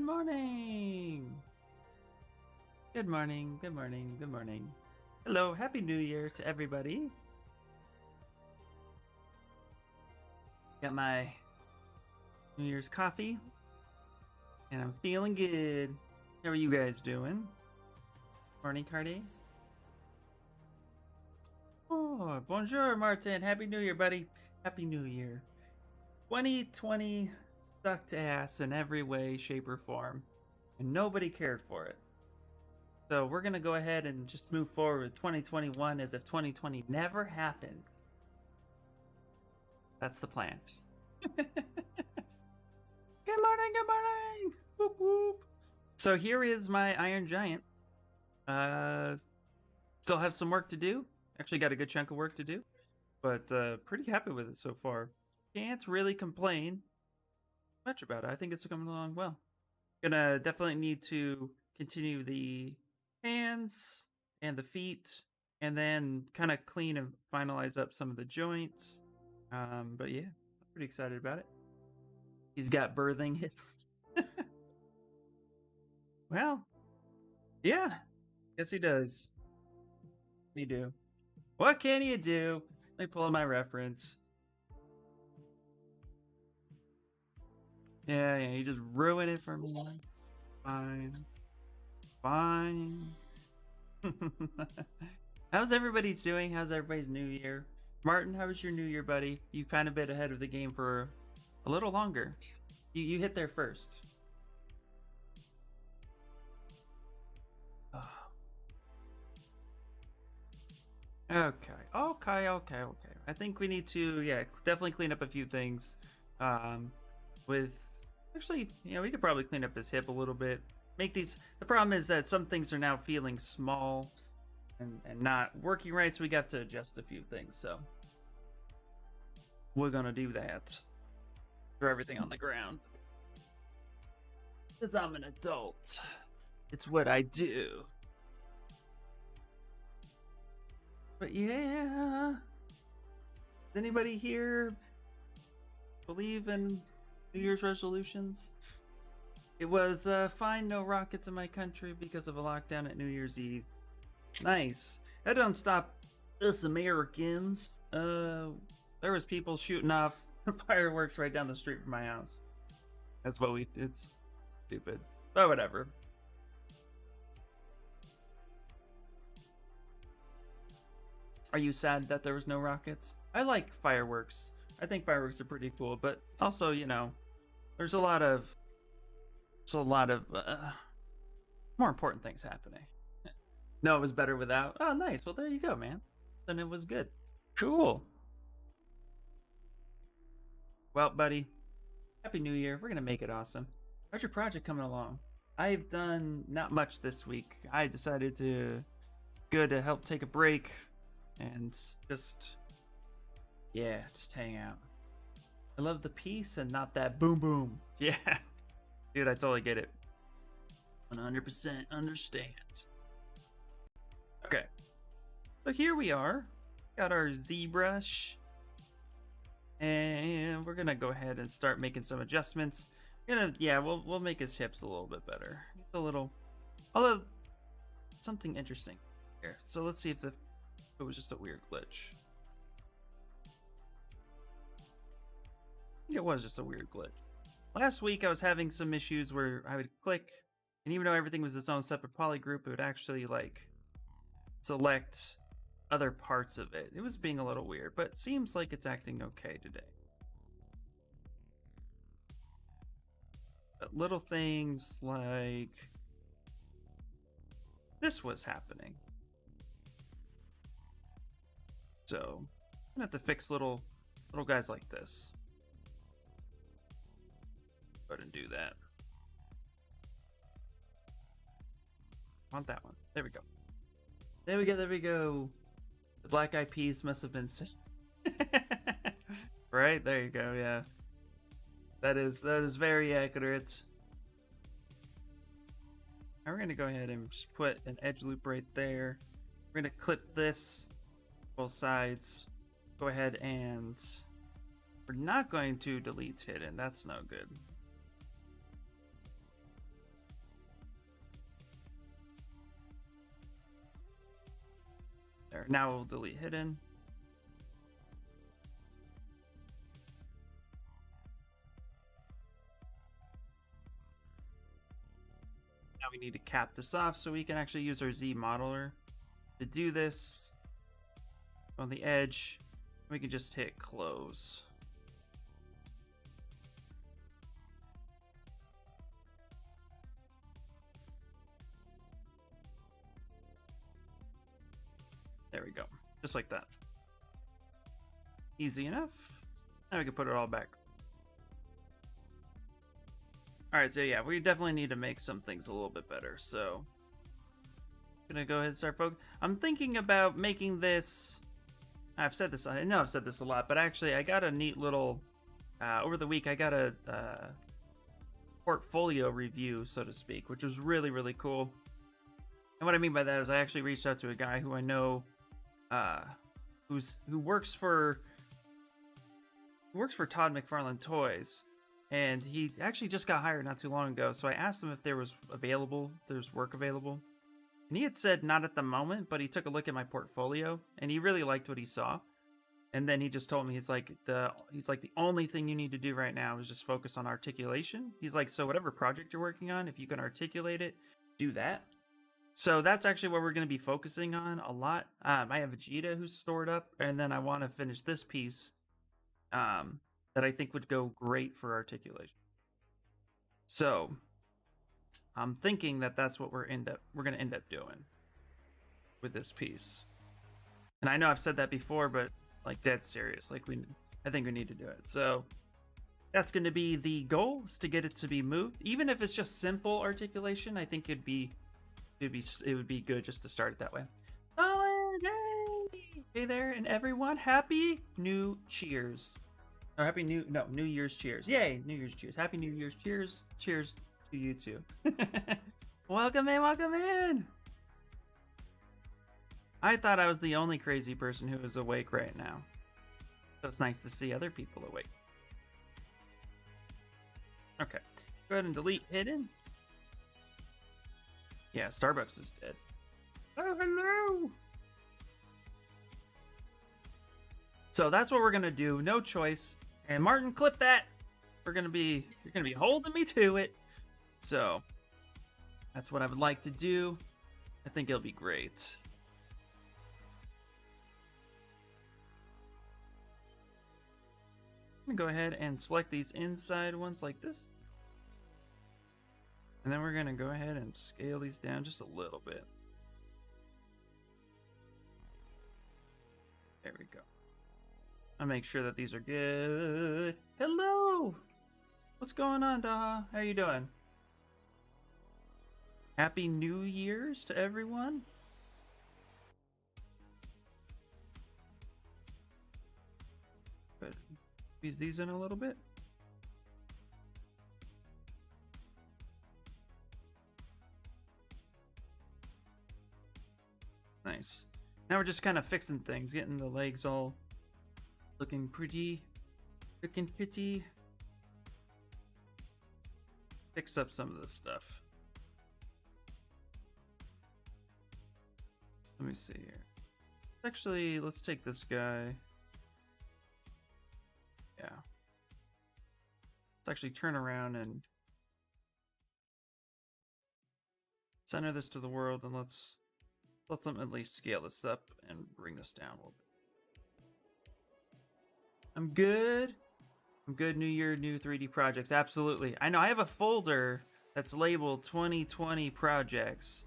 morning! Good morning, good morning, good morning. Hello, Happy New Year to everybody. Got my New Year's coffee, and I'm feeling good. How are you guys doing? Morning, Cardi. Oh, bonjour, Martin. Happy New Year, buddy. Happy New Year. 2020 sucked ass in every way, shape, or form, and nobody cared for it. So we're going to go ahead and just move forward with 2021 as if 2020 never happened. That's the plan. Good morning, good morning! Whoop, whoop. So here is my Iron Giant. Still have some work to do. Actually got a good chunk of work to do, but pretty happy with it so far. Can't really complain much about it. I think it's coming along well. Gonna definitely need to continue the hands and the feet, and then kind of clean and finalize up some of the joints. But yeah, I'm pretty excited about it. He's got birthing hits. Well, yeah, yes he does. He do. What can you do? Let me pull up my reference. Yeah, you just ruin it for me. Fine. Fine. How's everybody's doing? How's everybody's New Year? Martin, how was your New Year, buddy? You kind of been ahead of the game for a little longer. You hit there first. Oh. Okay. I think we need to, definitely clean up a few things. With actually, we could probably clean up his hip a little bit. Make these. The problem is that some things are now feeling small and not working right, so we got to adjust a few things. So we're gonna do that. Throw everything on the ground. Because I'm an adult. It's what I do. But yeah. Does anybody here believe in New Year's resolutions? It was fine, no rockets in my country because of a lockdown at New Year's Eve. Nice. That don't stop us Americans. There was people shooting off fireworks right down the street from my house. That's what it's stupid. But whatever. Are you sad that there was no rockets? I like fireworks. I think fireworks are pretty cool, but also, there's a lot of more important things happening. No, it was better without. Oh, nice. Well, there you go, man. Then it was good. Cool. Well, buddy, Happy New Year. We're gonna make it awesome. How's your project coming along? I've done not much this week. I decided to go to help take a break and just hang out. I love the peace and not that boom boom. Yeah. Dude, I totally get it. 100% understand. Okay. So here we are. Got our Zbrush. And we're gonna go ahead and start making some adjustments. We'll make his hips a little bit better. Although something interesting here. So let's see if it was just a weird glitch. I think it was just a weird glitch. Last week I was having some issues where I would click, and even though everything was its own separate poly group, it would actually select other parts of it. It was being a little weird, but it seems like it's acting okay today. But little things like this was happening. So I'm gonna have to fix little guys like this. Go ahead and do that. Want that one. There we go. There we go. The black eyed peas must have been right? There you go, yeah. That is very accurate. Now we're gonna go ahead and just put an edge loop right there. We're gonna clip this both sides. Go ahead and we're not going to delete hidden. That's no good. There. Now we'll delete hidden. Now we need to cap this off so we can actually use our Z modeler to do this. On the edge, we can just hit close. There we go. Just like that. Easy enough. Now we can put it all back. Alright, so yeah, we definitely need to make some things a little bit better. So, I'm gonna go ahead and start focusing. I'm thinking about making this... I've said this, I know I've said this a lot, but actually I got a neat little... over the week, I got a portfolio review, so to speak, which was really, really cool. And what I mean by that is I actually reached out to a guy who I know... who works for Todd McFarlane Toys, and he actually just got hired not too long ago. So I asked him if there's work available, and he had said not at the moment, but he took a look at my portfolio and he really liked what he saw. And then he just told me, he's like the only thing you need to do right now is just focus on articulation. He's like, so whatever project you're working on, if you can articulate it, do that. So that's actually what we're going to be focusing on a lot. I have Vegeta who's stored up, and then I want to finish this piece that I think would go great for articulation. So I'm thinking that that's what we're going to end up doing with this piece. And I know I've said that before, but like dead serious. Like I think we need to do it. So that's going to be the goal, is to get it to be moved. Even if it's just simple articulation, I think it would be good just to start it that way. Holiday! Hey there, and everyone, happy New Cheers. Or New Year's cheers. Yay, New Year's cheers. Happy New Year's cheers. Cheers to you too. Welcome in, welcome in. I thought I was the only crazy person who was awake right now. So it's nice to see other people awake. Okay, go ahead and delete hidden. Yeah, Starbucks is dead. Oh, hello! So that's what we're gonna do. No choice. And Martin, clip that. You're gonna be holding me to it. So that's what I would like to do. I think it'll be great. I'm gonna go ahead and select these inside ones like this. And then we're going to go ahead and scale these down just a little bit. There we go. I'll make sure that these are good. Hello! What's going on, Daha? How you doing? Happy New Year's to everyone. Good. Squeeze these in a little bit. Nice. Now we're just kind of fixing things, getting the legs all looking pretty. Fix up some of this stuff. Let me see here. Actually, let's take this guy. Yeah. Let's actually turn around and center this to the world, and let's them at least scale this up and bring this down a little bit. I'm good. I'm good. New year, new 3D projects. Absolutely. I know I have a folder that's labeled 2020 projects.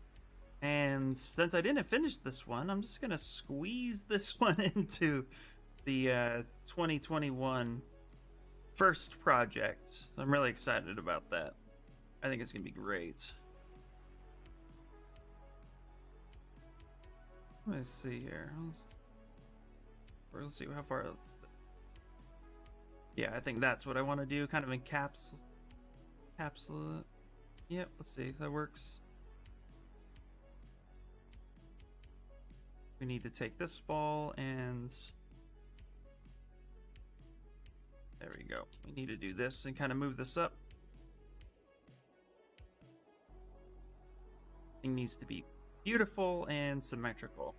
And since I didn't finish this one, I'm just going to squeeze this one into the 2021 first project. I'm really excited about that. I think it's going to be great. Let's see here. Let's see how far else. Yeah, I think that's what I want to do. Kind of encapsulate. Yep, let's see if that works. We need to take this ball and there we go. We need to do this and kind of move this up. Thing needs to be beautiful and symmetrical.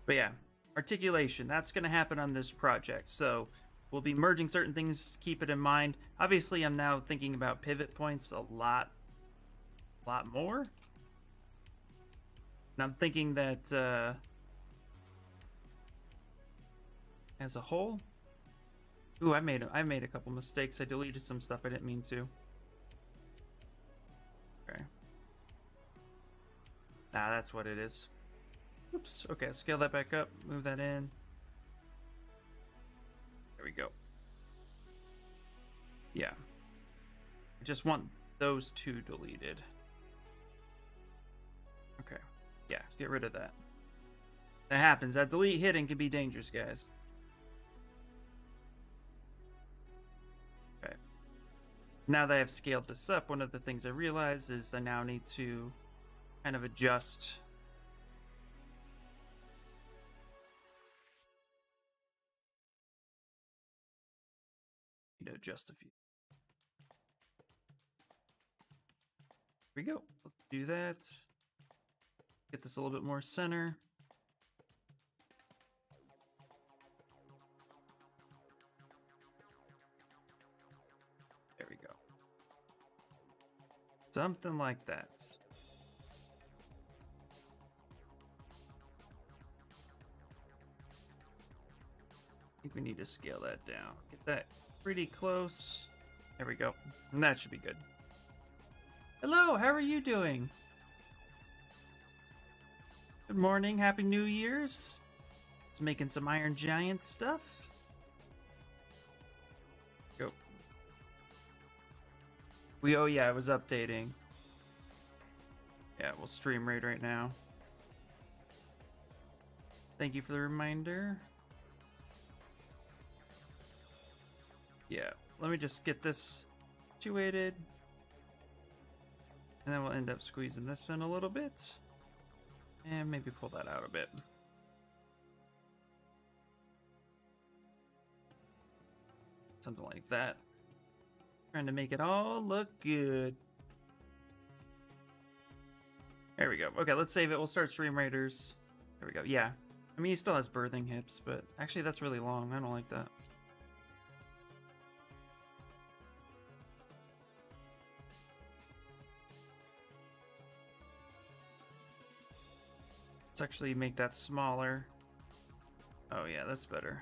But yeah, articulation, that's going to happen on this project. So we'll be merging certain things, keep it in mind. Obviously, I'm now thinking about pivot points a lot more. And I'm thinking that as a whole, ooh, I made a couple mistakes. I deleted some stuff I didn't mean to. Okay. Nah, that's what it is. Oops. Okay, scale that back up. Move that in. There we go. Yeah. I just want those two deleted. Okay. Yeah, get rid of that. That happens. That delete hidden can be dangerous, guys. Okay. Now that I've scaled this up, one of the things I realize is I now need to kind of adjust just a few. Here we go. Let's do that. Get this a little bit more center. There we go. Something like that. I think we need to scale that down. Get that pretty close. There we go. And that should be good. Hello, how are you doing? Good morning, happy New Year's. Just making some Iron Giant stuff. Go. Oh yeah, I was updating. Yeah, we'll stream right now. Thank you for the reminder. Yeah, let me just get this situated. And then we'll end up squeezing this in a little bit. And maybe pull that out a bit. Something like that. Trying to make it all look good. There we go. Okay, let's save it. We'll start Stream Raiders. There we go. Yeah. I mean, he still has birthing hips, but actually that's really long. I don't like that. Let's actually make that smaller. Oh yeah, that's better.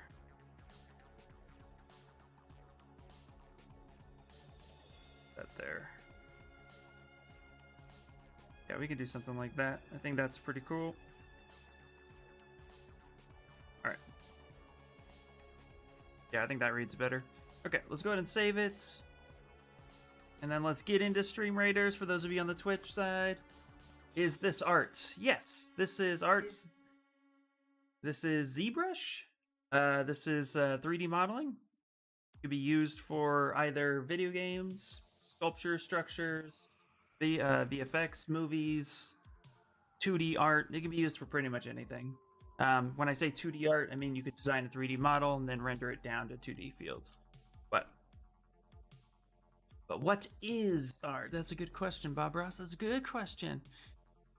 That there. Yeah, we can do something like that. I think that's pretty cool. Alright. Yeah, I think that reads better. Okay, let's go ahead and save it. And then let's get into Stream Raiders for those of you on the Twitch side. Is this art? Yes, this is art. This is Zbrush. This is 3D modeling. It could be used for either video games, sculpture structures, VFX, movies, 2D art. It can be used for pretty much anything. When I say 2D art, I mean you could design a 3D model and then render it down to 2D field. But what is art? That's a good question, Bob Ross. That's a good question.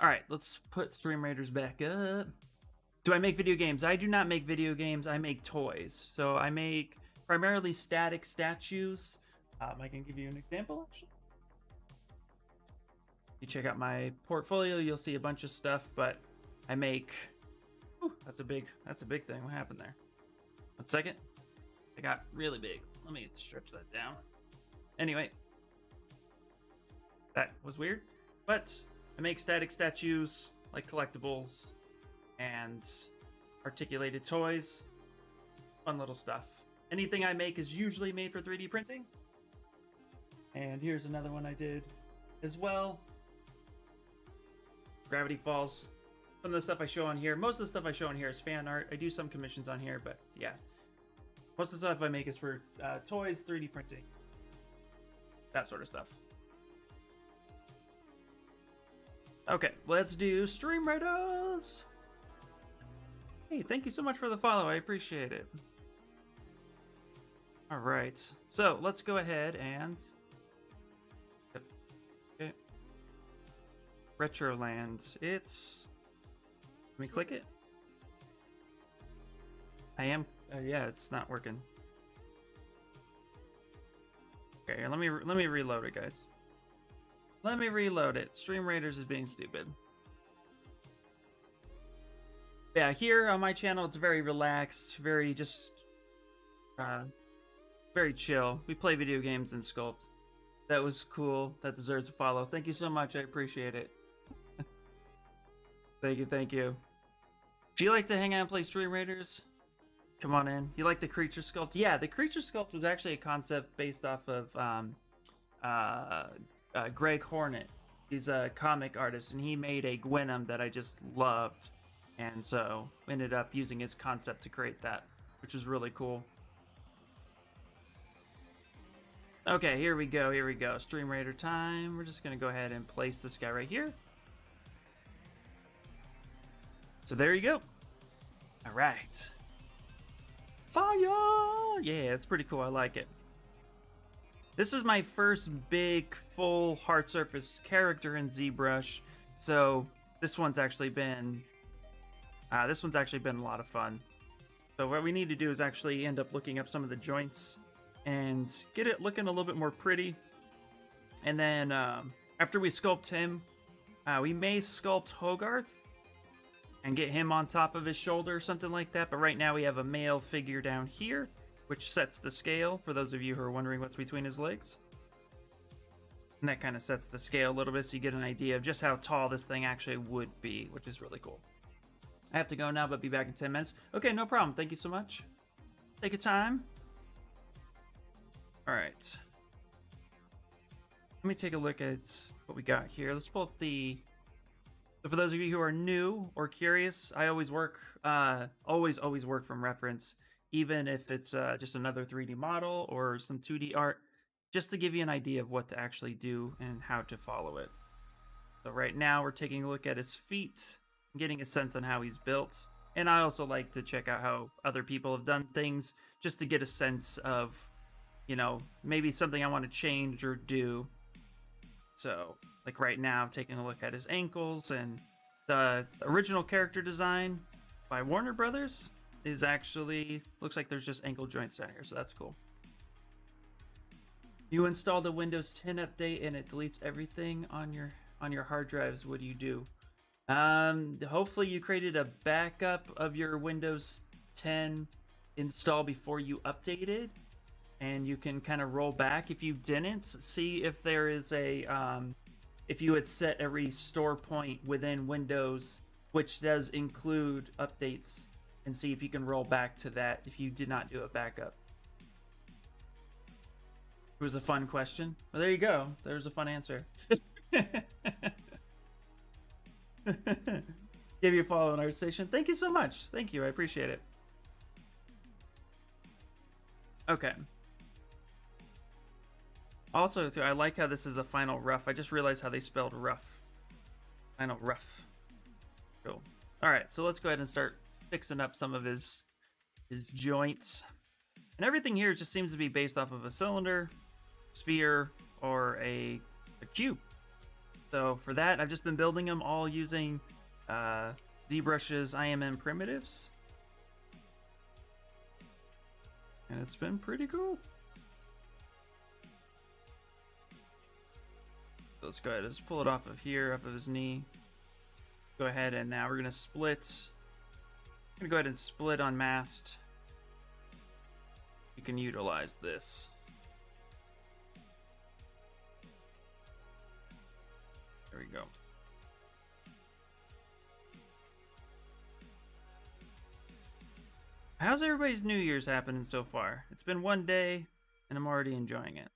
All right, let's put Stream Raiders back up. Do I make video games? I do not make video games. I make toys. So I make primarily static statues. I can give you an example, actually. You check out my portfolio, you'll see a bunch of stuff, but I make... Whew, that's a big thing. What happened there? 1 second. I got really big. Let me stretch that down. Anyway. That was weird. But I make static statues, like collectibles, and articulated toys. Fun little stuff. Anything I make is usually made for 3D printing. And here's another one I did as well. Gravity Falls. Some of the stuff I show on here, most of the stuff I show on here is fan art. I do some commissions on here, but yeah. Most of the stuff I make is for toys, 3D printing. That sort of stuff. Okay, let's do Stream Raiders. Hey, thank you so much for the follow. I appreciate it. All right, so let's go ahead and... Okay. Retroland. It's... Let me click it. I am. Yeah, it's not working. Okay, let me reload it, guys. Let me reload it. Stream Raiders is being stupid. Yeah, here on my channel, it's very relaxed, very just, very chill. We play video games and sculpt. That was cool. That deserves a follow. Thank you so much. I appreciate it. Thank you, thank you. If you like to hang out and play Stream Raiders, come on in. You like the creature sculpt? Yeah, the creature sculpt was actually a concept based off of Greg Hornet. He's a comic artist, and he made a Gwenom that I just loved. And so ended up using his concept to create that, which is really cool. Okay, here we go, here we go. Stream Raider time. We're just going to go ahead and place this guy right here. So there you go. All right. Fire! Yeah, it's pretty cool. I like it. This is my first big, full hard surface character in Zbrush. So this one's actually been a lot of fun. So what we need to do is actually end up looking up some of the joints and get it looking a little bit more pretty. And then after we sculpt him, we may sculpt Hogarth and get him on top of his shoulder or something like that. But right now we have a male figure down here, which sets the scale for those of you who are wondering what's between his legs. And that kind of sets the scale a little bit so you get an idea of just how tall this thing actually would be, which is really cool. I have to go now, but be back in 10 minutes. Okay, no problem. Thank you so much. Take your time. All right. Let me take a look at what we got here. Let's pull up the... So for those of you who are new or curious, I always work, always work from reference, even if it's just another 3D model or some 2D art, just to give you an idea of what to actually do and how to follow it. So right now we're taking a look at his feet, getting a sense on how he's built. And I also like to check out how other people have done things just to get a sense of, you know, maybe something I want to change or do. So, like right now, I'm taking a look at his ankles, and the original character design by Warner Brothers is actually, looks like there's just ankle joints down here, so that's cool. You installed a Windows 10 update and it deletes everything on your hard drives. What do you do? Hopefully you created a backup of your Windows 10 install before you updated, and you can kind of roll back. If you didn't, see if there is a if you had set a restore point within Windows, which does include updates, and see if you can roll back to that if you did not do a backup. It was a fun question. Well, there you go. There's a fun answer. Give you a follow on our station. Thank you so much. Thank you. I appreciate it. Okay. Also, too, I like how this is a final rough. I just realized how they spelled rough. Final rough. Cool. All right, so let's go ahead and start fixing up some of his joints. And everything here just seems to be based off of a cylinder, sphere, or a cube. So for that, I've just been building them all using Zbrush's IMM primitives. And it's been pretty cool. So let's go ahead, let's pull it off of here, off of his knee. Go ahead, and now we're gonna split. I'm gonna go ahead and split on mast. You can utilize this. There we go. How's everybody's New Year's happening so far? It's been one day, and I'm already enjoying it.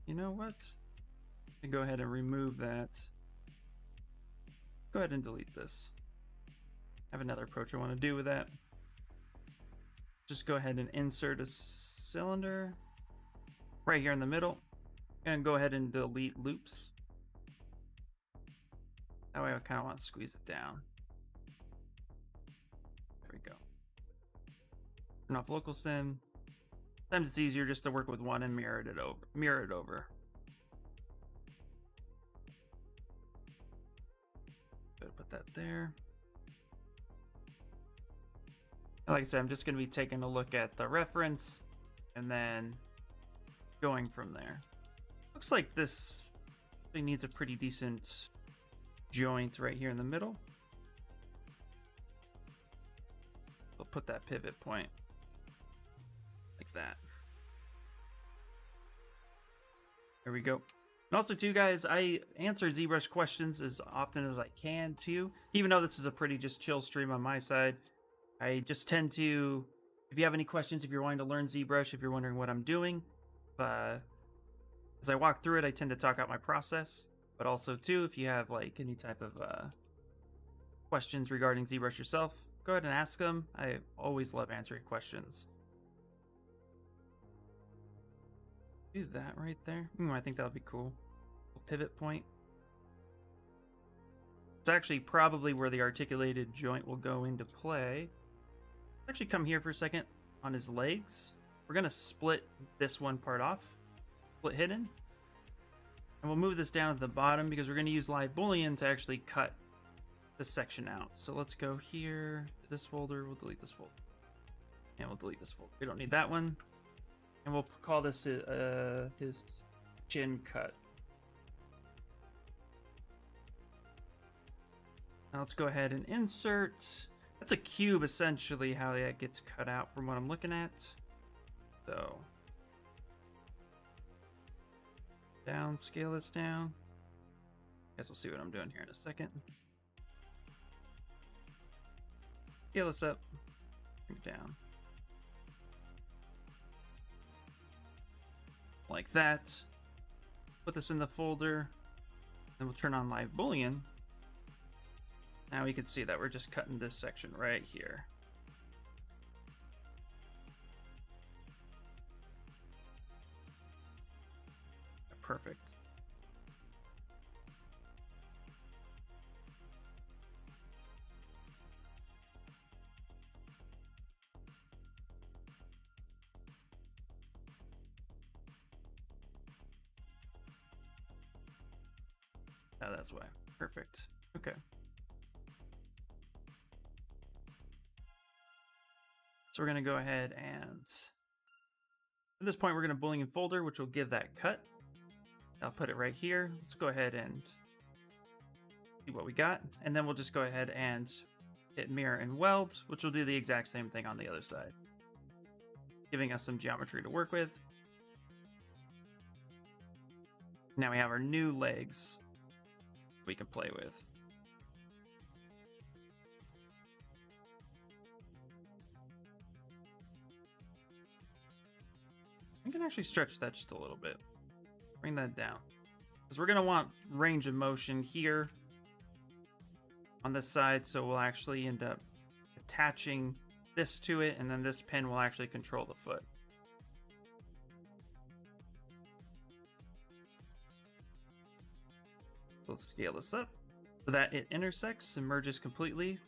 You know what? I'm gonna go ahead and remove that. Go ahead and delete this. I have another approach I want to do with that. Just go ahead and insert a cylinder right here in the middle. I'm gonna go ahead and delete loops. That way I kind of want to squeeze it down. There we go. Turn off local sim. Sometimes it's easier just to work with one and mirror it over. Put that there. Like I said, I'm just going to be taking a look at the reference and then going from there. Looks like this thing needs a pretty decent joint right here in the middle. We'll put that pivot point like that. There we go. And also too, guys, I answer ZBrush questions as often as I can too. Even though this is a pretty just chill stream on my side, I just tend to, if you have any questions, if you're wanting to learn ZBrush, if you're wondering what I'm doing, as I walk through it, I tend to talk out my process. But also too, if you have like any type of questions regarding ZBrush yourself, go ahead and ask them. I always love answering questions. Do that right there. I think that would be cool. Pivot point. It's actually probably where the articulated joint will go into play. Actually come here for a second on his legs. We're going to split this one part off. Split hidden. And we'll move this down to the bottom because we're going to use live boolean to actually cut this section out. So let's go here to this folder. We'll delete this folder. And we'll delete this folder. We don't need that one. And we'll call this his chin cut. Now let's go ahead and insert. That's a cube, essentially, how that gets cut out from what I'm looking at. So, scale this down. Guess we'll see what I'm doing here in a second. Scale this up, bring it down. Like that. Put this in the folder. Then we'll turn on live boolean. Now we can see that we're just cutting this section right here. Perfect. Oh, that's why. Perfect. Okay. So we're going to go ahead and at this point we're going to boolean folder, which will give that cut. I'll put it right here. Let's go ahead and see what we got. And then we'll just go ahead and hit mirror and weld, which will do the exact same thing on the other side, giving us some geometry to work with. Now we have our new legs we can play with. I can actually stretch that just a little bit. Bring that down. Because we're going to want range of motion here on this side, so we'll actually end up attaching this to it, and then this pin will actually control the foot. Let's scale this up so that it intersects and merges completely.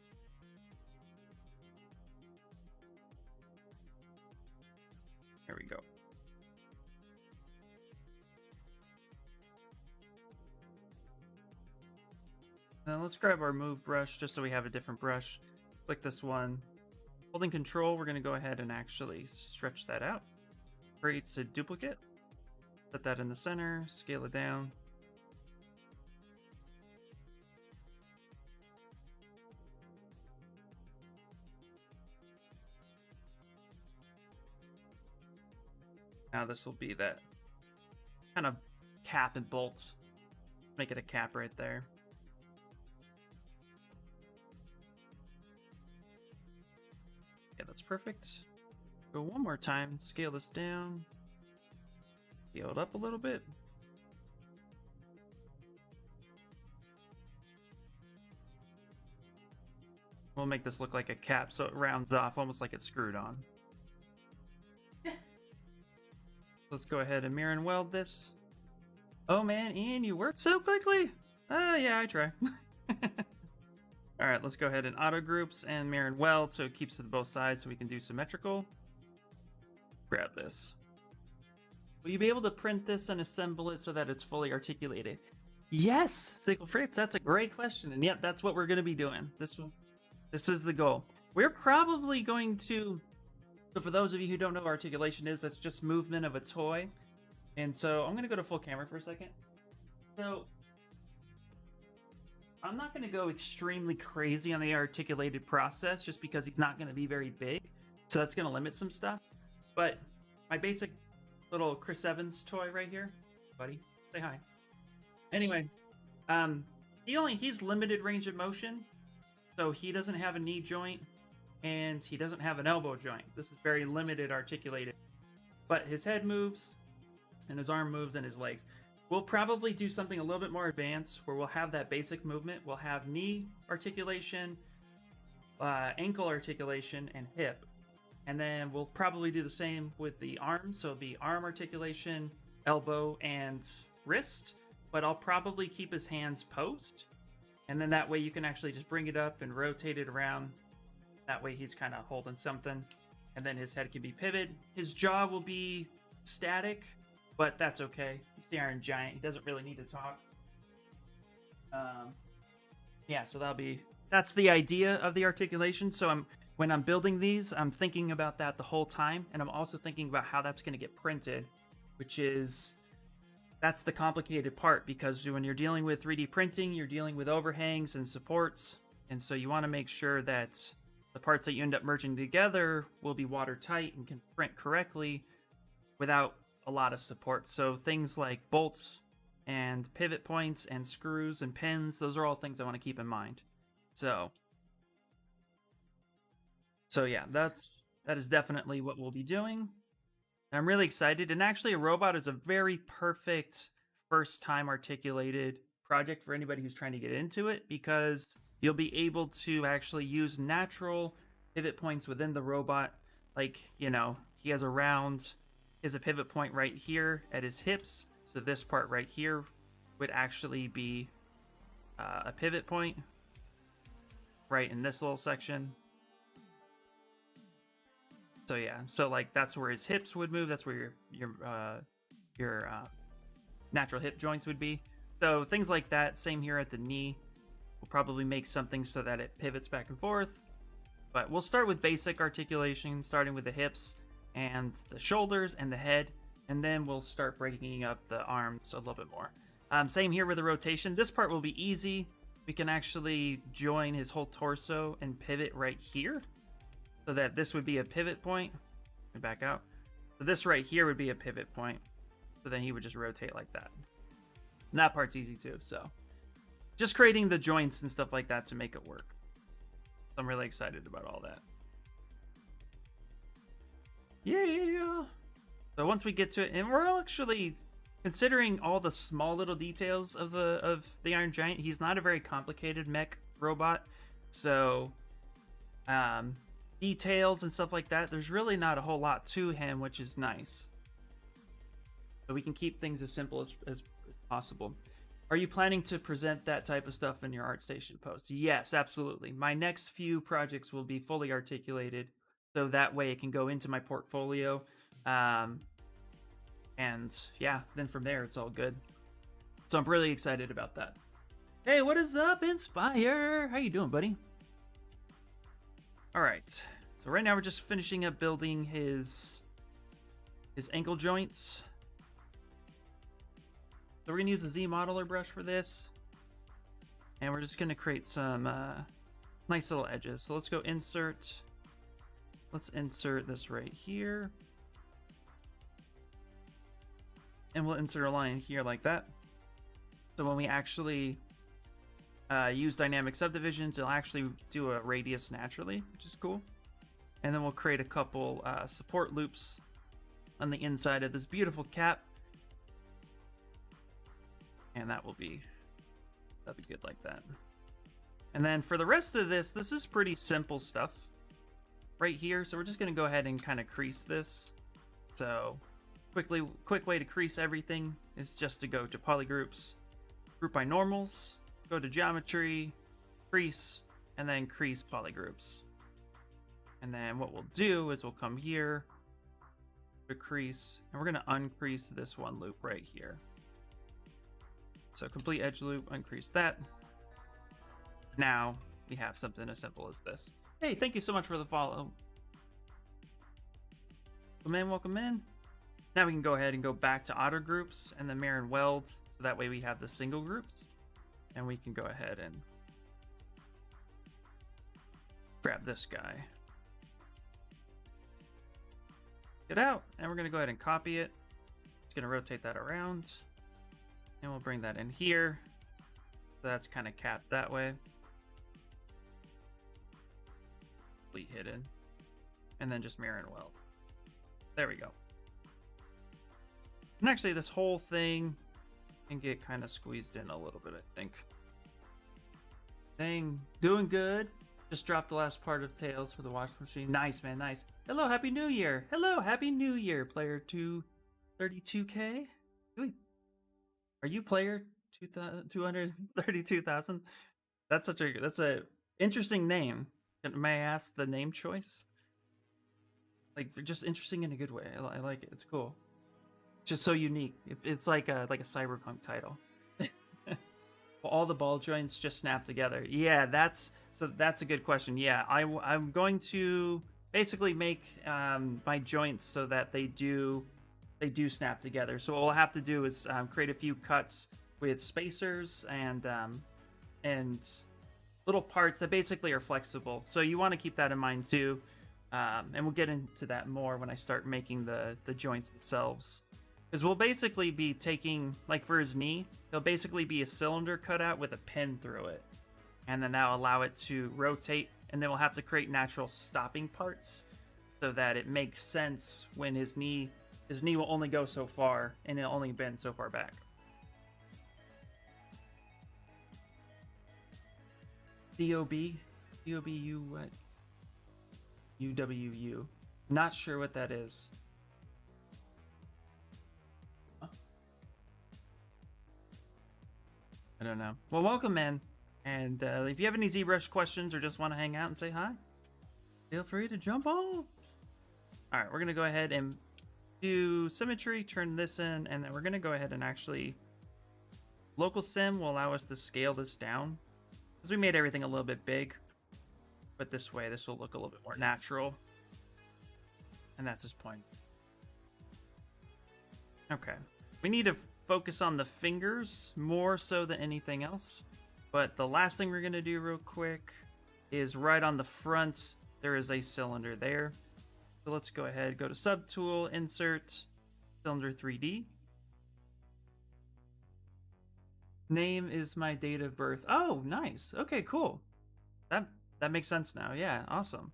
There we go. Now let's grab our move brush just so we have a different brush. Click this one. Holding control, we're going to go ahead and actually stretch that out. Creates a duplicate. Set that in the center, scale it down. Now this will be that kind of cap and bolt. Make it a cap right there. Yeah, that's perfect. Go one more time, scale this down. Scale it up a little bit. We'll make this look like a cap so it rounds off almost like it's screwed on. Let's go ahead and mirror and weld this. Oh man, Ian, you work so quickly. Yeah, I try. All right, let's go ahead and auto groups and mirror and weld so it keeps it both sides so we can do symmetrical. Grab this. Will you be able to print this and assemble it so that it's fully articulated? Yes, Sickle Fritz, that's a great question. And yep, that's what we're going to be doing. This is the goal. we're probably going to, so for those of you who don't know what articulation is, that's just movement of a toy. And so I'm going to go to full camera for a second. So I'm not going to go extremely crazy on the articulated process just because he's not going to be very big. So that's going to limit some stuff. But my basic little Chris Evans toy right here, buddy, say hi. Anyway, he's limited range of motion. So he doesn't have a knee joint and he doesn't have an elbow joint. This is very limited articulated. But his head moves and his arm moves and his legs. We'll probably do something a little bit more advanced where we'll have that basic movement. We'll have knee articulation, ankle articulation, and hip. And then we'll probably do the same with the arms. So it'll be arm articulation, elbow, and wrist. But I'll probably keep his hands post. And then that way you can actually just bring it up and rotate it around. That way he's kind of holding something. And then his head can be pivoted. His jaw will be static, but that's okay. It's the Iron Giant. He doesn't really need to talk. Yeah, so that's the idea of the articulation. So when I'm building these, I'm thinking about that the whole time. And I'm also thinking about how that's going to get printed, that's the complicated part, because when you're dealing with 3D printing, you're dealing with overhangs and supports. And so you want to make sure that the parts that you end up merging together will be watertight and can print correctly without a lot of support. So things like bolts and pivot points and screws and pins, those are all things I want to keep in mind. So yeah, that is definitely what we'll be doing. I'm really excited. And actually, a robot is a very perfect first time articulated project for anybody who's trying to get into it, because you'll be able to actually use natural pivot points within the robot. Like, he has a pivot point right here at his hips. So this part right here would actually be a pivot point right in this little section. So yeah, so like that's where his hips would move. That's where your natural hip joints would be. So things like that. Same here at the knee. We'll probably make something so that it pivots back and forth. But we'll start with basic articulation, starting with the hips and the shoulders and the head, and then we'll start breaking up the arms a little bit more. Same here with the rotation. This part will be easy. We can actually join his whole torso and pivot right here, so that this would be a pivot point. Let me back out. So this right here would be a pivot point. So then he would just rotate like that. And that part's easy too. So just creating the joints and stuff like that to make it work. So I'm really excited about all that. Yeah. So once we get to it, and we're actually considering all the small little details of the Iron Giant. He's not a very complicated mech robot. So details and stuff like that, there's really not a whole lot to him, which is nice. So we can keep things as simple as possible. Are you planning to present that type of stuff in your ArtStation post? Yes, absolutely. My next few projects will be fully articulated, so that way it can go into my portfolio. And yeah, then from there it's all good. So I'm really excited about that. Hey, what is up, Inspire? How you doing, buddy? All right, so right now we're just finishing up building his ankle joints. So we're gonna use the Z modeler brush for this, and we're just gonna create some nice little edges. So let's go insert. Let's insert this right here, and we'll insert a line here like that. So when we actually use dynamic subdivisions, it'll actually do a radius naturally, which is cool. And then we'll create a couple support loops on the inside of this beautiful cap, and that'll be good like that. And then for the rest of this is pretty simple stuff right here. So we're just gonna go ahead and kind of crease this. So quick way to crease everything is just to go to polygroups, group by normals, go to geometry, crease, and then crease polygroups. And then what we'll do is we'll come here to crease, and we're gonna uncrease this one loop right here. So complete edge loop, uncrease that. Now we have something as simple as this. Hey, thank you so much for the follow. Welcome in, welcome in. Now we can go ahead and go back to auto groups and then mirror and weld, so that way we have the single groups. And we can go ahead and grab this guy. Get out, and we're gonna go ahead and copy it. Just gonna rotate that around. And we'll bring that in here. So that's kind of capped that way. Complete hidden. And then just mirror and weld. There we go. And actually this whole thing can get kind of squeezed in a little bit, I think. Dang, doing good. Just dropped the last part of Tails for the wash machine. Nice, man, nice. Hello, Happy New Year. Hello, Happy New Year, player 232K. Are you player 232,000? That's a interesting name. May I ask the name choice? Like, just interesting in a good way. I like it. It's cool. It's just so unique. It's like a cyberpunk title. Well, all the ball joints just snap together. Yeah, that's a good question. Yeah, I'm going to basically make my joints so that they do snap together. So what we'll have to do is create a few cuts with spacers and little parts that basically are flexible. So you want to keep that in mind too. And we'll get into that more when I start making the joints themselves. Because we'll basically be taking, like for his knee, there'll basically be a cylinder cut out with a pin through it. And then that'll allow it to rotate. And then we'll have to create natural stopping parts so that it makes sense when his knee will only go so far and it'll only bend so far back. DOB? DOBU what? UWU. Not sure what that is. Huh? I don't know. Well, welcome in. And if you have any Zbrush questions or just want to hang out and say hi, feel free to jump on. All right, we're going to go ahead and do symmetry, turn this in, and then we're going to go ahead and actually... Local sim will allow us to scale this down, because we made everything a little bit big. But this way, this will look a little bit more natural. And that's his point. Okay. We need to focus on the fingers more so than anything else. But the last thing we're going to do real quick is right on the front, there is a cylinder there. So let's go ahead, go to Subtool, Insert, Cylinder 3D. Name is my date of birth. Oh, nice. Okay, cool. That makes sense now. Yeah, awesome.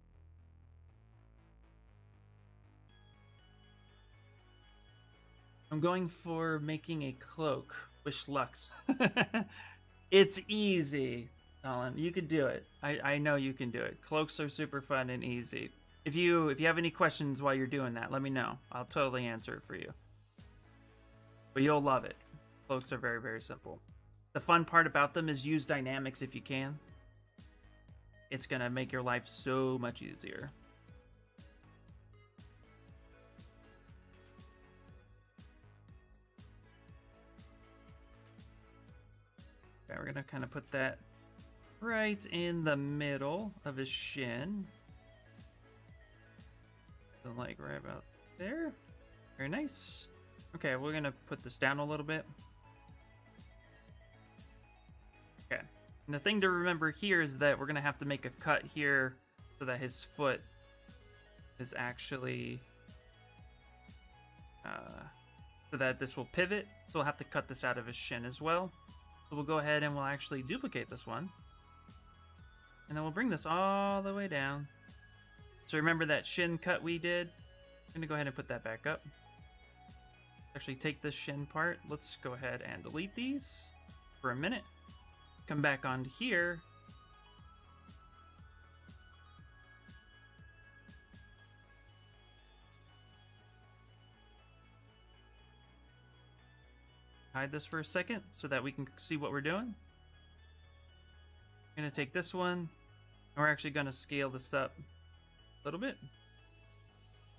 I'm going for making a cloak. Wish Lux. It's easy, Colin. You could do it. I know you can do it. Cloaks are super fun and easy. If you have any questions while you're doing that, let me know. I'll totally answer it for you. But you'll love it. Cloaks are very, very simple. The fun part about them is use dynamics if you can. It's gonna make your life so much easier. Okay, we're gonna kind of put that right in the middle of his shin. So like right about there. Very nice. Okay, we're gonna put this down a little bit. Okay. And the thing to remember here is that we're going to have to make a cut here so that his foot is actually... so that this will pivot. So we'll have to cut this out of his shin as well. So we'll go ahead and we'll actually duplicate this one. And then we'll bring this all the way down. So remember that shin cut we did? I'm going to go ahead and put that back up. Actually take this shin part. Let's go ahead and delete these for a minute. Come back onto here. Hide this for a second so that we can see what we're doing. I'm going to take this one, and we're actually going to scale this up a little bit.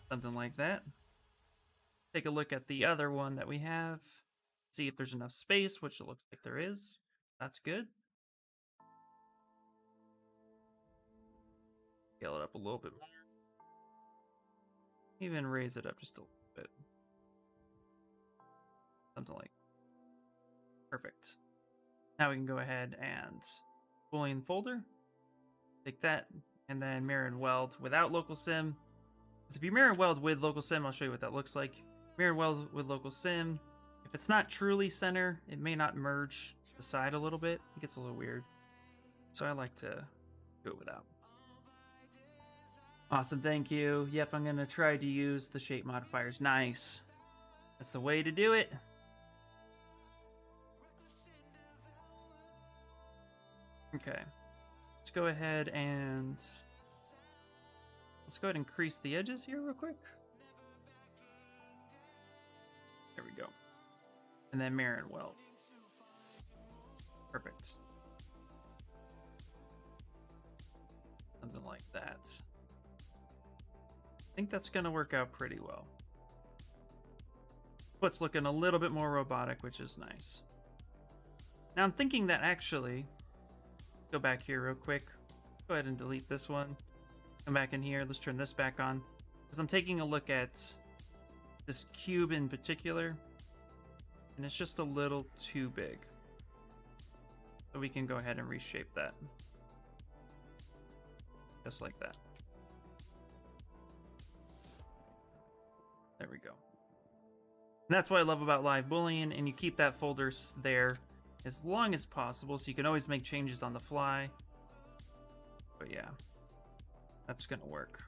Something like that. Take a look at the other one that we have. See if there's enough space, which it looks like there is. That's good. scale it up a little bit more. Even raise it up just a little bit. Something like perfect. Now we can go ahead and Boolean folder. Take that and then mirror and weld without local sim. Because if you mirror and weld with local sim, I'll show you what that looks like. Mirror and weld with local sim. If it's not truly center, it may not merge the side a little bit. It gets a little weird. So I like to go without. Awesome, thank you. Yep, I'm gonna try to use the shape modifiers. Nice. That's the way to do it. Okay. Let's go ahead and let's go ahead and crease the edges here real quick. There we go. And then mirror and weld. Perfect. Something like that. I think that's gonna work out pretty well. Foot's looking a little bit more robotic, which is nice. Now I'm thinking that actually, go back here real quick. Go ahead and delete this one. Come back in here. Let's turn this back on. Because I'm taking a look at this cube in particular. And it's just a little too big. So we can go ahead and reshape that. Just like that. There we go. And that's what I love about live Boolean, and you keep that folder there as long as possible, so you can always make changes on the fly. But yeah, that's gonna work.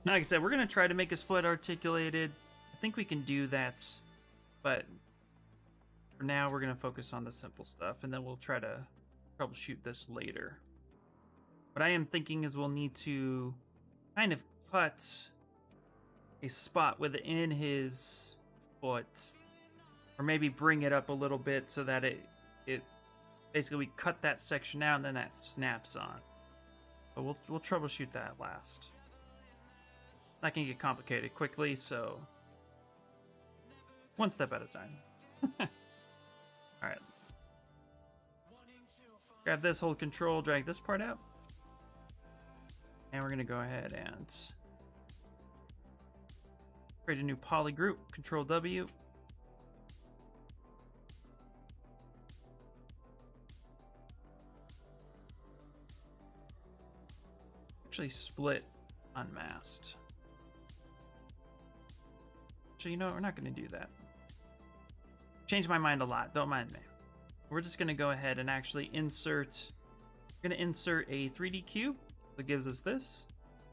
Now, like I said, we're gonna try to make his foot articulated. I think we can do that, but for now we're gonna focus on the simple stuff, and then we'll try to troubleshoot this later. What I am thinking is we'll need to kind of cut a spot within his foot, or maybe bring it up a little bit so that it basically we cut that section out and then that snaps on. But we'll troubleshoot that last. That can get complicated quickly, so one step at a time. All right. Grab this, hold control, drag this part out. And we're going to go ahead and create a new poly group, Control W. Actually split unmasked. So you know what, we're not going to do that. Changed my mind a lot, don't mind me. We're just going to go ahead and actually insert, we're going to insert a 3D cube that gives us this.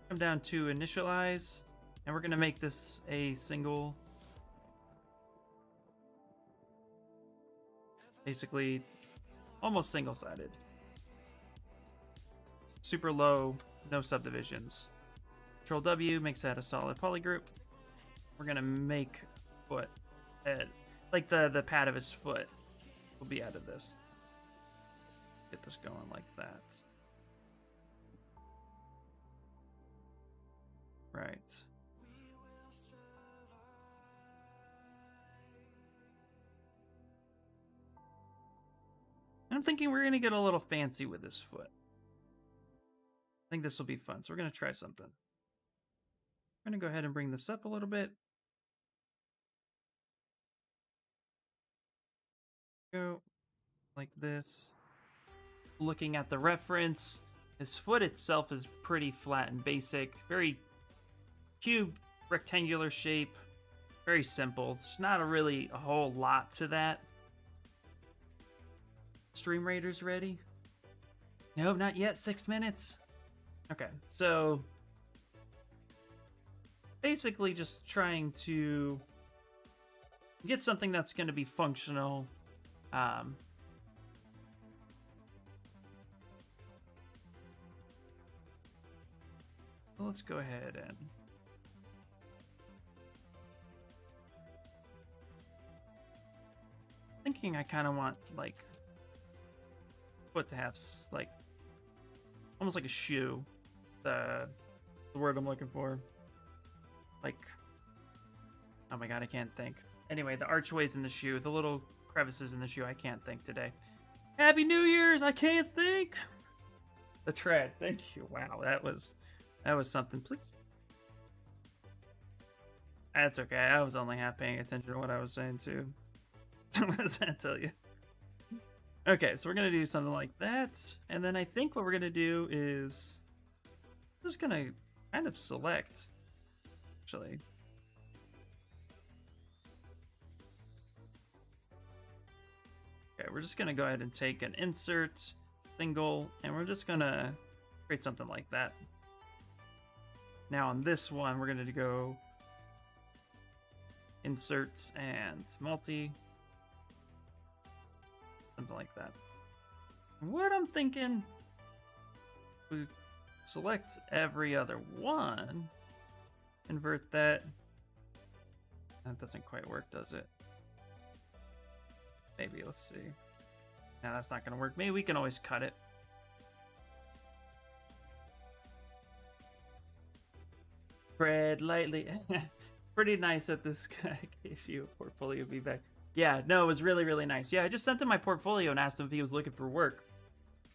Come down to initialize, and we're going to make this a single, basically almost single-sided. Super low, no subdivisions. Control W makes that a solid poly group. We're going to make foot head, like the pad of his foot will be out of this. Get this going like that. Right. And I'm thinking we're going to get a little fancy with this foot. I think this will be fun, so we're going to try something. I'm going to go ahead and bring this up a little bit. Go like this. Looking at the reference, his foot itself is pretty flat and basic. Very cube, rectangular shape. Very simple. There's not really a whole lot to that. Stream Raiders ready? No, not yet. 6 minutes. Okay, so basically just trying to get something that's going to be functional. Let's go ahead and thinking I kind of want like foot to have like almost like a shoe. The word I'm looking for. Like, oh my god, I can't think. Anyway, the archways in the shoe, the little crevices in the shoe, I can't think today. Happy New Year's! I can't think. The tread. Thank you. Wow, that was something. Please. That's okay. I was only half paying attention to what I was saying too. What does that tell you? Okay, so we're gonna do something like that, and then I think what we're gonna do is I'm just gonna kind of select. Actually, okay, we're just gonna go ahead and take an insert single, and we're just gonna create something like that. Now on this one, we're gonna go inserts and multi, something like that. What I'm thinking, we select every other one, invert that. That doesn't quite work, does it? Maybe, let's see. No, that's not gonna work. Maybe we can always cut it. Tread lightly. Pretty nice that this guy gave you a portfolio feedback. Yeah, no, it was really, really nice. Yeah, I just sent him my portfolio and asked him if he was looking for work.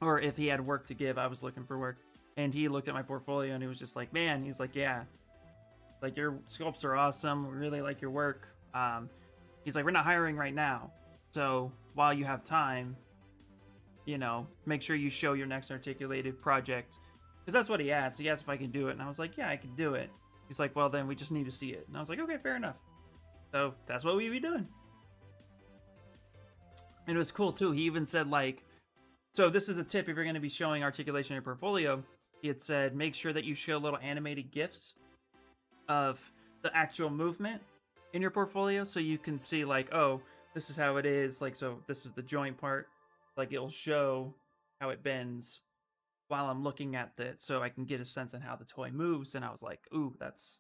Or if he had work to give. I was looking for work. And he looked at my portfolio and he was just like, man, he's like, yeah. Like, your sculpts are awesome. We really like your work. He's like, we're not hiring right now. So, while you have time, you know, make sure you show your next articulated project. Because that's what he asked. He asked if I can do it. And I was like, yeah, I can do it. He's like, well, then we just need to see it. And I was like, okay, fair enough. So, that's what we be doing. And it was cool, too. He even said, like, so this is a tip if you're going to be showing articulation in your portfolio. He had said, make sure that you show little animated GIFs of the actual movement in your portfolio so you can see, like, oh, this is how it is. Like, so this is the joint part. Like, it'll show how it bends while I'm looking at it so I can get a sense of how the toy moves. And I was like, ooh, that's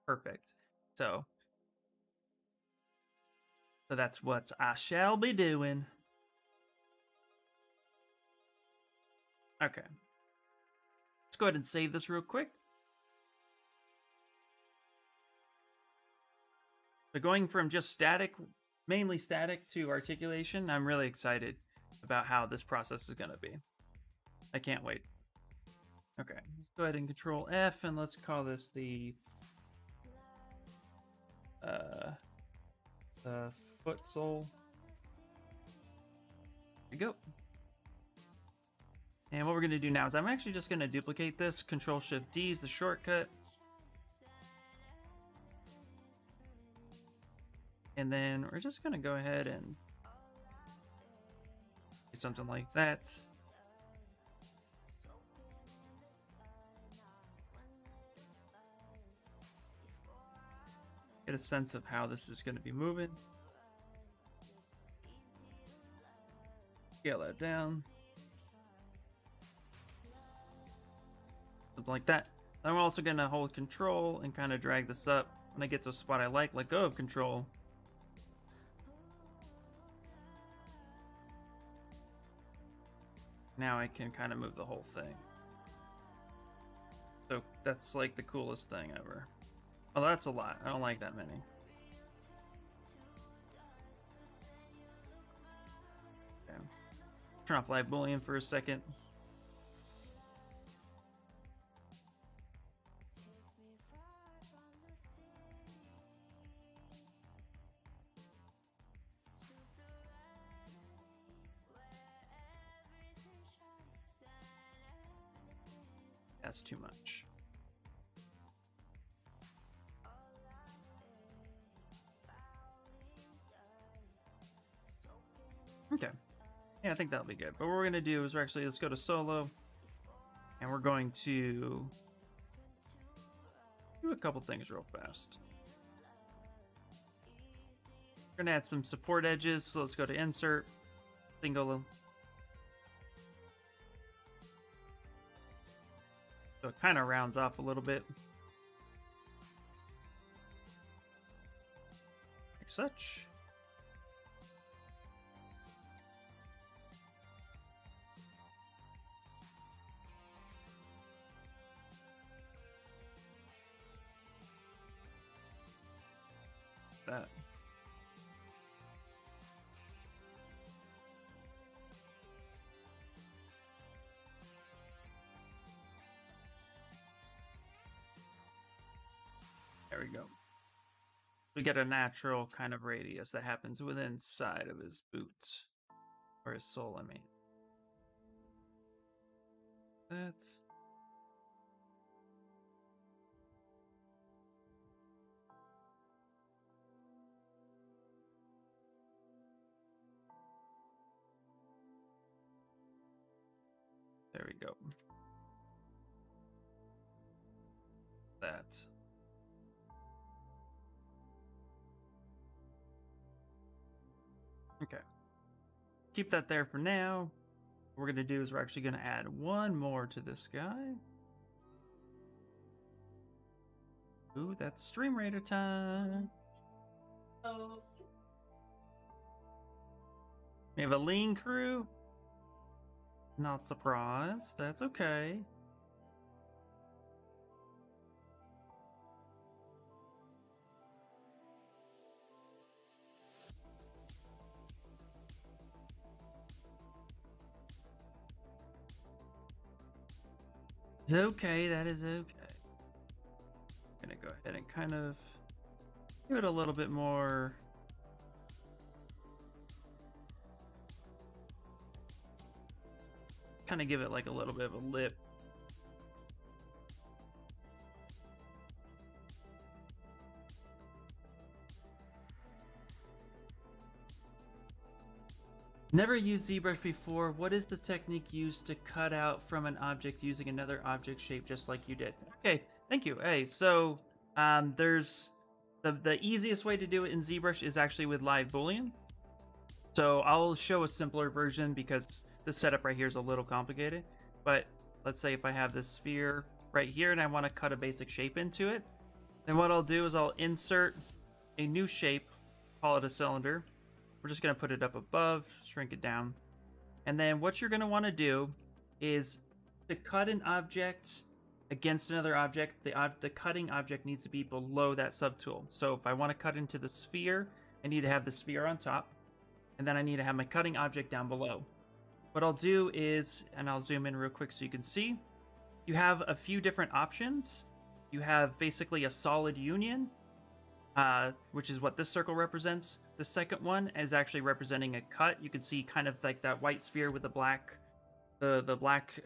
perfect. So that's what I shall be doing. Okay. Let's go ahead and save this real quick. So going from just static, mainly static, to articulation, I'm really excited about how this process is going to be. I can't wait. Okay, let's go ahead and Control F, and let's call this the foot sole. There we go. And what we're going to do now is I'm actually just going to duplicate this. Control Shift D is the shortcut. And then we're just going to go ahead and do something like that. Get a sense of how this is going to be moving. Scale that down. Something like that. I'm also going to hold Control and kind of drag this up. When I get to a spot I like, let go of Control. Now I can kind of move the whole thing. So that's like the coolest thing ever. Oh, that's a lot. I don't like that many. Okay. Turn off live boolean for a second. That's too much. Okay. Yeah, I think that'll be good. But what we're going to do is let's go to solo. And we're going to do a couple things real fast. We're going to add some support edges. So let's go to insert, single. So it kind of rounds off a little bit. Like such. That. There we go. We get a natural kind of radius that happens within inside of his boots. Or his sole, I mean. That's... There we go. That. Okay. Keep that there for now. What we're going to do is we're actually going to add one more to this guy. Ooh, that's Stream Raider time. Oh. We have a lean crew. Not surprised. That's okay. It's okay. That is okay. I'm gonna go ahead and kind of give it a little bit more. Kind of give it like a little bit of a lip. Never used ZBrush before. What is the technique used to cut out from an object using another object shape just like you did? Okay, thank you. Hey, so there's the easiest way to do it in ZBrush is actually with live boolean. So I'll show a simpler version because the setup right here is a little complicated. But let's say if I have this sphere right here and I want to cut a basic shape into it, then what I'll do is I'll insert a new shape, call it a cylinder. We're just going to put it up above, shrink it down. And then what you're going to want to do is to cut an object against another object, the cutting object needs to be below that subtool. So if I want to cut into the sphere, I need to have the sphere on top. And then I need to have my cutting object down below. What I'll do is, and I'll zoom in real quick so you can see, you have a few different options. You have basically a solid union, which is what this circle represents. The second one is actually representing a cut. You can see kind of like that white sphere with the black, the black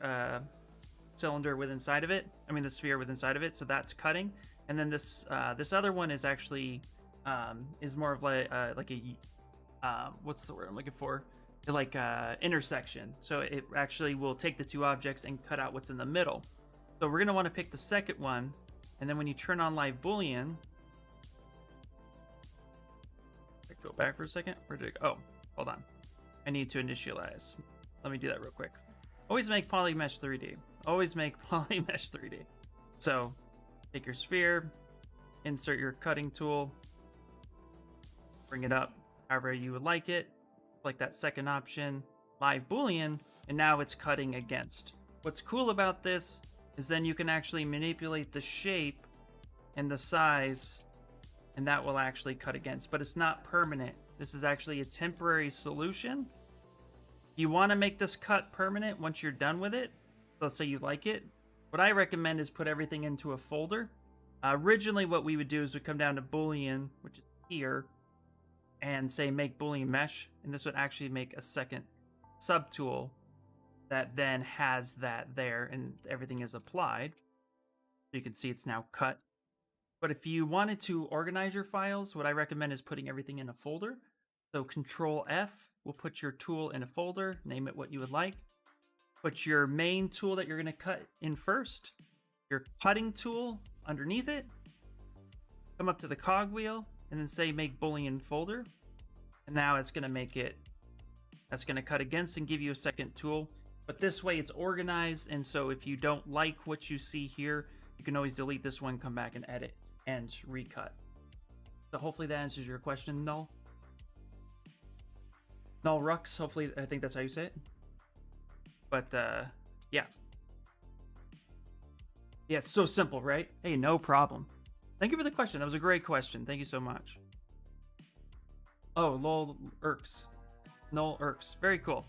cylinder with inside of it. I mean the sphere with inside of it. So that's cutting. And then this this other one is actually is more of like a what's the word I'm looking for? Like intersection. So it actually will take the two objects and cut out what's in the middle. So we're gonna want to pick the second one, and then when you turn on live boolean. Go back for a second. Where did it go? Oh, hold on. I need to initialize. Let me do that real quick. Always make polymesh 3D. Always make polymesh 3D. So take your sphere, insert your cutting tool, bring it up however you would like it, like that second option, live boolean, and now it's cutting against. What's cool about this is then you can actually manipulate the shape and the size, and that will actually cut against, but it's not permanent. This is actually a temporary solution. You want to make this cut permanent once you're done with it. Let's say you like it. What I recommend is put everything into a folder. Originally, what we would do is we come down to Boolean, which is here, and say make Boolean mesh, and this would actually make a second subtool that then has that there, and everything is applied. You can see it's now cut. But if you wanted to organize your files, what I recommend is putting everything in a folder. So Control F will put your tool in a folder, name it what you would like. Put your main tool that you're going to cut in first, your cutting tool underneath it, come up to the cogwheel, and then say make Boolean folder. And now it's going to make it, that's going to cut against and give you a second tool. But this way it's organized, and so if you don't like what you see here, you can always delete this one, come back and edit and recut. So hopefully that answers your question, Null. Null Rux, hopefully, I think that's how you say it. But yeah. Yeah, it's so simple, right? Hey, no problem. Thank you for the question. That was a great question. Thank you so much. Oh, lol irks. Null irks. Very cool.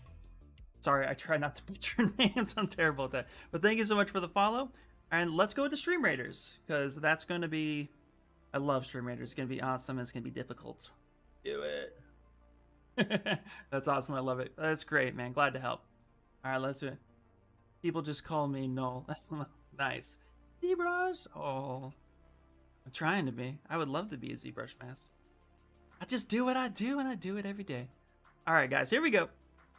Sorry, I try not to butcher names. I'm terrible at that. But thank you so much for the follow. And let's go to Stream Raiders, because that's going to be I love Stream Raiders. It's gonna be awesome. It's gonna be difficult. Do it. That's awesome. I love it. That's great, man. Glad to help. All right, let's do it. People just call me Null. Nice. Zbrush. Oh, I'm trying to be. I would love to be a Zbrush master. I just do what I do, and I do it every day. All right, guys, here we go.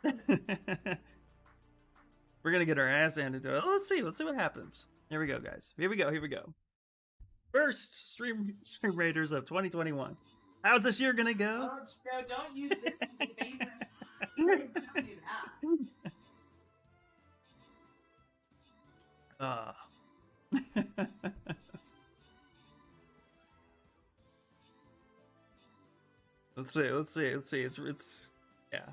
We're gonna get our ass handed to it. Let's see what happens. Here we go, guys. Here we go. First Stream Raiders of 2021. How's this year gonna go? Oh, no, don't use this as a basis. Don't do that. Let's see. It's yeah.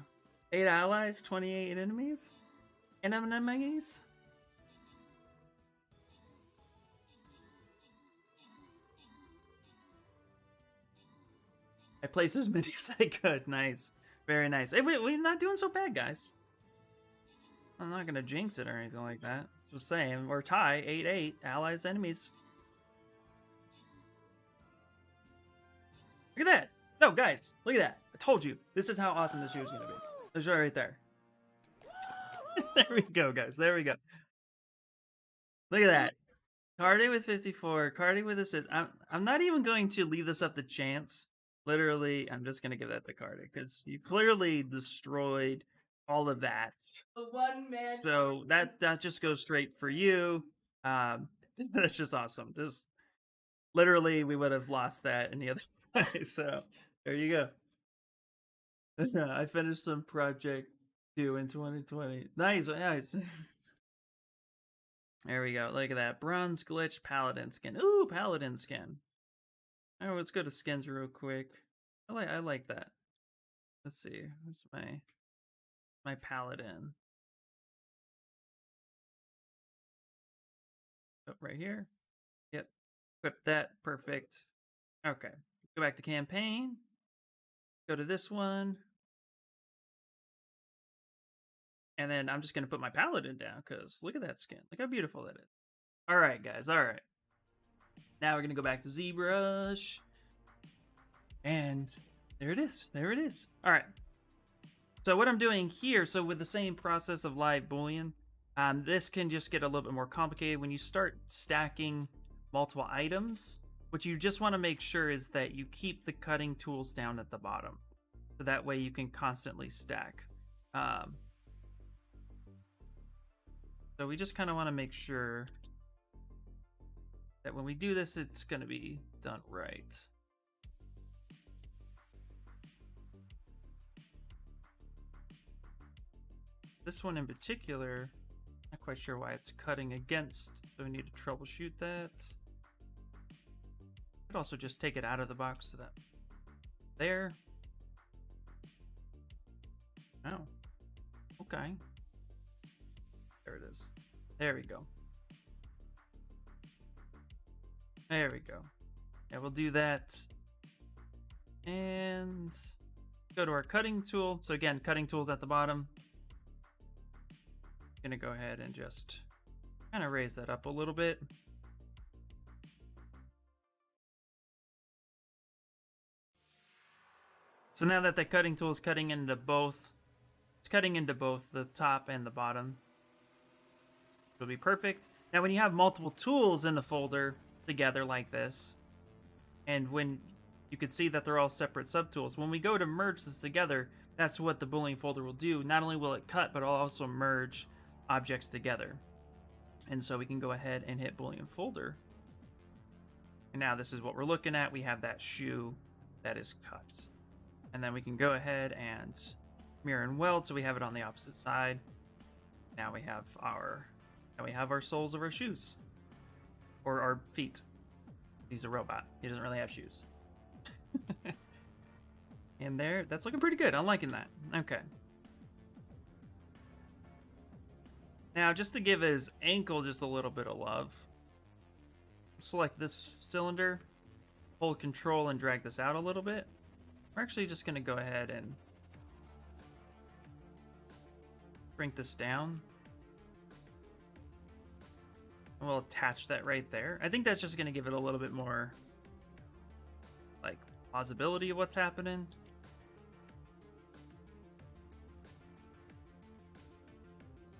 8 allies, 28 enemies. Enemies. I placed as many as I could. Nice. Very nice. Hey, we're not doing so bad, guys. I'm not gonna jinx it or anything like that. Just saying, we're tie 8-8 allies, enemies. Look at that. No, guys, look at that. I told you. This is how awesome this year is gonna be. There's right there. There we go, guys. There we go. Look at that. Cardi with 54. Cardi with assist. I'm not even going to leave this up to chance. Literally, I'm just gonna give that to Cardi because you clearly destroyed all of that. The one man. So that just goes straight for you. That's just awesome. Just literally, we would have lost that in the other way. So there you go. I finished some project 2 in 2020. Nice. There we go. Look at that. Bronze glitch paladin skin. Ooh, paladin skin. All right, let's go to skins real quick. I like that. Let's see. Where's my paladin? Oh, right here. Yep. Equip that. Perfect. Okay. Go back to campaign. Go to this one. And then I'm just going to put my paladin down because look at that skin. Look how beautiful that is. All right, guys. All right. Now we're going to go back to Zbrush. And there it is. There it is. All right. So what I'm doing here, so with the same process of live Boolean, this can just get a little bit more complicated. When you start stacking multiple items, what you just want to make sure is that you keep the cutting tools down at the bottom. So that way you can constantly stack. So we just kind of want to make sure that when we do this, it's going to be done right. This one in particular, not quite sure why it's cutting against, so we need to troubleshoot that. Could also just take it out of the box so that there. Oh, okay. There it is. There we go. There we go. Yeah, we'll do that. And go to our cutting tool. So again, cutting tool's at the bottom. Gonna go ahead and just kind of raise that up a little bit. So now that the cutting tool is cutting into both, it's cutting into both the top and the bottom. It'll be perfect. Now when you have multiple tools in the folder together like this, and when you can see that they're all separate subtools, when we go to merge this together, that's what the Boolean folder will do. Not only will it cut, but it'll also merge objects together. And so we can go ahead and hit Boolean folder. And now this is what we're looking at. We have that shoe that is cut. And then we can go ahead and mirror and weld so we have it on the opposite side. Now we have our soles of our shoes. Or our feet. He's a robot. He doesn't really have shoes. And there, that's looking pretty good. I'm liking that. Okay. Now, just to give his ankle just a little bit of love, select this cylinder, hold control and drag this out a little bit. We're actually just going to go ahead and shrink this down. And we'll attach that right there. I think that's just going to give it a little bit more plausibility of what's happening.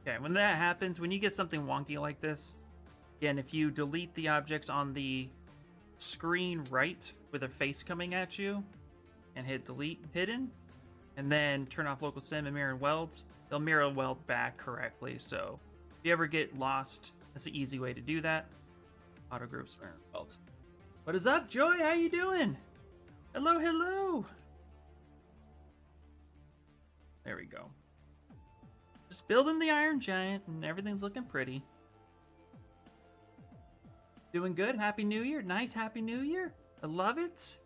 Okay, when that happens, when you get something wonky like this, again, if you delete the objects on the screen right with a face coming at you and hit delete hidden, and then turn off local sim and mirror and weld, they'll mirror and weld back correctly. So if you ever get lost, that's an easy way to do that. Auto groups mirror and weld. What is up, Joy? How you doing? Hello, hello. There we go. Just building the Iron Giant and everything's looking pretty. Doing good. Happy New Year. Nice. Happy New Year. I love it.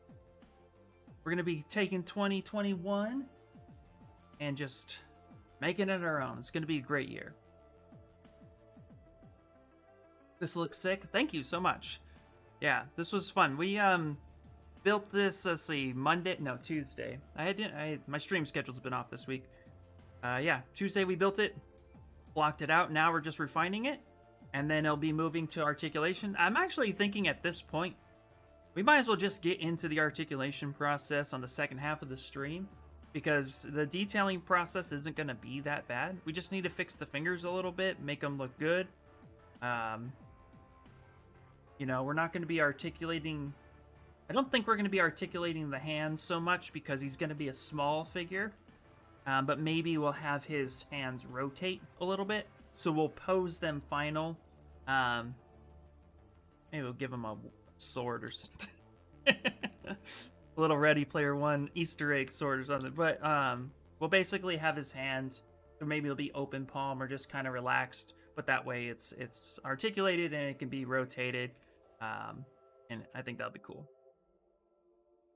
We're going to be taking 2021 and just making it our own. It's going to be a great year. This looks sick. Thank you so much. Yeah, this was fun. We built this, let's see, Tuesday. My stream schedule's been off this week. Yeah, Tuesday we built it, blocked it out. Now we're just refining it, and then it'll be moving to articulation. I'm actually thinking at this point, we might as well just get into the articulation process on the second half of the stream, because the detailing process isn't going to be that bad. We just need to fix the fingers a little bit, make them look good. You know, we're not going to be articulating... I don't think we're going to be articulating the hands so much because he's going to be a small figure. But maybe we'll have his hands rotate a little bit. So we'll pose them final. Maybe we'll give him a sword or something. A little Ready Player One Easter egg sword or something. But we'll basically have his hand, or maybe it'll be open palm or just kind of relaxed. But that way it's articulated and it can be rotated. And I think that'll be cool.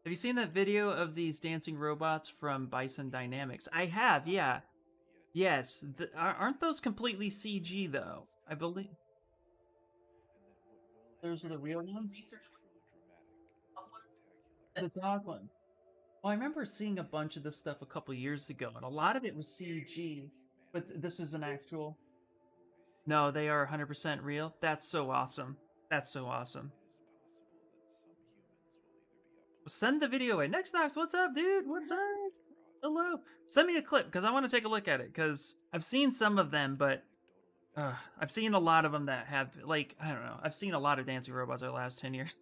Have you seen that video of these dancing robots from Bison Dynamics? I have, yeah. Yes. Aren't those completely CG, though? I believe... Those are the real ones? The dog one. Well, I remember seeing a bunch of this stuff a couple years ago, and a lot of it was CG. But this is an actual... No, they are 100% real? That's so awesome. That's so awesome. Send the video away. Next Knox, what's up, dude? What's up? Hello. Send me a clip, because I want to take a look at it, because I've seen some of them, but I've seen a lot of them that have, like, I don't know. I've seen a lot of dancing robots over the last 10 years.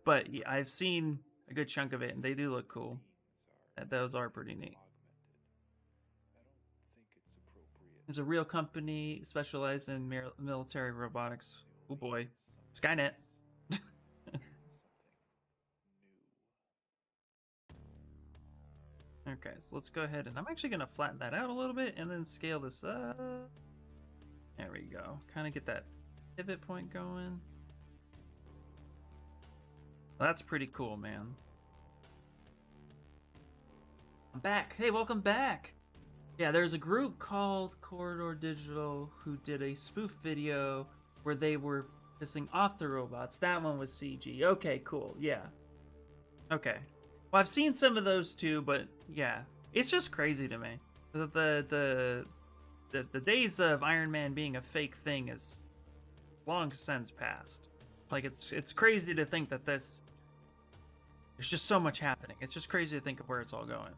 But yeah, I've seen a good chunk of it, and they do look cool. Those are pretty neat. There's a real company specialized in military robotics. Oh boy. Skynet. Okay, so let's go ahead, and I'm actually going to flatten that out a little bit and then scale this up. There we go. Kind of get that pivot point going. Well, that's pretty cool, man. I'm back. Hey, welcome back. Yeah, there's a group called Corridor Digital who did a spoof video where they were pissing off the robots. That one was CG. Okay, cool. Yeah. Okay. Well, I've seen some of those too, but yeah, it's just crazy to me. The days of Iron Man being a fake thing is long since past. Like, it's crazy to think that there's just so much happening. It's just crazy to think of where it's all going.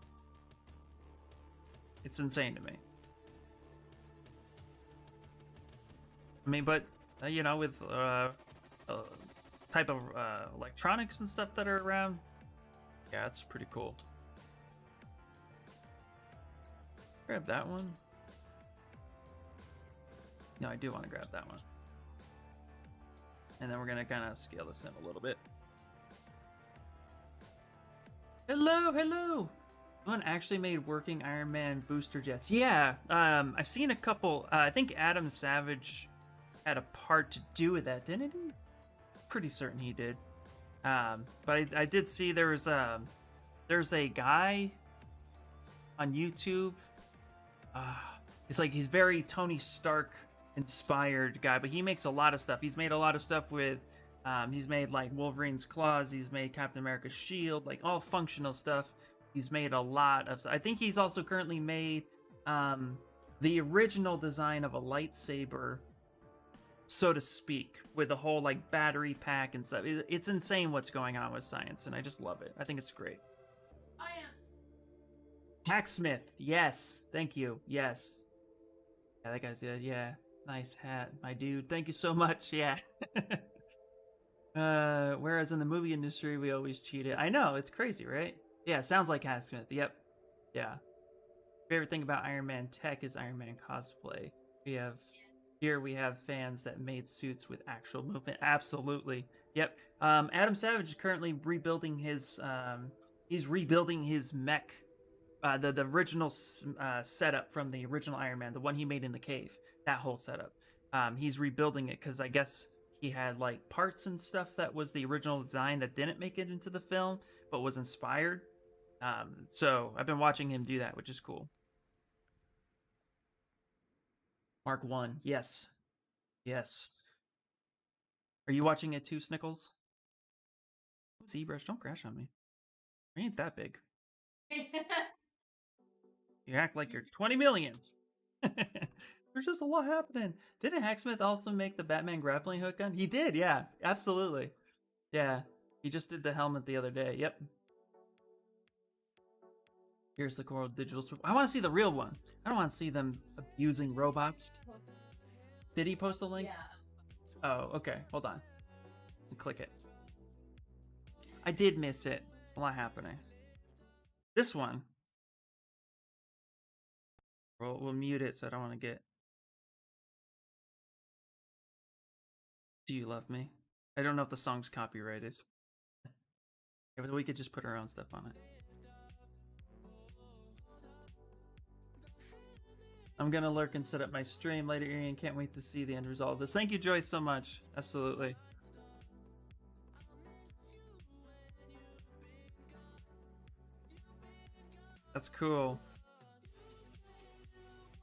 It's insane to me. I mean, but you know, with type of electronics and stuff that are around. Yeah, it's pretty cool. Grab that one. No, I do want to grab that one. And then we're going to kind of scale this in a little bit. Hello, hello! Someone actually made working Iron Man booster jets. Yeah, I've seen a couple. I think Adam Savage had a part to do with that, didn't he? Pretty certain he did. But I did see there's a guy on YouTube. He's very Tony Stark inspired guy, but he makes a lot of stuff. He's made a lot of stuff with, he's made like Wolverine's claws. He's made Captain America's shield, like all functional stuff. He's made a lot of. I think he's also currently made the original design of a lightsaber so to speak, with the whole like battery pack and stuff. It's insane what's going on with science, and I just love it. I think it's great. Science. Hacksmith, yes, thank you, yes. Yeah, that guy's good. Yeah, nice hat, my dude. Thank you so much. Yeah. Whereas in the movie industry, we always cheated. I know, it's crazy, right? Yeah, sounds like Hacksmith. Yep. Yeah. Favorite thing about Iron Man tech is Iron Man cosplay. We have fans that made suits with actual movement. Absolutely. Yep. Adam Savage is currently rebuilding his mech, the original setup from the original Iron Man, the one he made in the cave. That whole setup. He's rebuilding it because I guess he had like parts and stuff that was the original design that didn't make it into the film, but was inspired. So I've been watching him do that, which is cool. Mark 1, yes. Yes. Are you watching it too, Snickles? Zbrush, don't crash on me. I ain't that big. You act like you're 20 million. There's just a lot happening. Didn't Hacksmith also make the Batman grappling hook gun? He did, yeah. Absolutely. Yeah. He just did the helmet the other day. Yep. Here's the Coral Digital. I want to see the real one. I don't want to see them abusing robots. Did he post a link? Yeah. Oh, okay. Hold on. Click it. I did miss it. It's a lot happening. This one. We'll mute it so I don't want to get... Do You Love Me? I don't know if the song's copyrighted. Yeah, but we could just put our own stuff on it. I'm gonna lurk and set up my stream later, Ian. Can't wait to see the end result of this. Thank you, Joyce, so much. Absolutely. That's cool.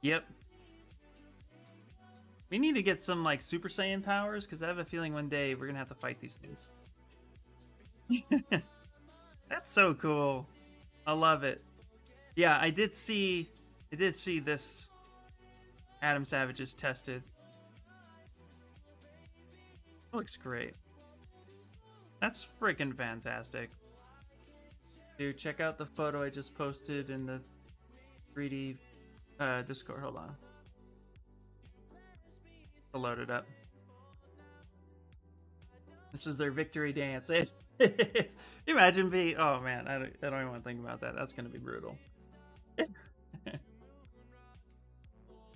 Yep. We need to get some like Super Saiyan powers because I have a feeling one day we're gonna have to fight these things. That's so cool. I love it. Yeah, I did see this Adam Savage's tested. Looks great. That's freaking fantastic. Dude, check out the photo I just posted in the 3D Discord. Hold on. I'll load it up. This is their victory dance. Imagine being... Oh man, I don't even want to think about that. That's gonna be brutal.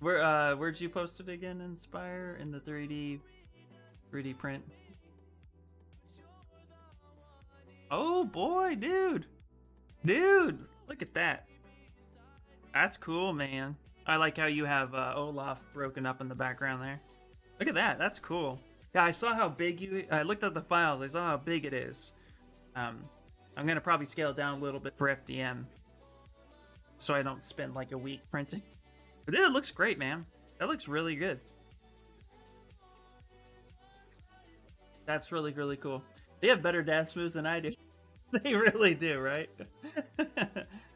Where'd you post it again? Inspire in the 3D print. Oh boy, dude, look at that. That's cool, man. I like how you have Olaf broken up in the background there. Look at that. That's cool. Yeah, I saw how big I looked at the files. I saw how big it is. I'm gonna probably scale it down a little bit for FDM, so I don't spend like a week printing. But it looks great, man. That looks really good. That's really, really cool. They have better dance moves than I do. They really do, right?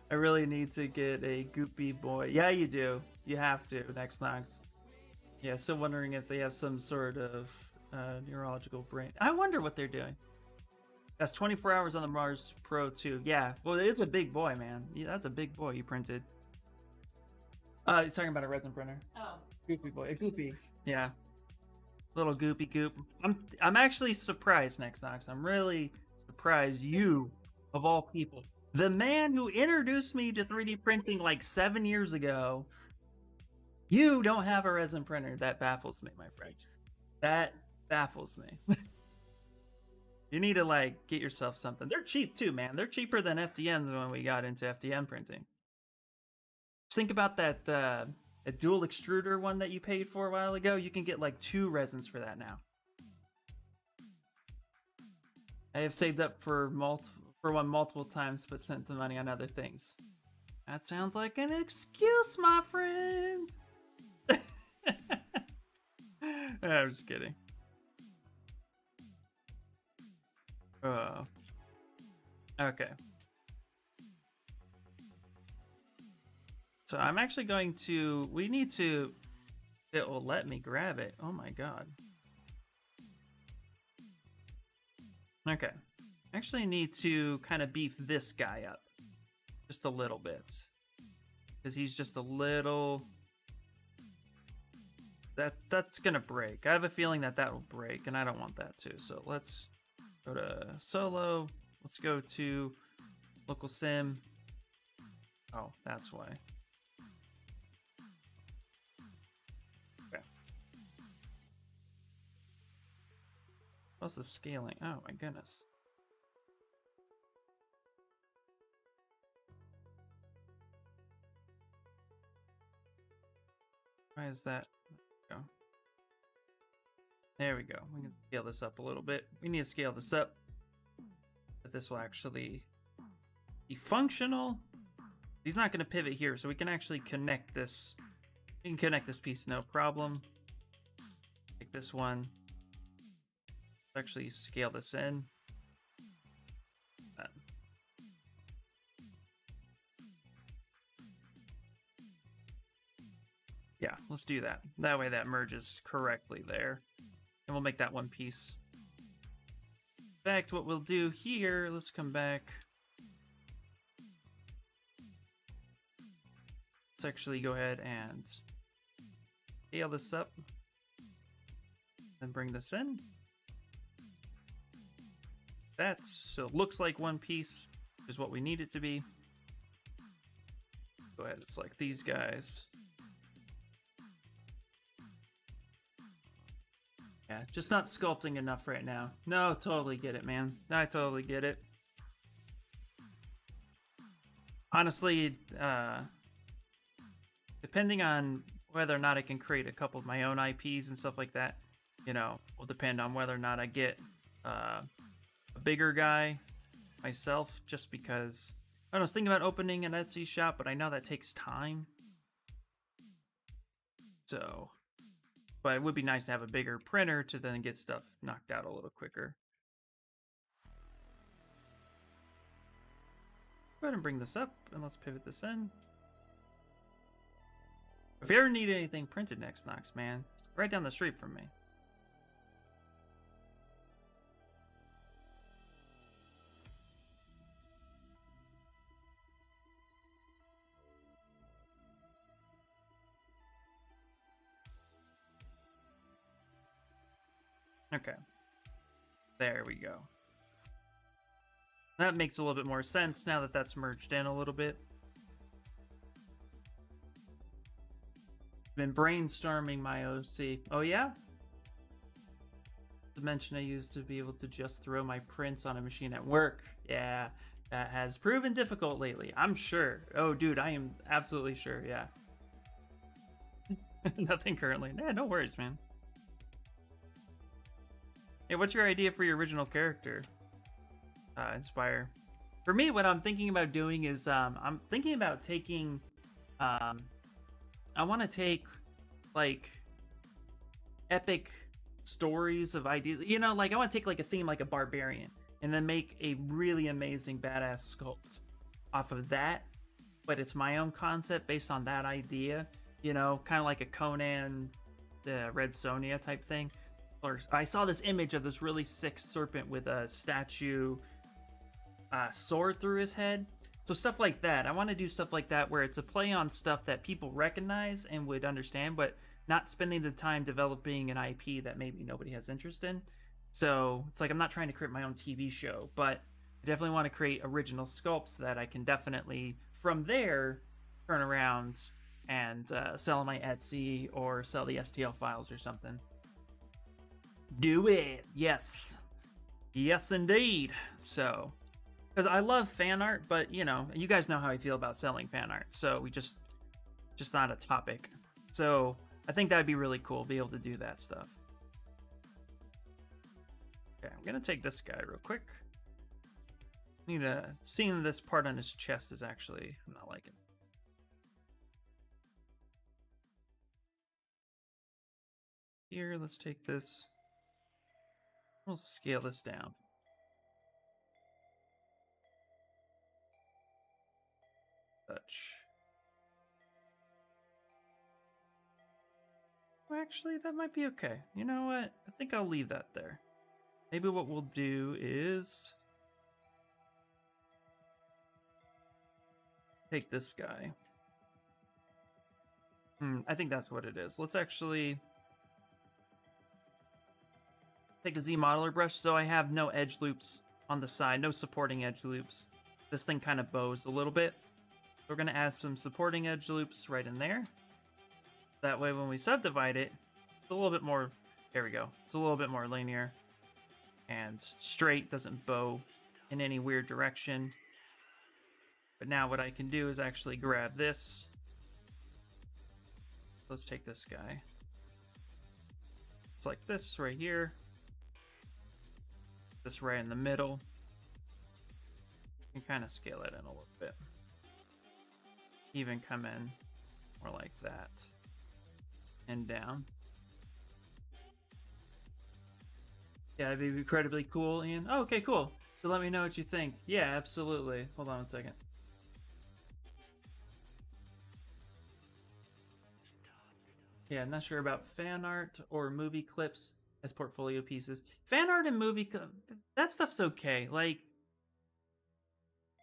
I really need to get a goopy boy. Yeah, you do. You have to, Next Knox. Yeah, still wondering if they have some sort of neurological brain. I wonder what they're doing. That's 24 hours on the Mars Pro 2. Yeah, well, it's a big boy, man. Yeah, that's a big boy you printed. He's talking about a resin printer. Oh. Goopy boy. A goopy. Yeah. Little goopy goop. I'm actually surprised, Next Knox. I'm really surprised you, of all people. The man who introduced me to 3D printing like 7 years ago, you don't have a resin printer. That baffles me, my friend. That baffles me. You need to like get yourself something. They're cheap too, man. They're cheaper than FDMs when we got into FDM printing. Just think about that a dual extruder one that you paid for a while ago. You can get like 2 resins for that now. I have saved up for one multiple times, but spent the money on other things. That sounds like an excuse, my friend. I'm just kidding. Oh. Okay. So I'm actually going to... We need to... It will let me grab it. Oh my god. Okay. Actually need to kind of beef this guy up just a little bit. Because he's just a little... That's gonna break. I have a feeling that will break, and I don't want that to. So let's go to solo. Let's go to local sim. Oh, that's why. Okay. What's the scaling? Oh my goodness. Why is that? There we go. We can scale this up a little bit. We need to scale this up. But this will actually be functional. He's not going to pivot here, so we can actually connect this. We can connect this piece, no problem. Take this one. Let's actually scale this in. Yeah, let's do that. That way that merges correctly there. And we'll make that one piece. In fact, what we'll do here, let's come back. Let's actually go ahead and scale this up. And bring this in. So it looks like one piece, which is what we need it to be. Go ahead and select these guys. Yeah, just not sculpting enough right now. No, totally get it, man. I totally get it. Honestly, depending on whether or not I can create a couple of my own IPs and stuff like that, you know, will depend on whether or not I get a bigger guy myself, just because I was thinking about opening an Etsy shop, but I know that takes time. So, but it would be nice to have a bigger printer to then get stuff knocked out a little quicker. Go ahead and bring this up, and let's pivot this in. If you ever need anything printed next, Knox, man, right down the street from me. Okay. There we go. That makes a little bit more sense now that that's merged in a little bit. Been brainstorming my OC. Oh, yeah? The dimension I used to be able to just throw my prints on a machine at work. Yeah, that has proven difficult lately. I'm sure. Oh, dude, I am absolutely sure. Yeah. Nothing currently. Yeah, no worries, man. Hey, what's your idea for your original character? Inspire. For me, what I'm thinking about doing is I'm thinking about taking I want to take like epic stories of ideas, you know, like I want to take like a theme like a barbarian and then make a really amazing badass sculpt off of that, but it's my own concept based on that idea, you know, kind of like a Conan the Red Sonja type thing. Or I saw this image of this really sick serpent with a statue sword through his head. So stuff like that. I want to do stuff like that where it's a play on stuff that people recognize and would understand, but not spending the time developing an IP that maybe nobody has interest in. So it's like I'm not trying to create my own TV show, but I definitely want to create original sculpts that I can definitely, from there, turn around and sell on my Etsy or sell the STL files or something. Do it. Yes. Yes, indeed. So... because I love fan art, but, you know, you guys know how I feel about selling fan art. So we just not a topic. So I think that'd be really cool, be able to do that stuff. Okay, I'm going to take this guy real quick. Need to... seeing this part on his chest is actually... I'm not liking it. Here, let's take this. We'll scale this down. Touch. Well, actually, that might be okay. You know what? I think I'll leave that there. maybe what we'll do is take this guy. I think that's what it is. Let's actually take a Z modeler brush so I have no edge loops on the side, no supporting edge loops. This thing kind of bows a little bit. We're going to add some supporting edge loops right in there. That way when we subdivide it, it's a little bit more, there we go. It's a little bit more linear and straight, doesn't bow in any weird direction. But now what I can do is actually grab this. Let's take this guy. It's like this right here. This right in the middle. You can kind of scale it in a little bit. Even come in more like that. And down. Yeah, that'd be incredibly cool, Ian. Oh, okay, cool. So let me know what you think. Yeah, absolutely. Hold on one second. Yeah, I'm not sure about fan art or movie clips as portfolio pieces. Fan art and movie, that stuff's okay. Like,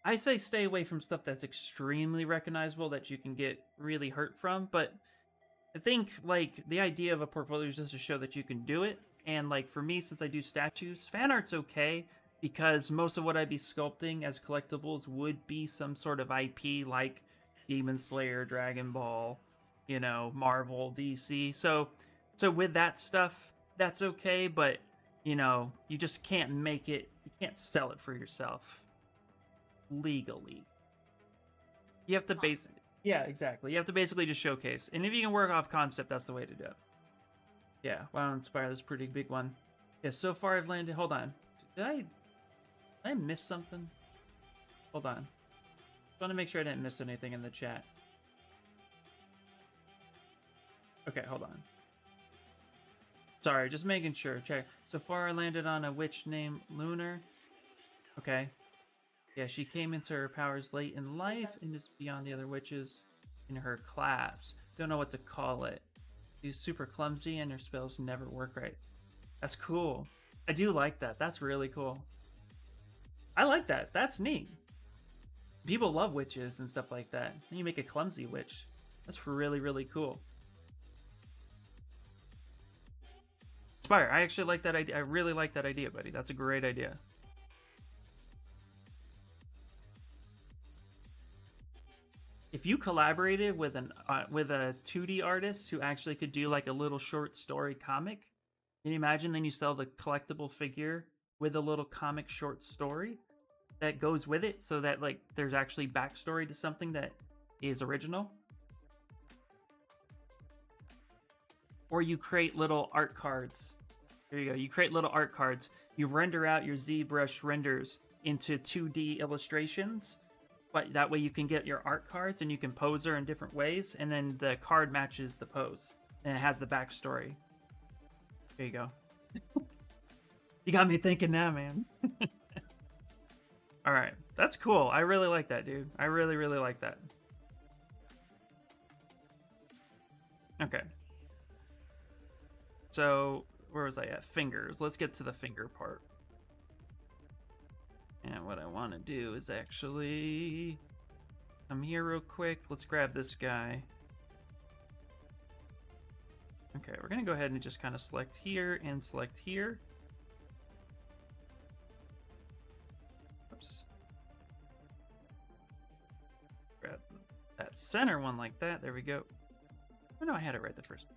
I say stay away from stuff that's extremely recognizable that you can get really hurt from. But I think, like, the idea of a portfolio is just to show that you can do it. And, like, for me, since I do statues, fan art's okay because most of what I'd be sculpting as collectibles would be some sort of IP, like Demon Slayer, Dragon Ball, you know, Marvel, DC. So with that stuff, that's okay, but, you know, you just can't make it, you can't sell it for yourself legally. You have to yeah, exactly. You have to basically just showcase. And if you can work off concept, that's the way to do it. Yeah, wow, Inspire, this is a pretty big one. Yeah, so far I've landed, hold on. Did I miss something? Hold on. I want to make sure I didn't miss anything in the chat. Okay, hold on. Sorry, just making sure. Check. So far, I landed on a witch named Lunar. Okay. Yeah, she came into her powers late in life and is beyond the other witches in her class. Don't know what to call it. She's super clumsy and her spells never work right. That's cool. I do like that. That's really cool. I like that. That's neat. People love witches and stuff like that. And you make a clumsy witch. That's really, really cool. Inspire. I actually like that idea. I really like that idea, buddy. That's a great idea. If you collaborated with a 2D artist who actually could do like a little short story comic, can you imagine? Then you sell the collectible figure with a little comic short story that goes with it, so that like there's actually backstory to something that is original. Or you create little art cards. There you go. You create little art cards. You render out your ZBrush renders into 2D illustrations. But that way you can get your art cards and you can pose her in different ways. And then the card matches the pose. And it has the backstory. There you go. You got me thinking now, man. All right. That's cool. I really like that, dude. I really, really like that. Okay. So, where was I at? Fingers. Let's get to the finger part. And what I want to do is actually come here real quick. Let's grab this guy. Okay, we're going to go ahead and just kind of select here and select here. Oops. Grab that center one like that. There we go. Oh, no, I had it right the first time.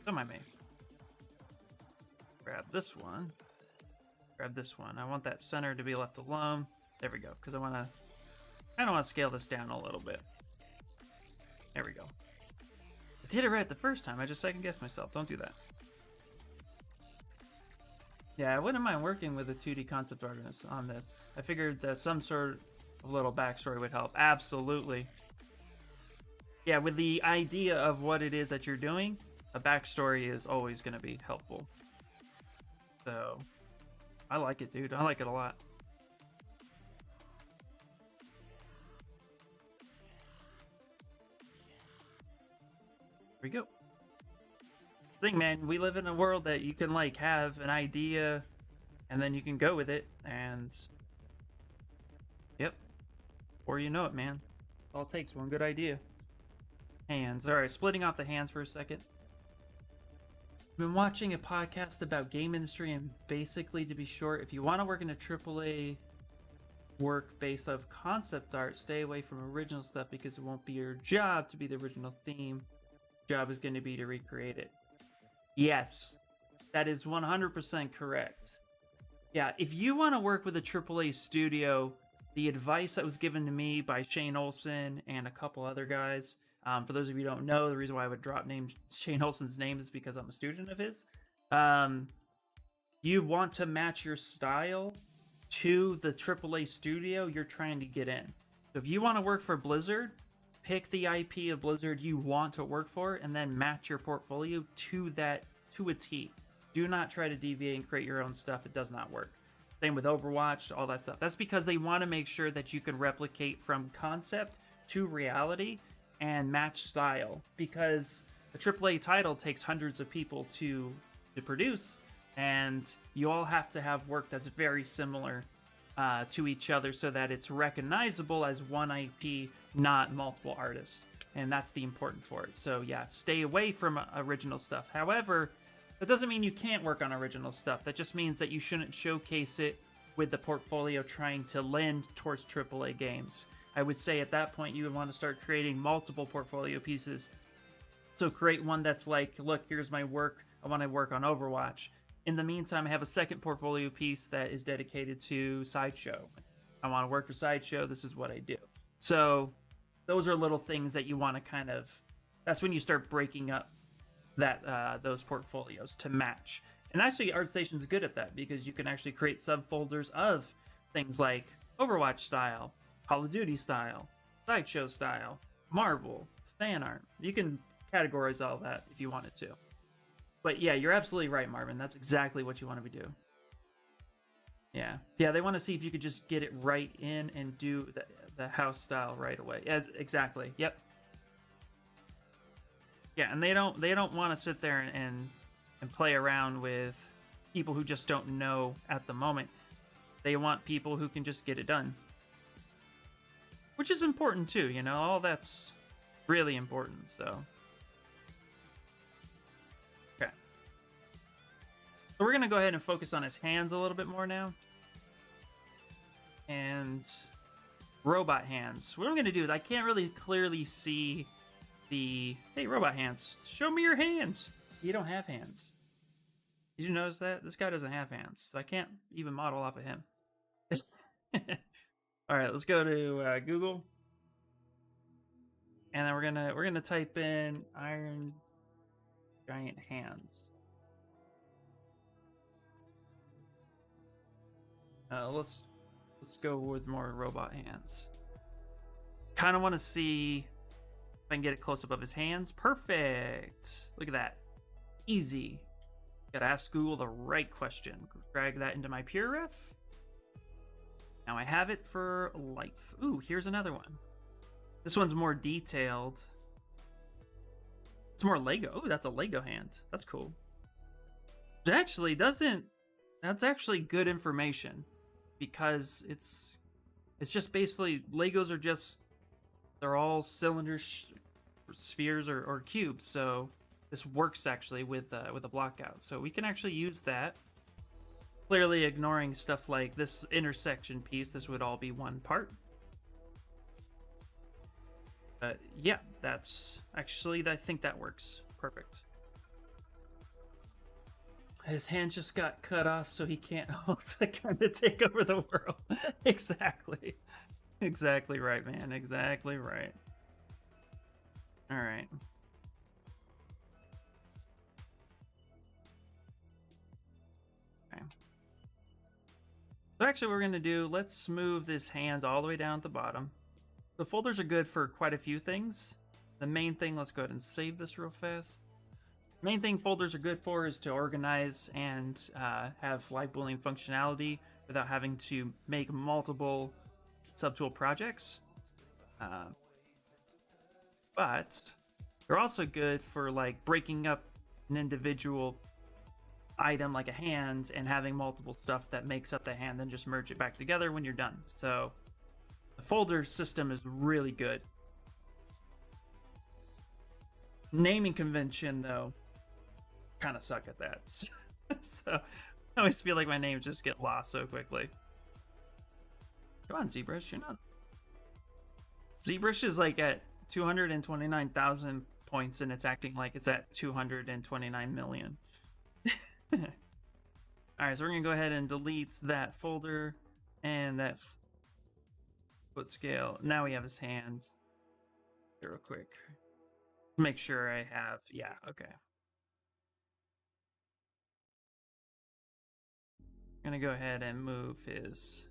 So my main. Grab this one. Grab this one. I want that center to be left alone. There we go, because I want to scale this down a little bit. There we go. I did it right the first time. I just second guessed myself. Don't do that. Yeah, I wouldn't mind working with a 2D concept artist on this. I figured that some sort of little backstory would help. Absolutely. Yeah, with the idea of what it is that you're doing, a backstory is always going to be helpful. So, I like it, dude. I like it a lot. There we go. Thing, man, we live in a world that you can like have an idea and then you can go with it, and yep, or you know it, man. All it takes, one good idea. Hands. All right, splitting off the hands for a second. I've been watching a podcast about game industry, and basically, to be short, if you want to work in a AAA work based off concept art, stay away from original stuff because it won't be your job to be the original theme. Job is going to be to recreate it. Yes, that is 100% correct. Yeah, if you want to work with a AAA studio, the advice that was given to me by Shane Olson and a couple other guys, for those of you who don't know, the reason why I would drop Shane Olson's name is because I'm a student of his. You want to match your style to the AAA studio you're trying to get in. So if you want to work for Blizzard, pick the IP of Blizzard you want to work for, and then match your portfolio to that to a T. Do not try to deviate and create your own stuff. It does not work. Same with Overwatch, all that stuff. That's because they want to make sure that you can replicate from concept to reality and match style. Because a AAA title takes hundreds of people to produce, and you all have to have work that's very similar to each other so that it's recognizable as one IP, not multiple artists. And that's the important for it. So yeah, stay away from original stuff. However, that doesn't mean you can't work on original stuff. That just means that you shouldn't showcase it with the portfolio trying to lend towards AAA games. I would say at that point you would want to start creating multiple portfolio pieces. So create one that's like, look, here's my work. I want to work on Overwatch. In the meantime, I have a second portfolio piece that is dedicated to Sideshow. I want to work for Sideshow. This is what I do. So those are little things that you want to kind of, that's when you start breaking up that those portfolios to match. And actually ArtStation's good at that because you can actually create subfolders of things like Overwatch style, Call of Duty style, Sideshow style, Marvel, fan art. You can categorize all that if you wanted to. But yeah, you're absolutely right, Marvin. That's exactly what you want to be doing. Yeah, they want to see if you could just get it right in and do the house style right away. Yes, exactly. Yep. Yeah, and they don't want to sit there and play around with people who just don't know at the moment. They want people who can just get it done. Which is important too, you know, all that's really important, so. Okay. So we're gonna go ahead and focus on his hands a little bit more now. And robot hands. What I'm gonna do is I can't really clearly see the, hey, robot hands, show me your hands. You don't have hands. Did you notice that? This guy doesn't have hands, so I can't even model off of him. All right, let's go to Google, and then we're gonna type in Iron Giant hands. Let's go with more robot hands. Kind of want to see if I can get it close up of his hands. Perfect. Look at that. Easy. Gotta ask Google the right question. Drag that into my pure ref. Now I have it for life. Ooh, here's another one. This one's more detailed. It's more Lego. Ooh, that's a Lego hand. That's cool. It actually doesn't. That's actually good information because it's just basically Legos are just, they're all cylinders, spheres, or cubes. So this works actually with a block out. So we can actually use that. Clearly ignoring stuff like this intersection piece. This would all be one part. But yeah, that's actually, I think that works. Perfect. His hand just got cut off, so he can't hold to kind of take over the world. Exactly. Exactly right, man. Exactly right. All right. Okay. So actually what we're going to do, let's move this hands all the way down at the bottom. The folders are good for quite a few things. The main thing, let's go ahead and save this real fast. Main thing folders are good for is to organize and have live boolean functionality without having to make multiple subtool projects. But they're also good for like breaking up an individual item like a hand and having multiple stuff that makes up the hand, then just merge it back together when you're done. So the folder system is really good. Naming convention, though, kind of suck at that. So I always feel like my names just get lost so quickly. Come on, Zbrush, you're not. Zbrush is like at 229,000 points, and it's acting like it's at 229 million. Alright, so we're gonna go ahead and delete that folder and that foot scale. Now we have his hand. Here, real quick. Make sure I have, yeah, okay. I'm gonna go ahead and move his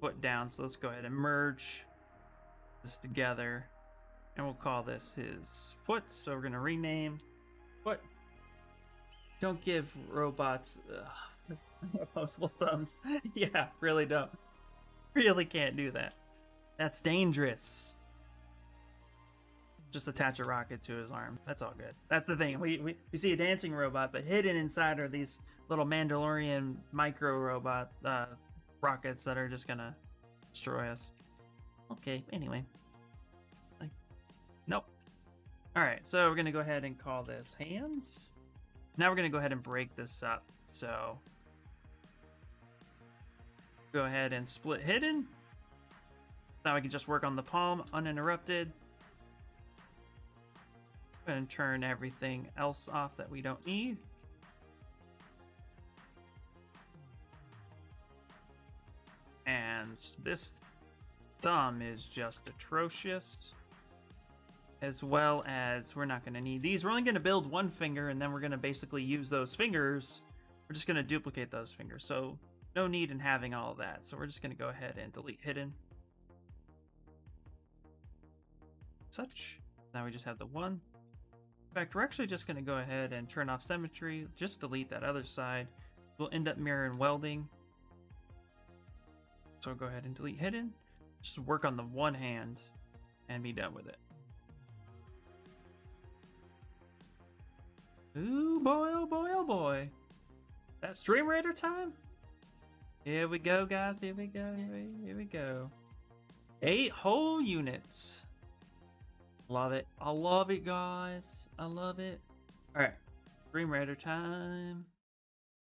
foot down. So let's go ahead and merge this together, and we'll call this his foot. So we're gonna rename foot. Don't give robots opposable thumbs. Yeah, really don't. Really can't do that. That's dangerous. Just attach a rocket to his arm. That's all good. That's the thing. We see a dancing robot, but hidden inside are these little Mandalorian micro robot rockets that are just gonna destroy us. Okay, anyway. Like, nope. Alright, so we're gonna go ahead and call this hands. Now we're gonna go ahead and break this up. So go ahead and split hidden. Now I can just work on the palm uninterrupted. And turn everything else off that we don't need. And this thumb is just atrocious. As well as we're not going to need these. We're only going to build one finger, and then we're going to basically use those fingers. We're just going to duplicate those fingers. So no need in having all of that. So we're just going to go ahead and delete hidden. Such. Now we just have the one. In fact, we're actually just going to go ahead and turn off symmetry. Just delete that other side. We'll end up mirror and welding. So go ahead and delete hidden. Just work on the one hand and be done with it. Ooh, boy, oh boy, oh boy. That's Stream Raider time? Here we go, guys. Here we go. Here we go. 8 whole units. Love it. I love it, guys. I love it. All right. Stream Raider time.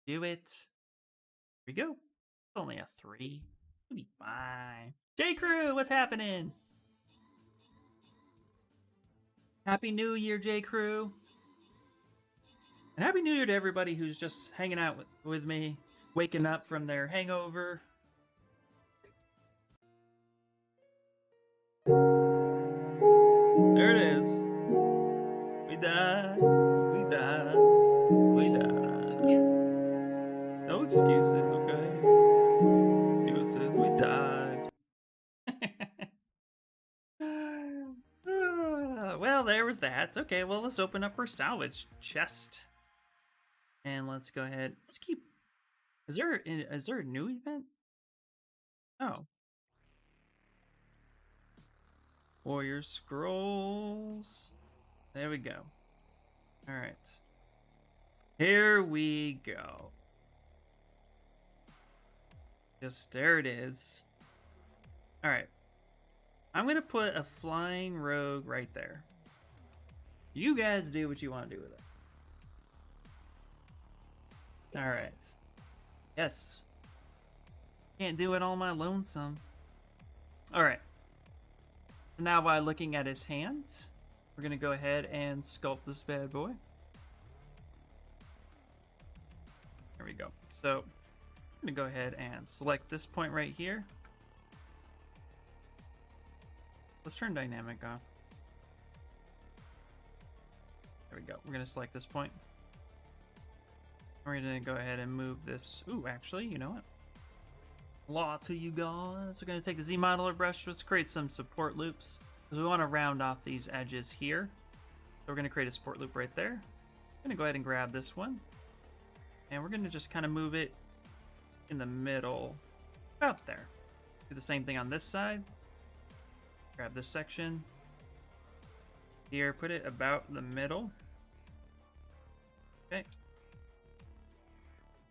Do it. Here we go. It's only a 3. We'll be fine. J Crew, what's happening? Happy New Year, J Crew. And Happy New Year to everybody who's just hanging out with me, waking up from their hangover. There it is. We died. We died. We died. No excuses, okay? Excuses. We died. Well, there was that. Okay, well, let's open up our salvage chest. And let's go ahead. Let's keep. Is there a new event? Oh. Warrior Scrolls. There we go. All right. Here we go. Just there it is. All right. I'm going to put a flying rogue right there. You guys do what you want to do with it. All right. Yes. Can't do it all my lonesome. All right. Now, by looking at his hand, we're going to go ahead and sculpt this bad boy. There we go. So, I'm going to go ahead and select this point right here. Let's turn dynamic off. There we go. We're going to select this point. We're going to go ahead and move this. Ooh, actually, you know what? Law to you guys. We're going to take the Z modeler brush. Let's create some support loops because we want to round off these edges here. So we're going to create a support loop right there. I'm going to go ahead and grab this one. And we're going to just kind of move it in the middle, about there. Do the same thing on this side. Grab this section. Here, put it about the middle. Okay.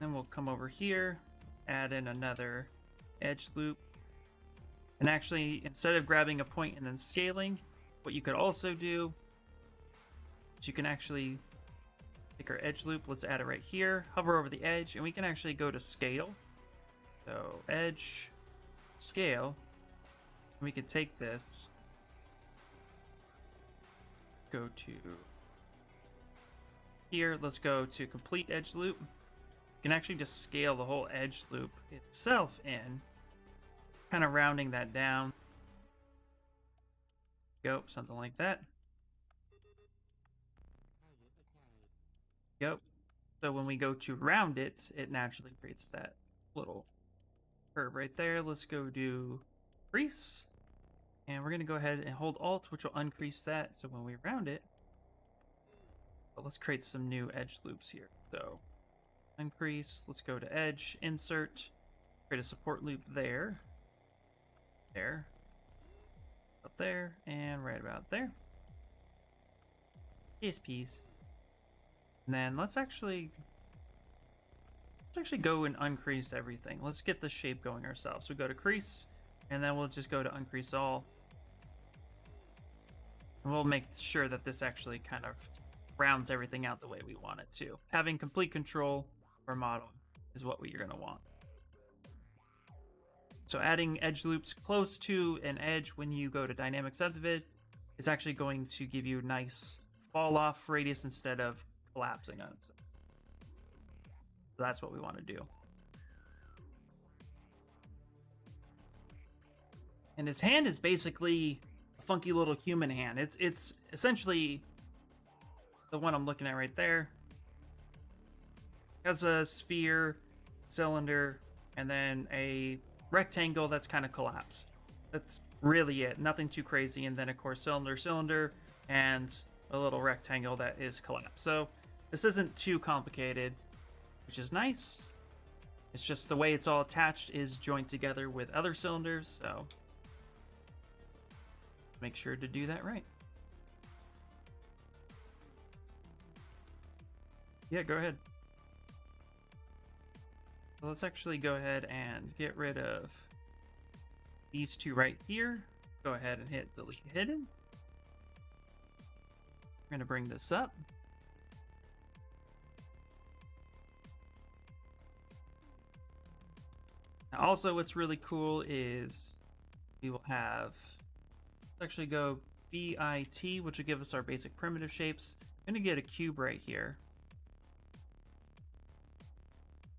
Then we'll come over here, add in another edge loop. And actually, instead of grabbing a point and then scaling, what you could also do is you can actually take our edge loop. Let's add it right here, hover over the edge, and we can actually go to scale. So edge, scale, and we can take this, go to here, let's go to complete edge loop. You can actually just scale the whole edge loop itself in, kind of rounding that down. Go, something like that. Yep. So when we go to round it, it naturally creates that little curve right there. Let's go do crease. And we're going to go ahead and hold Alt, which will uncrease that. So when we round it, but let's create some new edge loops here. So uncrease, let's go to edge, insert, create a support loop there, up there, and right about there. Yes, please. And then let's actually go and uncrease everything. Let's get the shape going ourselves. So go to crease, and then we'll just go to uncrease all. And we'll make sure that this actually kind of rounds everything out the way we want it to. Having complete control of our model is what you're going to want. So adding edge loops close to an edge when you go to dynamic subdivid is actually going to give you nice fall off radius instead of collapsing on itself. So that's what we want to do. And his hand is basically a funky little human hand. It's essentially the one I'm looking at right there. It has a sphere, cylinder, and then a rectangle that's kind of collapsed. That's really it. Nothing too crazy. And then of course cylinder, and a little rectangle that is collapsed. So this isn't too complicated, which is nice. It's just the way it's all attached is joined together with other cylinders, so make sure to do that right. Yeah, go ahead. So let's actually go ahead and get rid of these two right here. Go ahead and hit delete hidden. We're going to bring this up. Now also what's really cool is we will have, let's actually go BIT, which will give us our basic primitive shapes. I'm going to get a cube right here.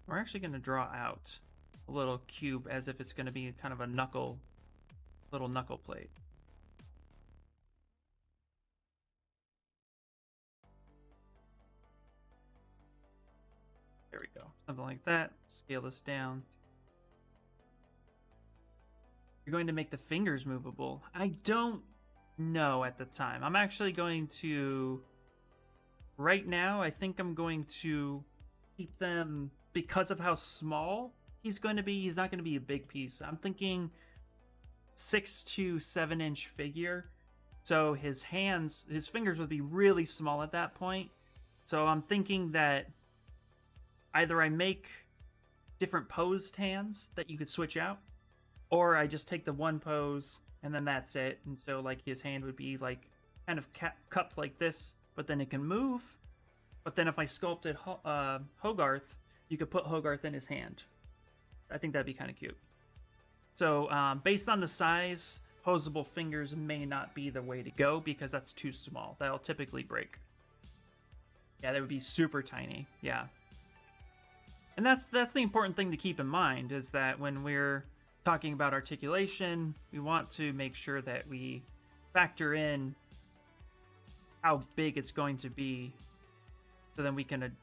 We're actually going to draw out a little cube as if it's going to be kind of a little knuckle plate. There we go. Something like that. Scale this down. You're going to make the fingers movable. I don't know at the time. I'm actually going to, right now, I think I'm going to keep them, because of how small he's going to be, he's not going to be a big piece. I'm thinking 6 to 7 inch figure. So his fingers would be really small at that point. So I'm thinking that either I make different posed hands that you could switch out, or I just take the one pose and then that's it. And so like his hand would be like kind of cupped like this, but then it can move. But then if I sculpted Hogarth, you could put Hogarth in his hand. I think that'd be kind of cute. So based on the size, posable fingers may not be the way to go because that's too small. That'll typically break. Yeah, that would be super tiny. Yeah. And that's the important thing to keep in mind, is that when we're talking about articulation, we want to make sure that we factor in how big it's going to be, so then we can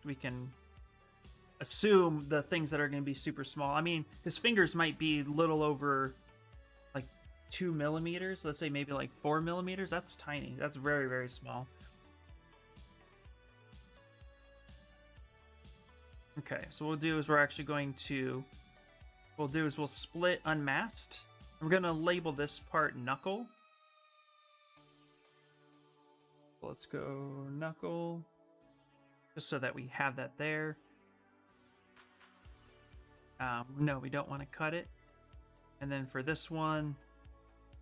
assume the things that are going to be super small. I mean, his fingers might be little over like 2 millimeters. Let's say maybe like 4 millimeters. That's tiny. That's very, very small. Okay, so what we'll do is we'll split unmasked. We're going to label this part knuckle. Let's go knuckle, just so that we have that there. No, we don't want to cut it. And then for this one,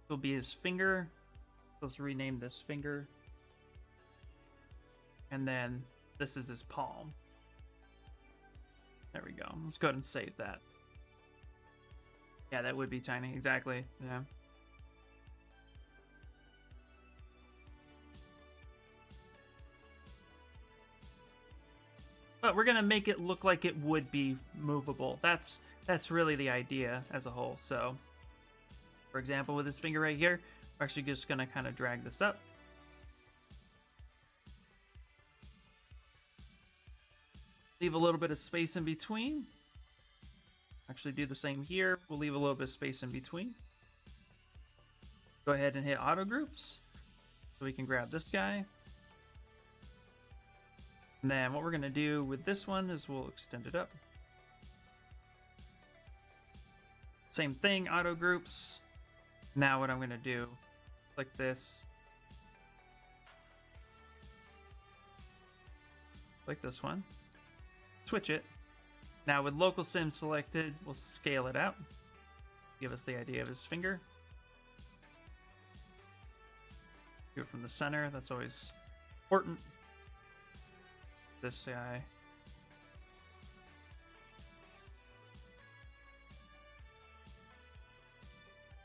will be his finger. Let's rename this finger. And then this is his palm. There we go. Let's go ahead and save that. Yeah, that would be tiny. Exactly. Yeah. But we're gonna make it look like it would be movable. That's really the idea as a whole. So, for example, with this finger right here, we're actually just gonna kind of drag this up. Leave a little bit of space in between. Actually do the same here. We'll leave a little bit of space in between. Go ahead and hit auto groups. So we can grab this guy. And then what we're going to do with this one is we'll extend it up. Same thing, auto groups. Now what I'm going to do, click this. Click this one. Switch it. Now with local sim selected, we'll scale it out. Give us the idea of his finger. Do it from the center, that's always important. This guy.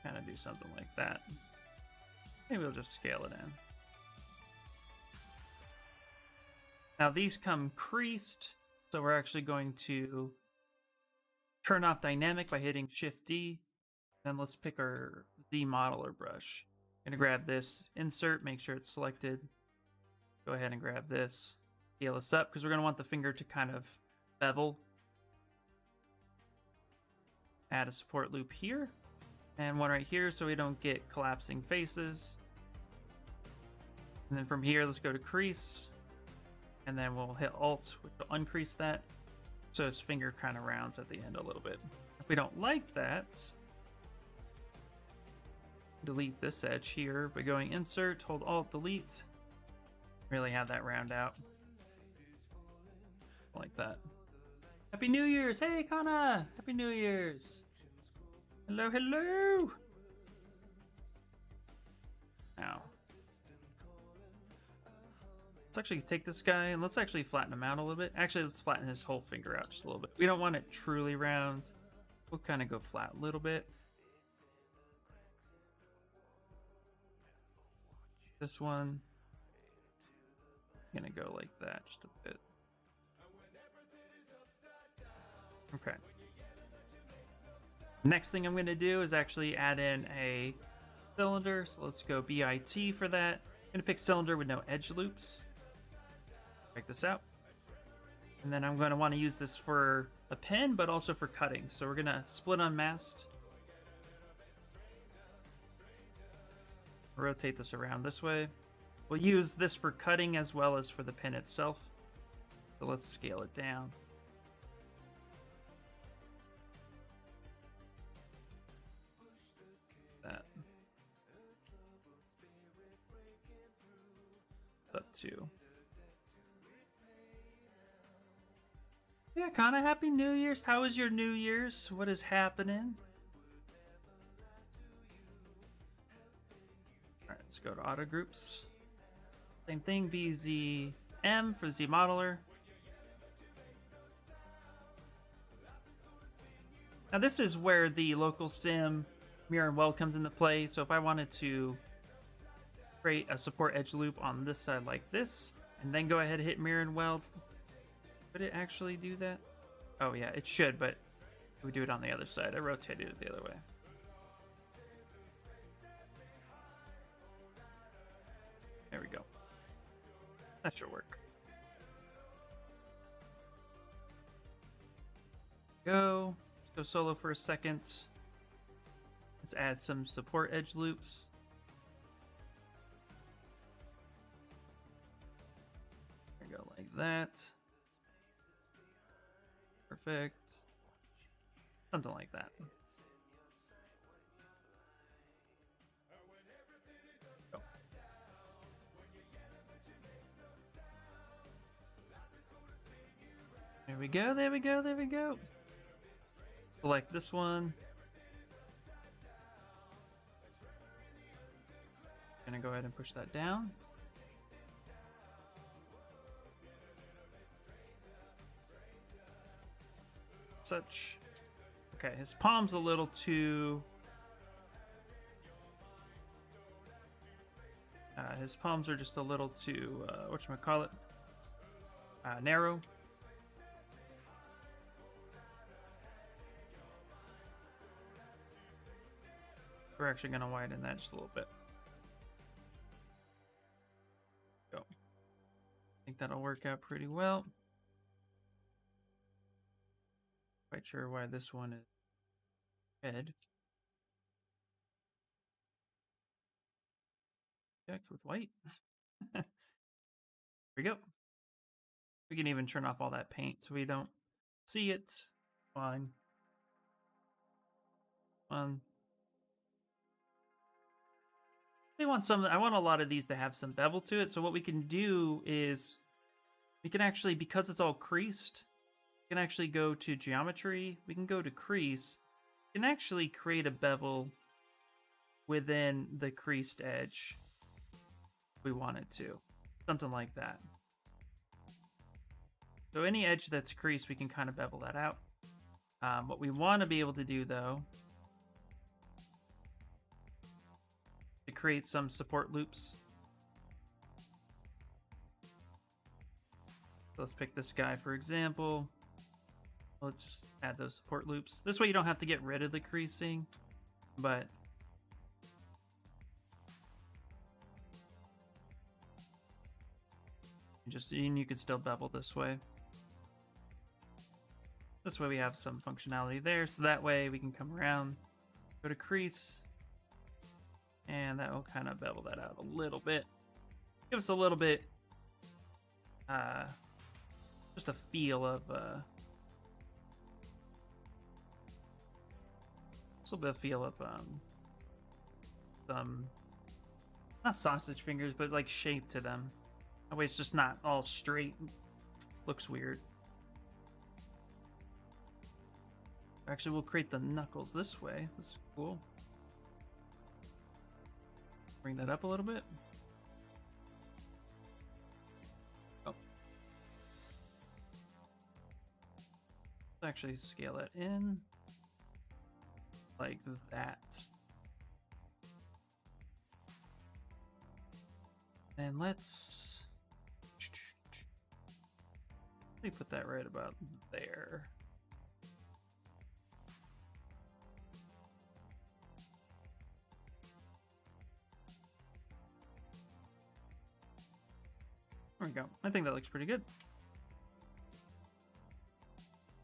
Kind of do something like that. Maybe we'll just scale it in. Now these come creased, so we're actually going to turn off dynamic by hitting Shift D. Then let's pick our Z modeler brush. I'm gonna grab this, insert, make sure it's selected. Go ahead and grab this. Scale this up because we're going to want the finger to kind of bevel. Add a support loop here and one right here so we don't get collapsing faces. And then from here, let's go to crease and then we'll hit Alt, which will uncrease that so his finger kind of rounds at the end a little bit. If we don't like that, delete this edge here by going Insert, hold Alt, Delete. Really have that round out. Like that. Happy New Year's! Hey, Kana! Happy New Year's! Hello, hello! Now, let's actually take this guy and let's actually flatten him out a little bit. Actually, let's flatten his whole finger out just a little bit. We don't want it truly round. We'll kind of go flat a little bit. This one, I'm gonna go like that just a bit. Okay. Next thing I'm going to do is actually add in a cylinder. So let's go BIT for that. I'm going to pick cylinder with no edge loops. Check this out. And then I'm going to want to use this for a pen, but also for cutting. So we're going to split unmasked. Rotate this around this way. We'll use this for cutting as well as for the pen itself. So let's scale it down. Up to. Yeah, kinda happy New Year's. How was your New Year's? What is happening? Alright, let's go to auto groups. Same thing, VZM for Z modeler. Now this is where the local sim mirror and weld comes into play. So if I wanted to create a support edge loop on this side like this, and then go ahead and hit mirror and weld, would it actually do that? Oh yeah, it should, but we do it on the other side. I rotated it the other way. There we go. That should work. Go. Let's go solo for a second. Let's add some support edge loops. There we go, like that. Perfect. Something like that. Go. There we go, there we go, there we go. select this one. Gonna go ahead and push that down. Such. Okay, his palm's a little too... his palms are just a little too, whatchamacallit, narrow. We're actually going to widen that just a little bit. Go. I think that'll work out pretty well. Quite sure why this one is red. Checked with white. There we go. We can even turn off all that paint so we don't see it. Fine. I want a lot of these to have some bevel to it. So what we can do is we can actually, because it's all creased, we can actually go to geometry. We can go to crease. We can actually create a bevel within the creased edge if we wanted to. Something like that. So any edge that's creased, we can kind of bevel that out. What we want to be able to do, though, to create some support loops. So let's pick this guy, for example. Let's just add those support loops. This way you don't have to get rid of the creasing, but you can still bevel this way. This way we have some functionality there, so that way we can come around, go to crease, and that will kind of bevel that out a little bit. Give us a little bit, just a feel of, some, not sausage fingers, but like shape to them. That way it's just not all straight. Looks weird. Actually, we'll create the knuckles this way. This is cool. Bring that up a little bit. Oh. Let's actually scale that in. Like that. And let's... Let me put that right about there. There we go. I think that looks pretty good.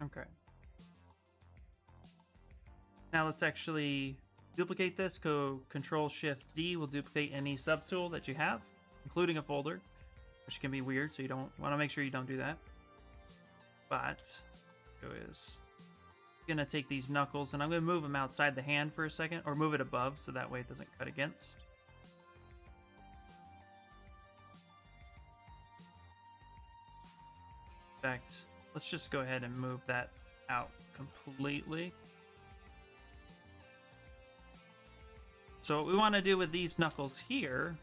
Okay. Now let's actually duplicate this. Go Control-Shift-D will duplicate any subtool that you have, including a folder, which can be weird, so you don't want to make sure you don't do that. But is gonna take these knuckles and I'm gonna move them outside the hand for a second, or move it above so that way it doesn't cut against. In fact, let's just go ahead and move that out completely. So what we want to do with these knuckles here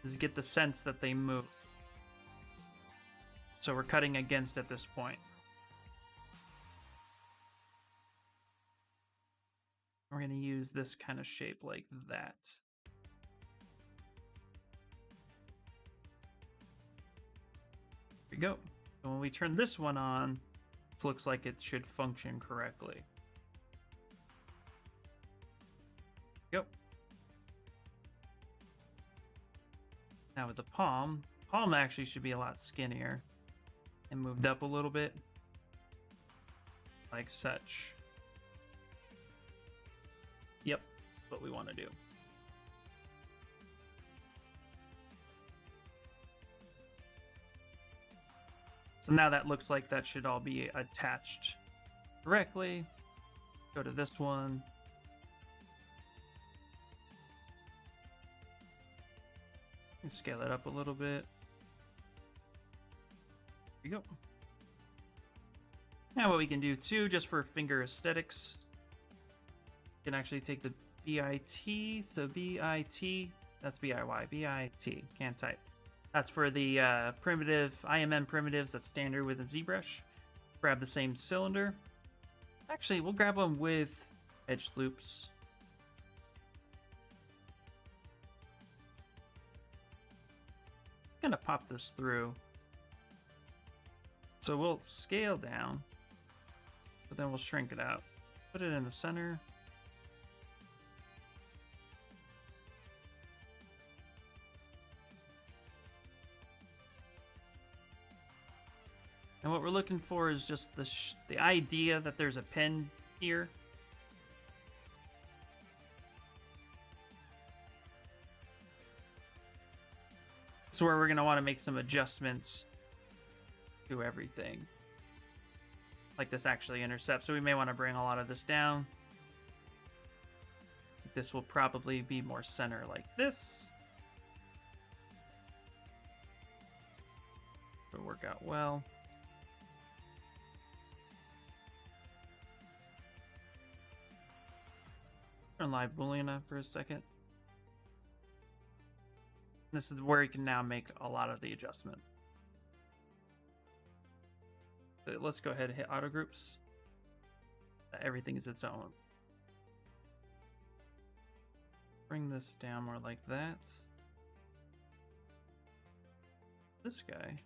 is get the sense that they move. So we're cutting against at this point. We're going to use this kind of shape like that. There we go. So when we turn this one on, it looks like it should function correctly. Go. Now with the palm actually should be a lot skinnier and moved up a little bit, like such. Yep, that's what we want to do. So now that looks like that should all be attached correctly. Go to this one. Scale it up a little bit. There we go. Now what we can do too, just for finger aesthetics, we can actually take the BIT, so BIT, that's BIY, BIT, can't type. That's for the primitive, IMM primitives, that's standard with a ZBrush. Grab the same cylinder. Actually, we'll grab one with edge loops. I'm gonna pop this through. So we'll scale down, but then we'll shrink it out. Put it in the center. And what we're looking for is just the idea that there's a pin here. So where we're going to want to make some adjustments to everything. Like this actually intercepts. So we may want to bring a lot of this down. This will probably be more center like this. It'll work out well. Turn live Boolean on for a second. This is where you can now make a lot of the adjustments. So let's go ahead and hit auto groups. Everything is its own. Bring this down more like that. This guy.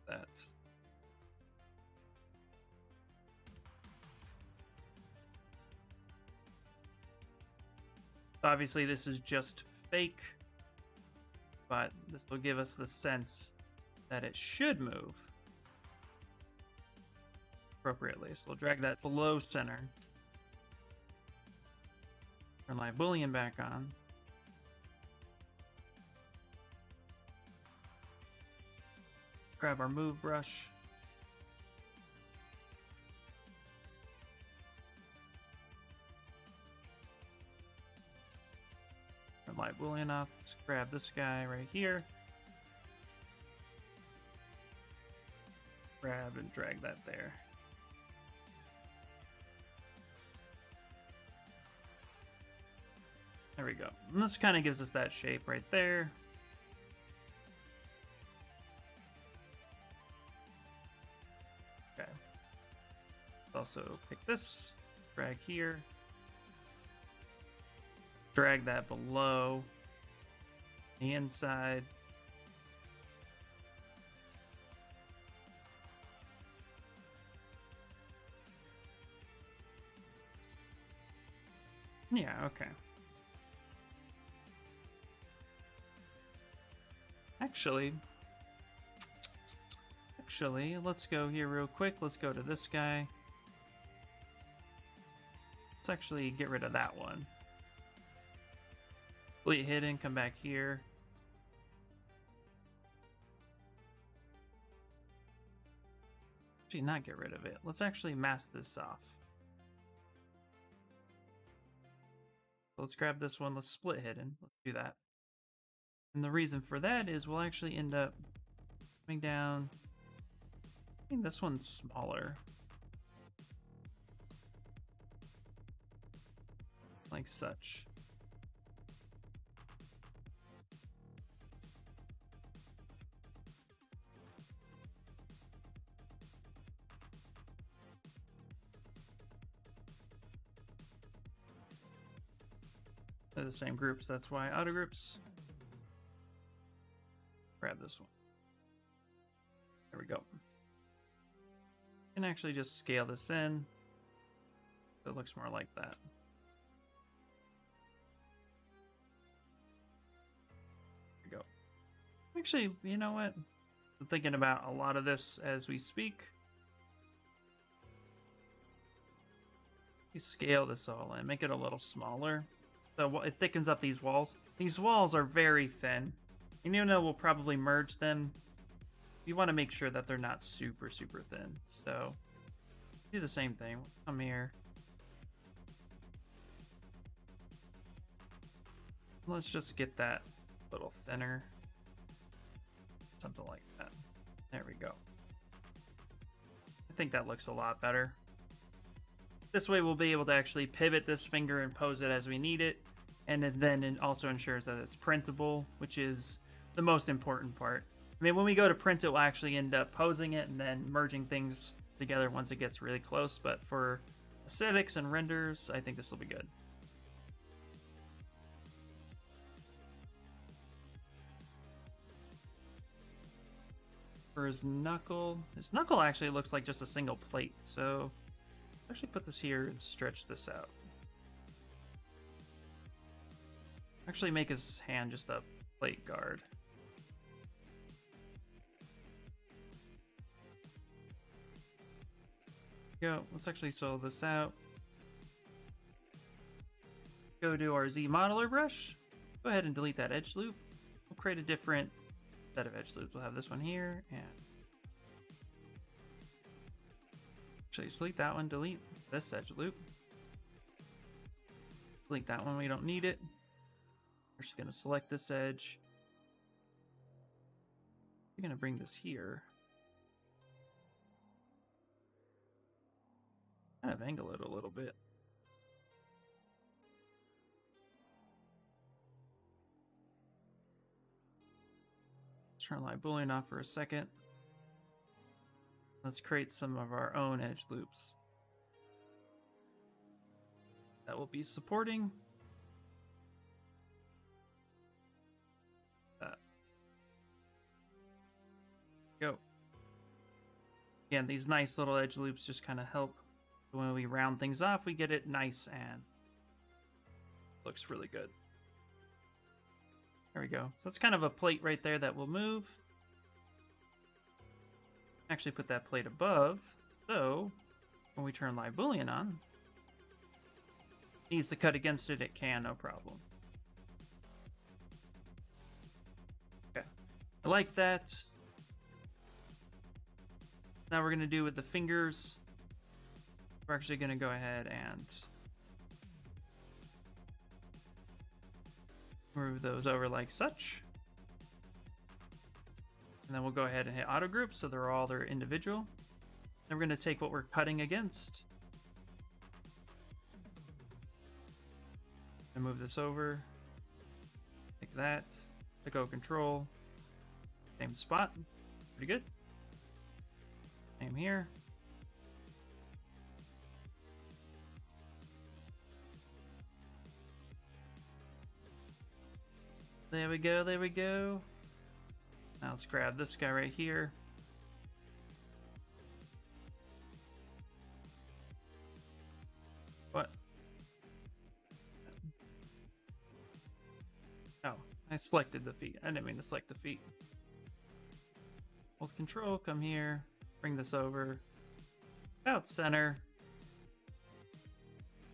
That. Obviously, this is just fake, but this will give us the sense that it should move appropriately. So we'll drag that below center. Turn live Boolean back on. Grab our move brush. Turn live Boolean off. Let's grab this guy right here. Grab and drag that there. There we go. And this kind of gives us that shape right there. Okay. Also pick this, drag here. Drag that below the inside. Yeah, okay. Actually, let's go here real quick. Let's go to this guy. Let's actually get rid of that one. Delete hidden, come back here. Actually, not get rid of it. Let's actually mask this off. Let's grab this one. Let's split hidden. Let's do that. And the reason for that is we'll actually end up coming down. I think this one's smaller. Like such. They're the same groups, that's why auto groups. Grab this one. There we go. You can actually just scale this in so it looks more like that. There we go. Actually, you know what? I'm thinking about a lot of this as we speak. You scale this all in, make it a little smaller. So it thickens up these walls. These walls are very thin. And even though we'll probably merge them, you want to make sure that they're not super, super thin. So do the same thing. Come here. Let's just get that a little thinner. Something like that. There we go. I think that looks a lot better. This way we'll be able to actually pivot this finger and pose it as we need it. And then it also ensures that it's printable, which is the most important part. I mean, when we go to print it, we'll actually end up posing it and then merging things together once it gets really close. But for aesthetics and renders, I think this will be good. For his knuckle actually looks like just a single plate. So actually put this here and stretch this out. Actually make his hand just a plate guard. Go. Let's actually solo this out. Go to our Z modeler brush. Go ahead and delete that edge loop. We'll create a different set of edge loops. We'll have this one here and actually delete that one. Delete this edge loop. Delete that one. We don't need it. We're just going to select this edge. We're going to bring this here. Kind of angle it a little bit. Turn live boolean off for a second. Let's create some of our own edge loops that will be supporting that. Go. Again, these nice little edge loops just kind of help. When we round things off, we get it nice and looks really good. There we go. So it's kind of a plate right there that will move. Actually put that plate above. So when we turn live boolean on, needs to cut against it, it can, no problem. Okay. I like that. Now we're going to do with the fingers. We're actually going to go ahead and move those over like such. And then we'll go ahead and hit auto group so they're individual. Then we're going to take what we're cutting against and move this over like that. Let go control. Same spot. Pretty good. Same here. There we go, there we go. Now let's grab this guy right here. What? Oh, I selected the feet. I didn't mean to select the feet. Hold control, come here, bring this over. About center.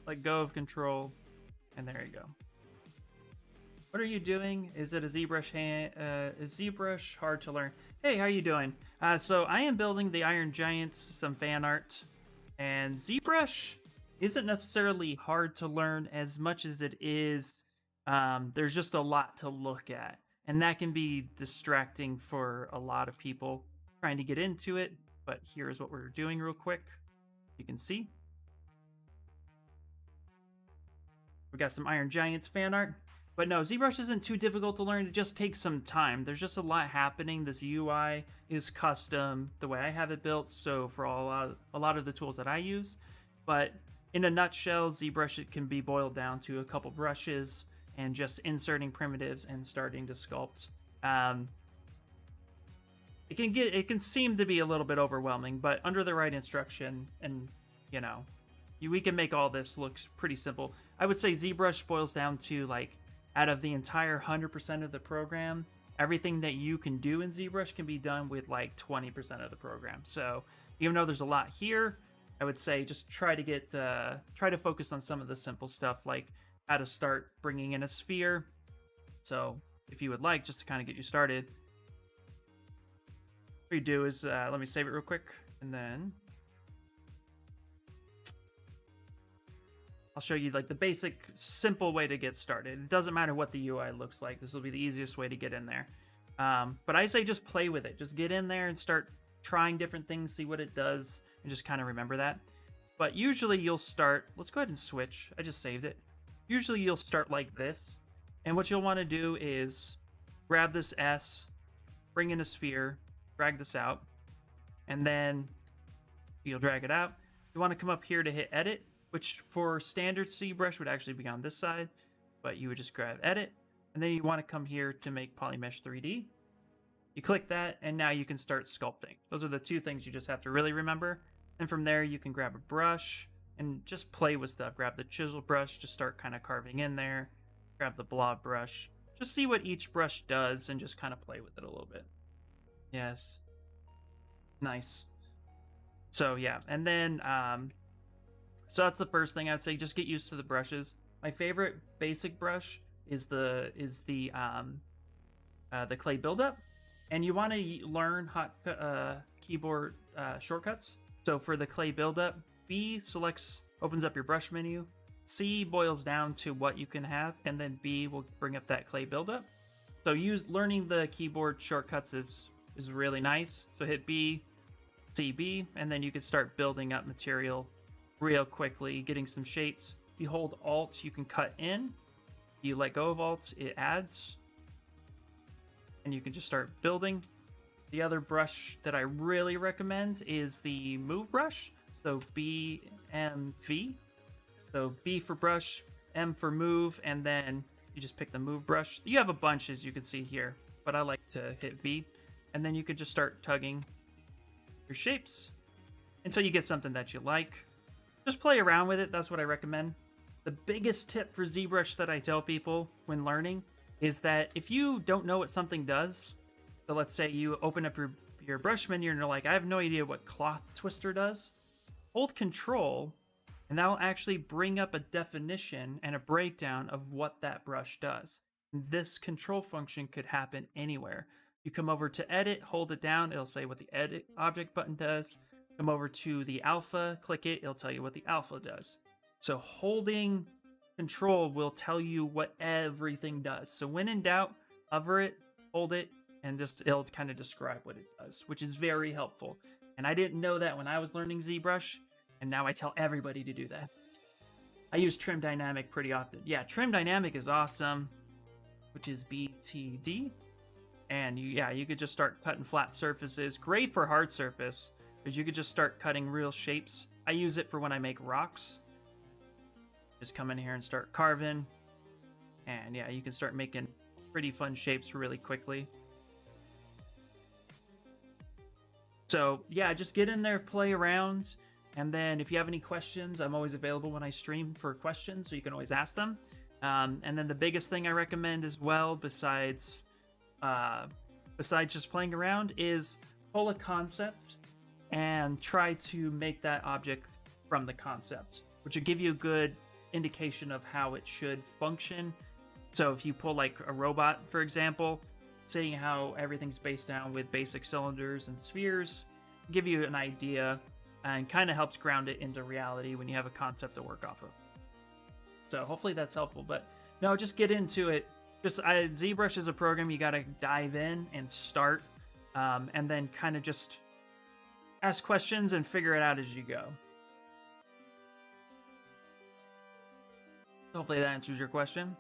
Let go of control, and there you go. What are you doing? Is it a ZBrush is ZBrush hard to learn? Hey, how you doing? So I am building the Iron Giants, some fan art, and ZBrush isn't necessarily hard to learn as much as it is. There's just a lot to look at, and that can be distracting for a lot of people trying to get into it. But here's what we're doing real quick. You can see we got some Iron Giants fan art. But no, ZBrush isn't too difficult to learn. It just takes some time. There's just a lot happening. This UI is custom the way I have it built, so for a lot of the tools that I use. But in a nutshell, ZBrush, it can be boiled down to a couple brushes and just inserting primitives and starting to sculpt. It can seem to be a little bit overwhelming, but under the right instruction, and we can make all this look pretty simple. I would say ZBrush boils down to, like, out of the entire 100% of the program, everything that you can do in ZBrush can be done with like 20% of the program. So even though there's a lot here, I would say just try to focus on some of the simple stuff, like how to start bringing in a sphere. So if you would like, just to kind of get you started, what you do is, let me save it real quick, and then I'll show you like the basic, simple way to get started. It doesn't matter what the UI looks like. This will be the easiest way to get in there. But I say just play with it. Just get in there and start trying different things, see what it does, and just kind of remember that. But usually you'll start, let's go ahead and switch. I just saved it. Usually you'll start like this. And what you'll want to do is grab this S, bring in a sphere, drag this out, and then you'll drag it out. You want to come up here to hit edit, which for standard ZBrush would actually be on this side, but you would just grab edit, and then you want to come here to make Polymesh 3D. You click that, and now you can start sculpting. Those are the two things you just have to really remember. And from there, you can grab a brush and just play with stuff. Grab the chisel brush, just start kind of carving in there. Grab the blob brush. Just see what each brush does and just kind of play with it a little bit. Yes. Nice. So yeah, and then so that's the first thing I'd say. Just get used to the brushes. My favorite basic brush is the clay buildup, and you want to learn keyboard shortcuts. So for the clay buildup, B opens up your brush menu. C boils down to what you can have, and then B will bring up that clay buildup. So learning the keyboard shortcuts is really nice. So hit B, C, B, and then you can start building up material real quickly, getting some shapes. If you hold Alt, you can cut in. If you let go of Alt, it adds, and you can just start building. The other brush that I really recommend is the Move brush. So B, M, V. So B for brush, M for move, and then you just pick the Move brush. You have a bunch, as you can see here, but I like to hit V, and then you can just start tugging your shapes until you get something that you like. Just play around with it. That's what I recommend. The biggest tip for ZBrush that I tell people when learning is that if you don't know what something does, so let's say you open up your brush menu and you're like, I have no idea what cloth twister does. Hold Control, and that will actually bring up a definition and a breakdown of what that brush does. This control function could happen anywhere. You come over to edit, hold it down, it'll say what the edit object button does. Come over to the alpha, click it, it'll tell you what the alpha does. So holding Control will tell you what everything does. So when in doubt, hover it, hold it, and it'll kind of describe what it does, which is very helpful. And I didn't know that when I was learning ZBrush, and now I tell everybody to do that. I use Trim Dynamic pretty often. Yeah, Trim Dynamic is awesome, which is BTD. And you could just start cutting flat surfaces. Great for hard surface, because you could just start cutting real shapes. I use it for when I make rocks. Just come in here and start carving. And yeah, you can start making pretty fun shapes really quickly. So yeah, just get in there, play around. And then if you have any questions, I'm always available when I stream for questions, so you can always ask them. And then the biggest thing I recommend as well, besides just playing around, is pull a concept and try to make that object from the concept, which will give you a good indication of how it should function. So if you pull like a robot, for example, seeing how everything's based down with basic cylinders and spheres, give you an idea and kind of helps ground it into reality when you have a concept to work off of. So hopefully that's helpful, but no, just get into it. ZBrush is a program you got to dive in and start, and then kind of just ask questions and figure it out as you go. Hopefully that answers your question.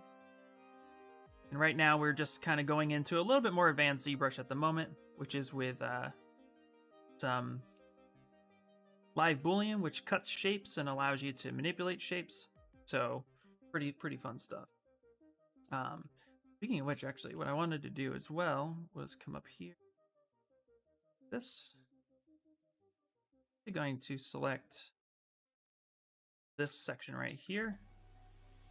And right now we're just kind of going into a little bit more advanced ZBrush at the moment, which is with some live boolean, which cuts shapes and allows you to manipulate shapes. So pretty fun stuff. Speaking of which, actually, what I wanted to do as well was come up here. I'm going to select this section right here,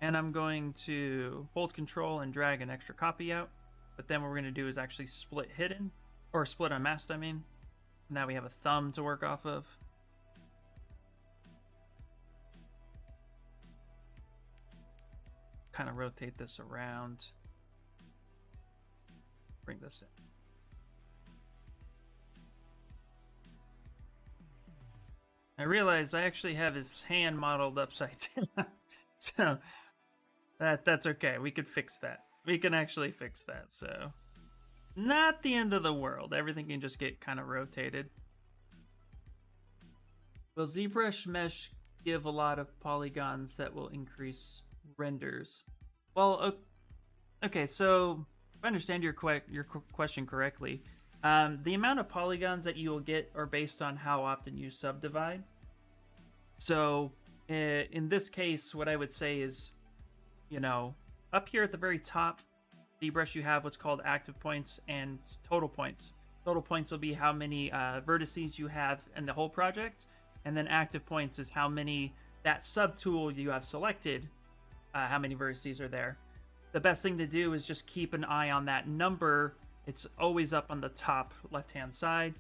and I'm going to hold Control and drag an extra copy out. But then what we're going to do is actually split hidden, or split unmasked, I mean. Now we have a thumb to work off of. Kind of rotate this around. Bring this in. I realized I actually have his hand modeled upside down. So that's okay. We could fix that. We can actually fix that. So not the end of the world. Everything can just get kind of rotated. Will ZBrush Mesh give a lot of polygons that will increase renders? Well, okay, so if I understand your question correctly, the amount of polygons that you will get are based on how often you subdivide. So in this case, what I would say is, you know, up here at the very top, ZBrush, you have what's called active points and total points. Total points will be how many vertices you have in the whole project, and then active points is how many that subtool you have selected, how many vertices are there. The best thing to do is just keep an eye on that number. It's always up on the top left-hand side.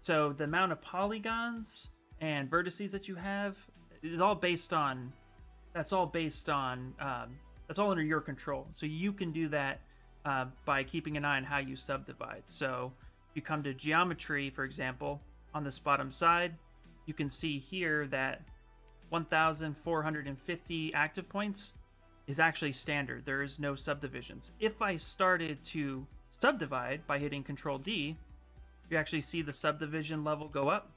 So the amount of polygons and vertices that you have is all based on, that's all under your control. So you can do that by keeping an eye on how you subdivide. So if you come to geometry, for example, on this bottom side, you can see here that 1,450 active points is actually standard. There is no subdivisions. If I started to subdivide by hitting Control D, you actually see the subdivision level go up,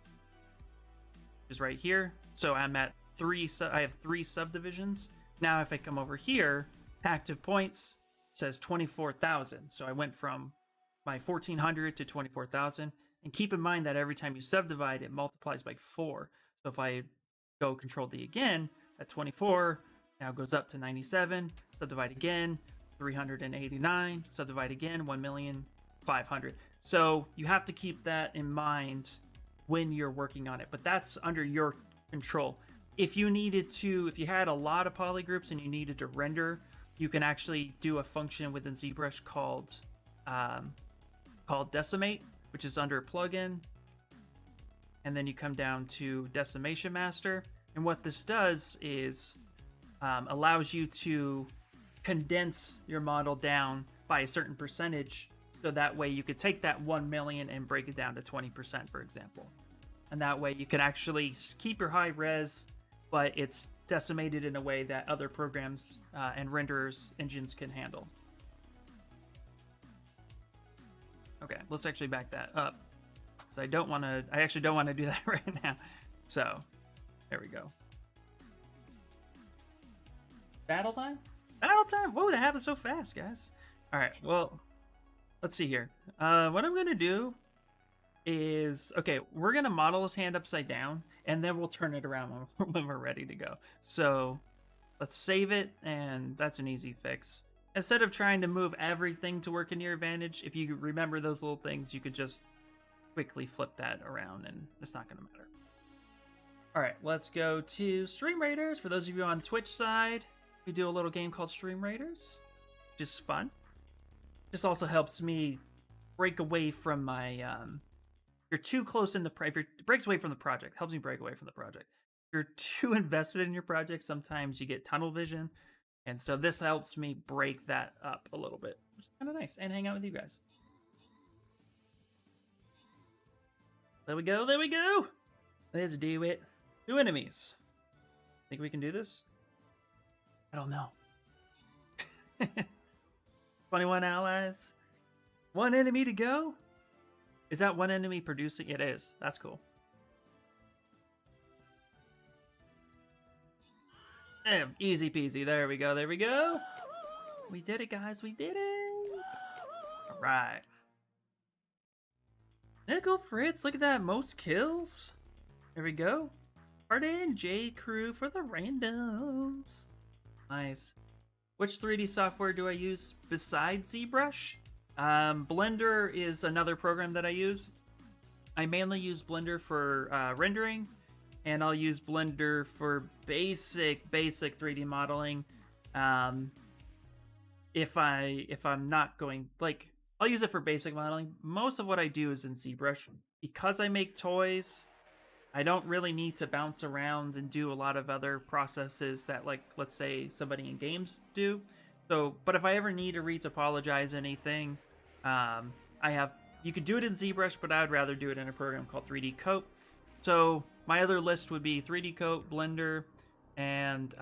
which is right here. So I'm at I have 3 subdivisions. Now if I come over here, active points says 24,000. So I went from my 1,400 to 24,000. And keep in mind that every time you subdivide, it multiplies by 4. So if I go Control D again, that 24 now goes up to 97, subdivide again, 389, subdivide again, 1,500,000. So you have to keep that in mind when you're working on it, but that's under your control. If you had a lot of polygroups and you needed to render, you can actually do a function within ZBrush called decimate, which is under plugin, and then you come down to decimation master. And what this does is allows you to condense your model down by a certain percentage, so that way you could take that 1 million and break it down to 20%, for example. And that way you can actually keep your high res, but it's decimated in a way that other programs and renderers engines can handle. Okay, let's actually back that up, because I actually don't want to do that right now. So there we go. Battle time? Battle time! Whoa, that happened so fast, guys. All right, well, let's see here. What I'm gonna do is, okay, we're gonna model his hand upside down, and then we'll turn it around when we're ready to go. So let's save it, and that's an easy fix. Instead of trying to move everything to work in your advantage, if you remember those little things, you could just quickly flip that around, and it's not gonna matter. All right, let's go to Stream Raiders. For those of you on Twitch side, we do a little game called Stream Raiders, which is fun. This also helps me break away from my you're too close in the it breaks away from the project. Helps me break away from the project. If you're too invested in your project, sometimes you get tunnel vision, and so this helps me break that up a little bit, which is kind of nice, and hang out with you guys. There we go. There we go. Let's do it. 2 enemies. Think we can do this? I don't know. 21 allies. 1 enemy to go? Is that 1 enemy producing? It is. That's cool. Easy peasy. There we go. There we go. We did it, guys. We did it. All right. Nickel Fritz. Look at that. Most kills. There we go. Pardon J Crew for the randoms. Nice. Which 3D software do I use besides ZBrush? Blender is another program that I use. I mainly use Blender for rendering, and I'll use Blender for basic 3D modeling. If I'm not going, like, I'll use it for basic modeling. Most of what I do is in ZBrush. Because I make toys, I don't really need to bounce around and do a lot of other processes that, like, let's say somebody in games do. So, but if I ever need to retopologize anything, you could do it in ZBrush, but I would rather do it in a program called 3D Coat. So my other list would be 3D Coat, Blender, and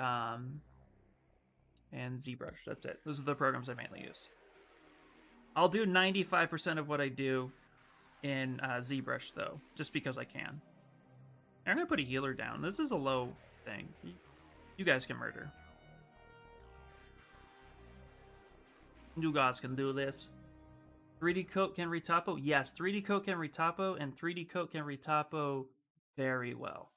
and Zbrush. That's it. Those are the programs I mainly use. I'll do 95% of what I do in Zbrush, though, just because I can. I'm going to put a healer down. This is a low thing. You guys can murder. You guys can do this. 3D Coat can retopo? Yes, 3D Coat can retopo, and 3D Coat can retopo very well.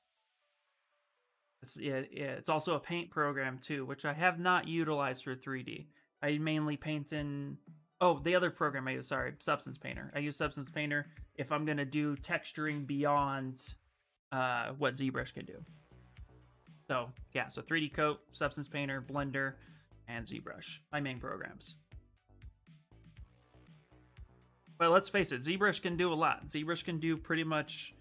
It's also a paint program, too, which I have not utilized for 3D. I mainly paint in... Oh, the other program I use, sorry, Substance Painter. I use Substance Painter if I'm going to do texturing beyond what Zbrush can do. So, yeah, so 3D Coat, Substance Painter, Blender, and Zbrush, my main programs. But let's face it, Zbrush can do a lot. Zbrush can do pretty much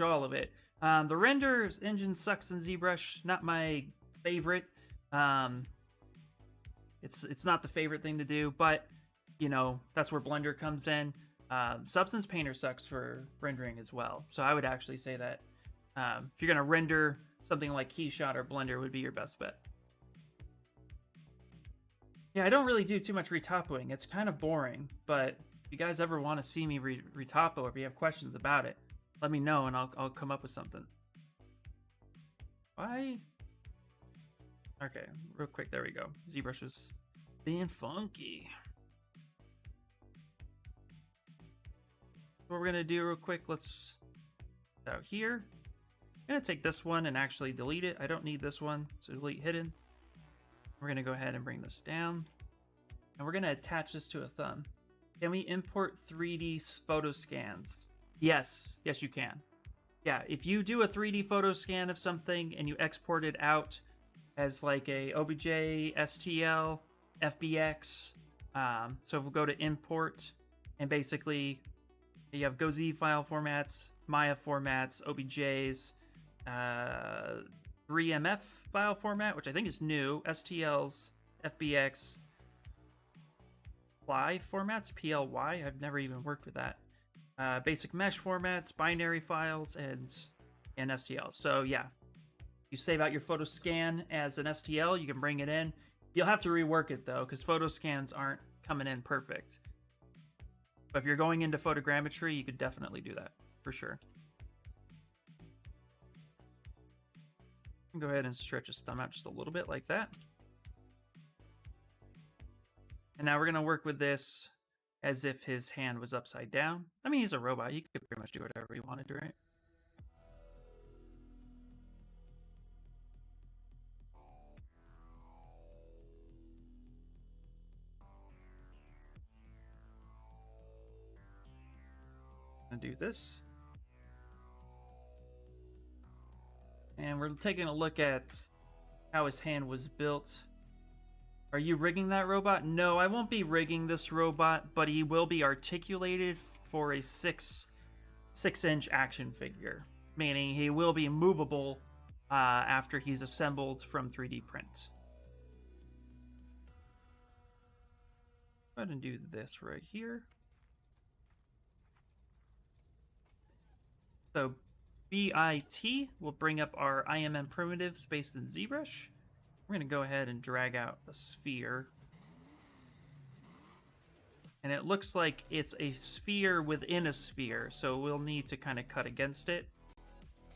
all of it. The render engine sucks in Zbrush, not my favorite. It's not the favorite thing to do, but you know, that's where Blender comes in. Substance Painter sucks for rendering as well. So I would actually say that if you're gonna render something like Keyshot or Blender would be your best bet. Yeah, I don't really do too much retopoing. It's kind of boring, but if you guys ever want to see me retopo or if you have questions about it, let me know and I'll come up with something. Why? Okay, real quick, there we go. Zbrush is being funky. What we're gonna do real quick, let's out here. I'm gonna take this one and actually delete it. I don't need this one, so delete hidden. We're gonna go ahead and bring this down, and we're gonna attach this to a thumb. Can we import 3D photo scans? Yes, yes you can. Yeah, if you do a 3D photo scan of something and you export it out as like a OBJ, STL, FBX, so we'll go to import, and basically you have GoZ file formats, Maya formats, OBJs, 3MF file format, which I think is new, STLs, FBX, Ply formats, PLY, I've never even worked with that. Basic mesh formats, binary files, and STLs. So yeah, you save out your photo scan as an STL, you can bring it in. You'll have to rework it though, because photo scans aren't coming in perfect. But if you're going into photogrammetry, you could definitely do that, for sure. Go ahead and stretch his thumb out just a little bit like that. And now we're going to work with this as if his hand was upside down. I mean, he's a robot. He could pretty much do whatever he wanted to, right? I'm gonna do this. And we're taking a look at how his hand was built. Are you rigging that robot? No, I won't be rigging this robot, but he will be articulated for a 6-inch action figure, meaning he will be movable after he's assembled from 3D print. Go ahead and do this right here. So BIT will bring up our IMM primitives based in Zbrush. We're going to go ahead and drag out a sphere. And it looks like it's a sphere within a sphere, so we'll need to kind of cut against it.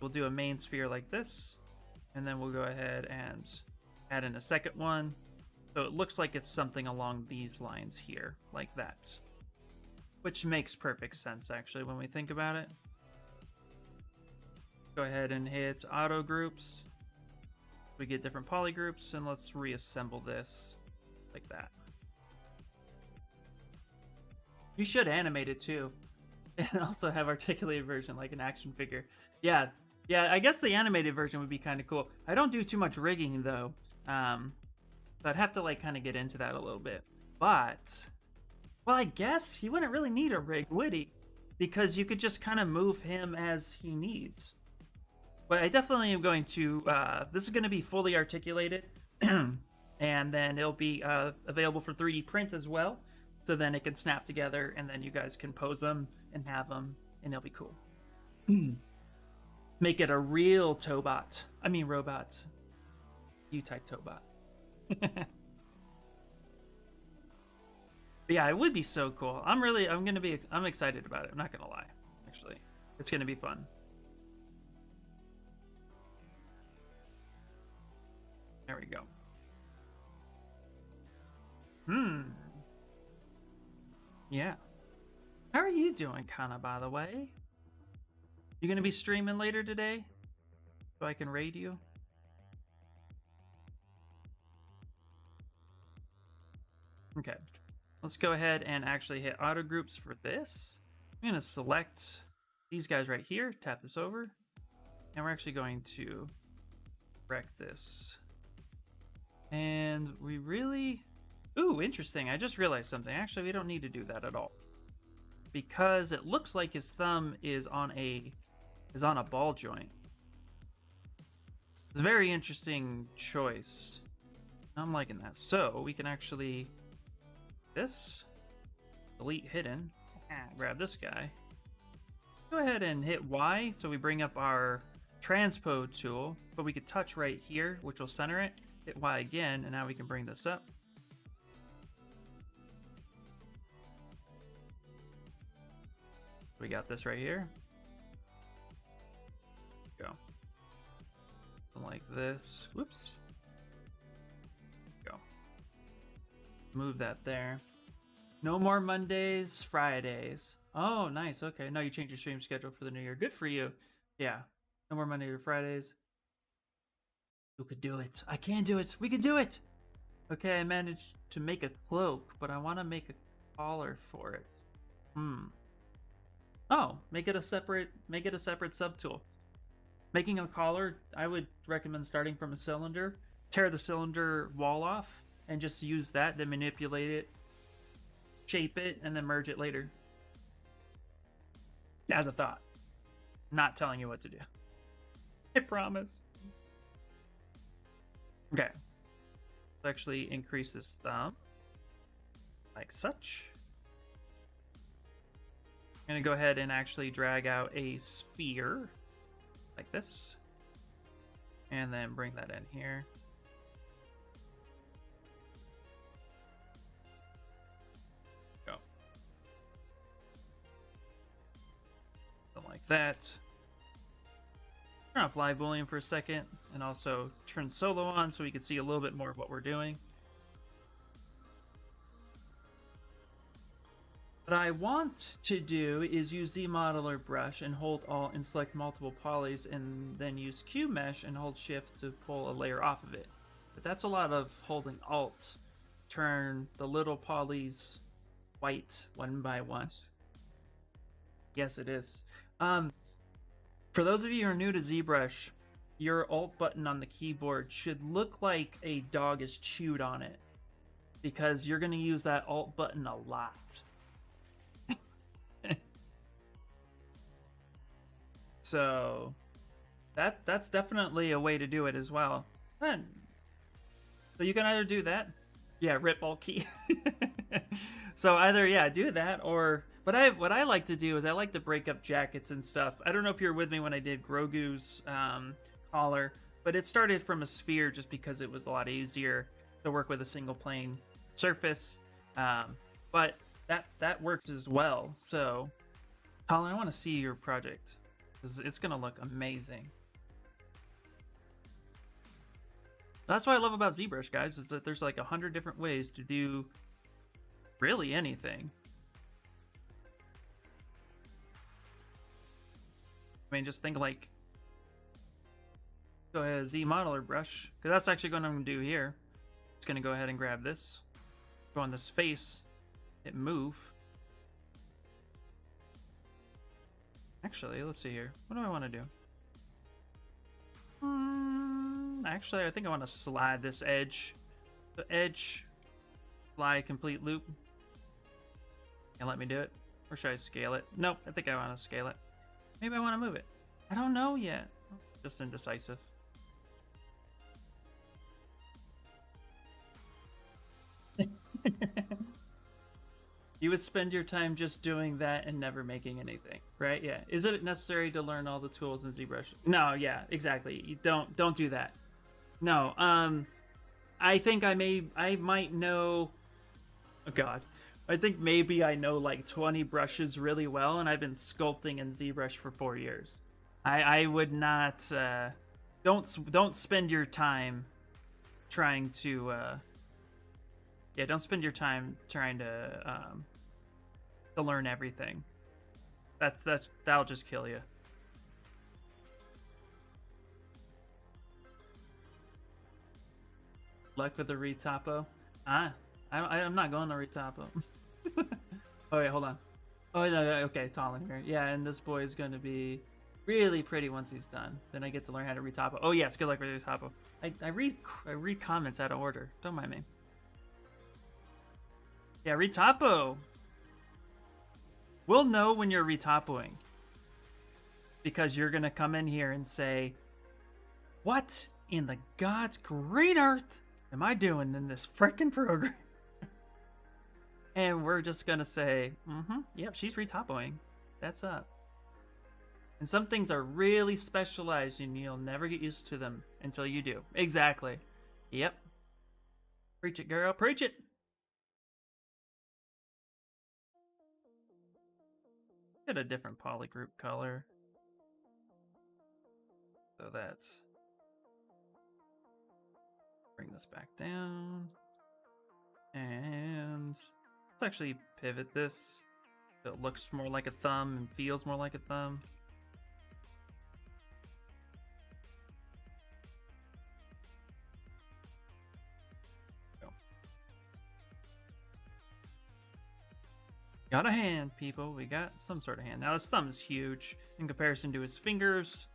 We'll do a main sphere like this, and then we'll go ahead and add in a second one. So it looks like it's something along these lines here, like that. Which makes perfect sense, actually, when we think about it. Go ahead and hit auto groups. We get different polygroups, and let's reassemble this like that. You should animate it too, and also have articulated version like an action figure. Yeah, I guess the animated version would be kind of cool. I don't do too much rigging though, so I'd have to like kind of get into that a little bit. But, well, I guess he wouldn't really need a rig, would he? Because you could just kind of move him as he needs. But I definitely am going to, this is going to be fully articulated, and then it'll be available for 3D print as well, so then it can snap together, and then you guys can pose them and have them, and it'll be cool. Make it a real robot. U-type Tobot. Yeah, it would be so cool. I'm excited about it. I'm not gonna lie. Actually, it's gonna be fun. There we go. Yeah. How are you doing, Kana, by the way? You gonna be streaming later today? So I can raid you? Okay. Let's go ahead and actually hit auto groups for this. I'm gonna select these guys right here, tap this over, and we're actually going to wreck this. And we really... Ooh, interesting. I just realized something. Actually, we don't need to do that at all. Because it looks like his thumb is on a ball joint. It's a very interesting choice. I'm liking that. So we can actually this delete hidden. Grab this guy. Go ahead and hit Y so we bring up our transpo tool, but we could touch right here, which will center it. Hit Y again, and now we can bring this up. We got this right here. Go. Like this. Whoops. Go. Move that there. No more Mondays, Fridays. Oh, nice. Okay. No, you changed your stream schedule for the new year. Good for you. Yeah. No more Monday or Fridays. You could do it. I can do it. We can do it. Okay, I managed to make a cloak, but I want to make a collar for it. Oh, make it a separate subtool. Making a collar, I would recommend starting from a cylinder, tear the cylinder wall off, and just use that to manipulate it, shape it, and then merge it later. As a thought. Not telling you what to do. I promise. Okay. Let's actually increase this thumb. Like such. I'm going to go ahead and actually drag out a sphere. Like this. And then bring that in here. Go. Something like that. Turn off live boolean for a second, and also turn solo on so we can see a little bit more of what we're doing. What I want to do is use the modeler brush and hold Alt and select multiple polys, and then use Q mesh and hold Shift to pull a layer off of it. But that's a lot of holding Alt. Turn the little polys white one by one. Yes, it is. For those of you who are new to Zbrush, your Alt button on the keyboard should look like a dog is chewed on it, because you're going to use that Alt button a lot. So that's definitely a way to do it as well. And so you can either do that, yeah, rip Alt key. So either do that, or what I like to do is I like to break up jackets and stuff. I don't know if you're with me when I did Grogu's collar, but it started from a sphere just because it was a lot easier to work with a single plane surface. But that works as well. So Colin, I want to see your project. It's gonna look amazing. That's what I love about ZBrush, guys, is that there's like 100 different ways to do really anything. I mean, just think like, go ahead, Z modeler brush, because that's actually what I'm gonna do here. Just gonna go ahead and grab this, go on this face, hit move. Actually, let's see here. What do I want to do? Actually, I think I want to slide this edge. The edge, slide complete loop. And let me do it. Or should I scale it? Nope, I think I want to scale it. Maybe I want to move it. I don't know yet. Just indecisive. You would spend your time just doing that and never making anything, right? Yeah. Is it necessary to learn all the tools in ZBrush? No, yeah, exactly. You don't do that. No, I think I might know. Oh God, I think maybe I know like 20 brushes really well, and I've been sculpting in ZBrush for 4 years. I would not. Don't spend your time trying to. Yeah, don't spend your time trying to learn everything. That'll just kill you. Luck with the retopo. I'm not going to retopo. Oh wait, hold on. Oh no, okay, Talon here. Yeah, and this boy is going to be really pretty once he's done. Then I get to learn how to retopo. Oh yes, good luck with retopo. I read comments out of order. Don't mind me. Yeah, retopo. We'll know when you're retopoing because you're gonna come in here and say, "What in the God's green earth am I doing in this freaking program?" And we're just gonna say, yep, she's retopoing. That's up. And some things are really specialized and you'll never get used to them until you do. Exactly. Yep. Preach it, girl. Preach it. Get a different polygroup color. So that's... Bring this back down. And let's actually pivot this so it looks more like a thumb and feels more like a thumb. Got a hand, people. We got some sort of hand. Now, his thumb is huge in comparison to his fingers.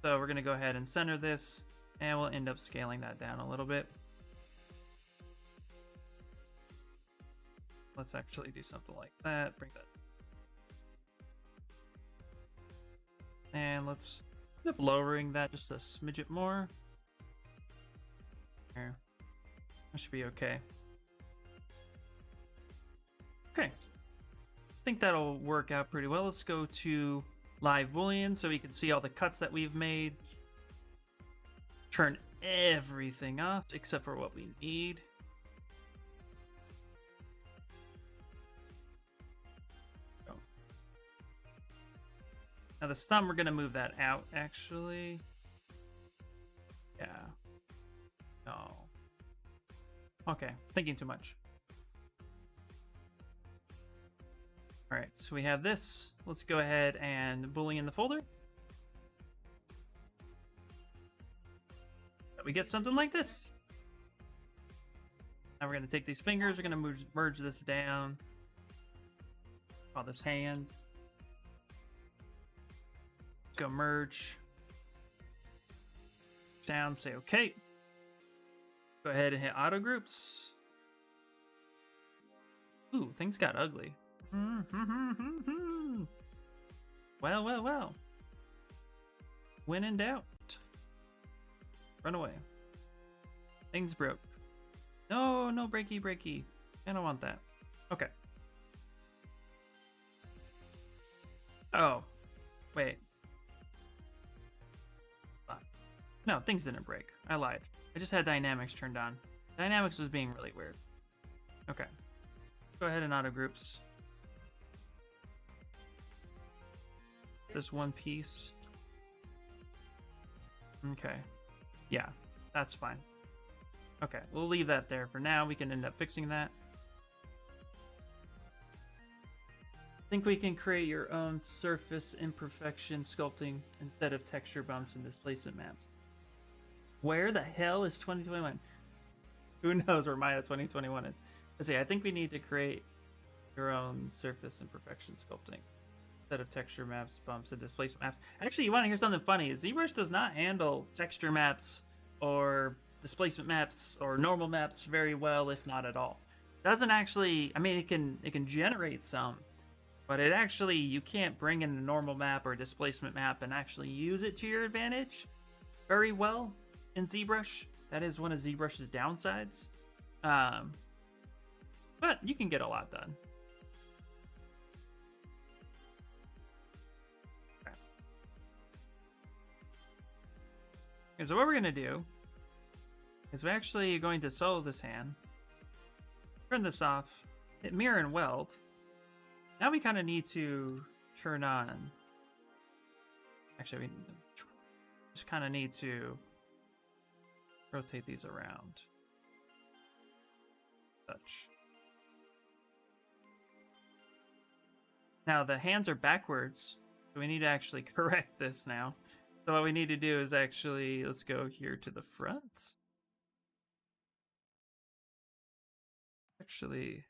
So we're going to go ahead and center this, and we'll end up scaling that down a little bit. Let's actually do something like that. Bring that. And let's end up lowering that just a smidget more. There. That should be okay. Okay. I think that'll work out pretty well. Let's go to live boolean so we can see all the cuts that we've made. Turn everything off except for what we need. Go. Now the thumb, we're gonna move that out actually. Yeah. No. Okay, thinking too much. All right, so we have this. Let's go ahead and boolean the folder. We get something like this. Now we're going to take these fingers. We're going to merge this down. Call this hand. Let's go merge. Down, say OK. Go ahead and hit auto groups. Ooh, things got ugly. Well, well, well. When in doubt, run away. Things broke. No, no breaky, breaky. I don't want that. Okay. Oh, wait. No, things didn't break. I lied. I just had dynamics turned on. Dynamics was being really weird. Okay. Go ahead and auto groups. This one piece. Okay. Yeah, that's fine. Okay, we'll leave that there for now. We can end up fixing that. Think we can create your own surface imperfection sculpting instead of texture bumps and displacement maps. Where the hell is 2021? Who knows where Maya 2021 is? Let's see, I think we need to create your own surface imperfection sculpting. Instead of texture maps, bumps, and displacement maps. Actually, you want to hear something funny? ZBrush does not handle texture maps or displacement maps or normal maps very well, if not at all. Doesn't actually. I mean, it can generate some, but it actually you can't bring in a normal map or a displacement map and actually use it to your advantage very well in ZBrush. That is one of ZBrush's downsides. But you can get a lot done. Okay, so what we're gonna do is we're actually going to solo this hand. Turn this off. Hit mirror and weld. Now we kind of need to turn on. Actually, we just kind of need to rotate these around. Such. Now the hands are backwards, so we need to actually correct this now. So what we need to do is actually, let's go here to the front. Actually,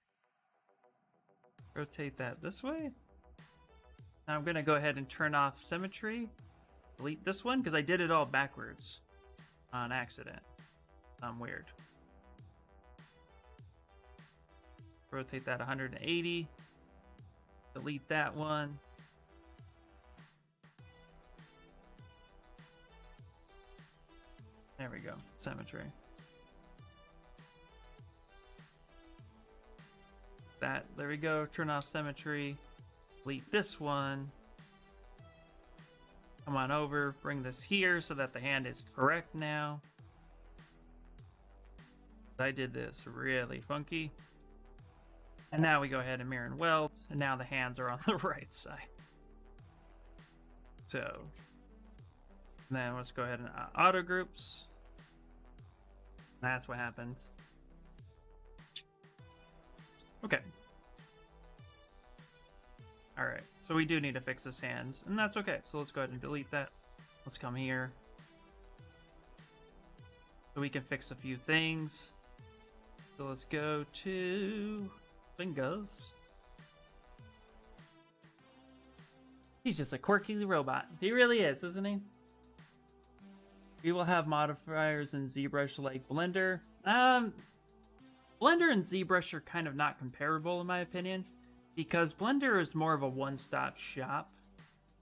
rotate that this way. Now I'm gonna go ahead and turn off symmetry. Delete this one because I did it all backwards on accident. I'm weird. Rotate that 180. Delete that one. There we go. Symmetry. That. There we go. Turn off symmetry. Delete this one. Come on over. Bring this here so that the hand is correct now. I did this really funky. And now we go ahead and mirror and weld. And now the hands are on the right side. So then let's go ahead and auto groups. That's what happened. Okay. All right. So we do need to fix this hand, and that's okay. So let's go ahead and delete that. Let's come here. So we can fix a few things. So let's go to fingers. He's just a quirky robot. He really is, isn't he? We will have modifiers in Zbrush like Blender. Blender and Zbrush are kind of not comparable in my opinion, because Blender is more of a one-stop shop,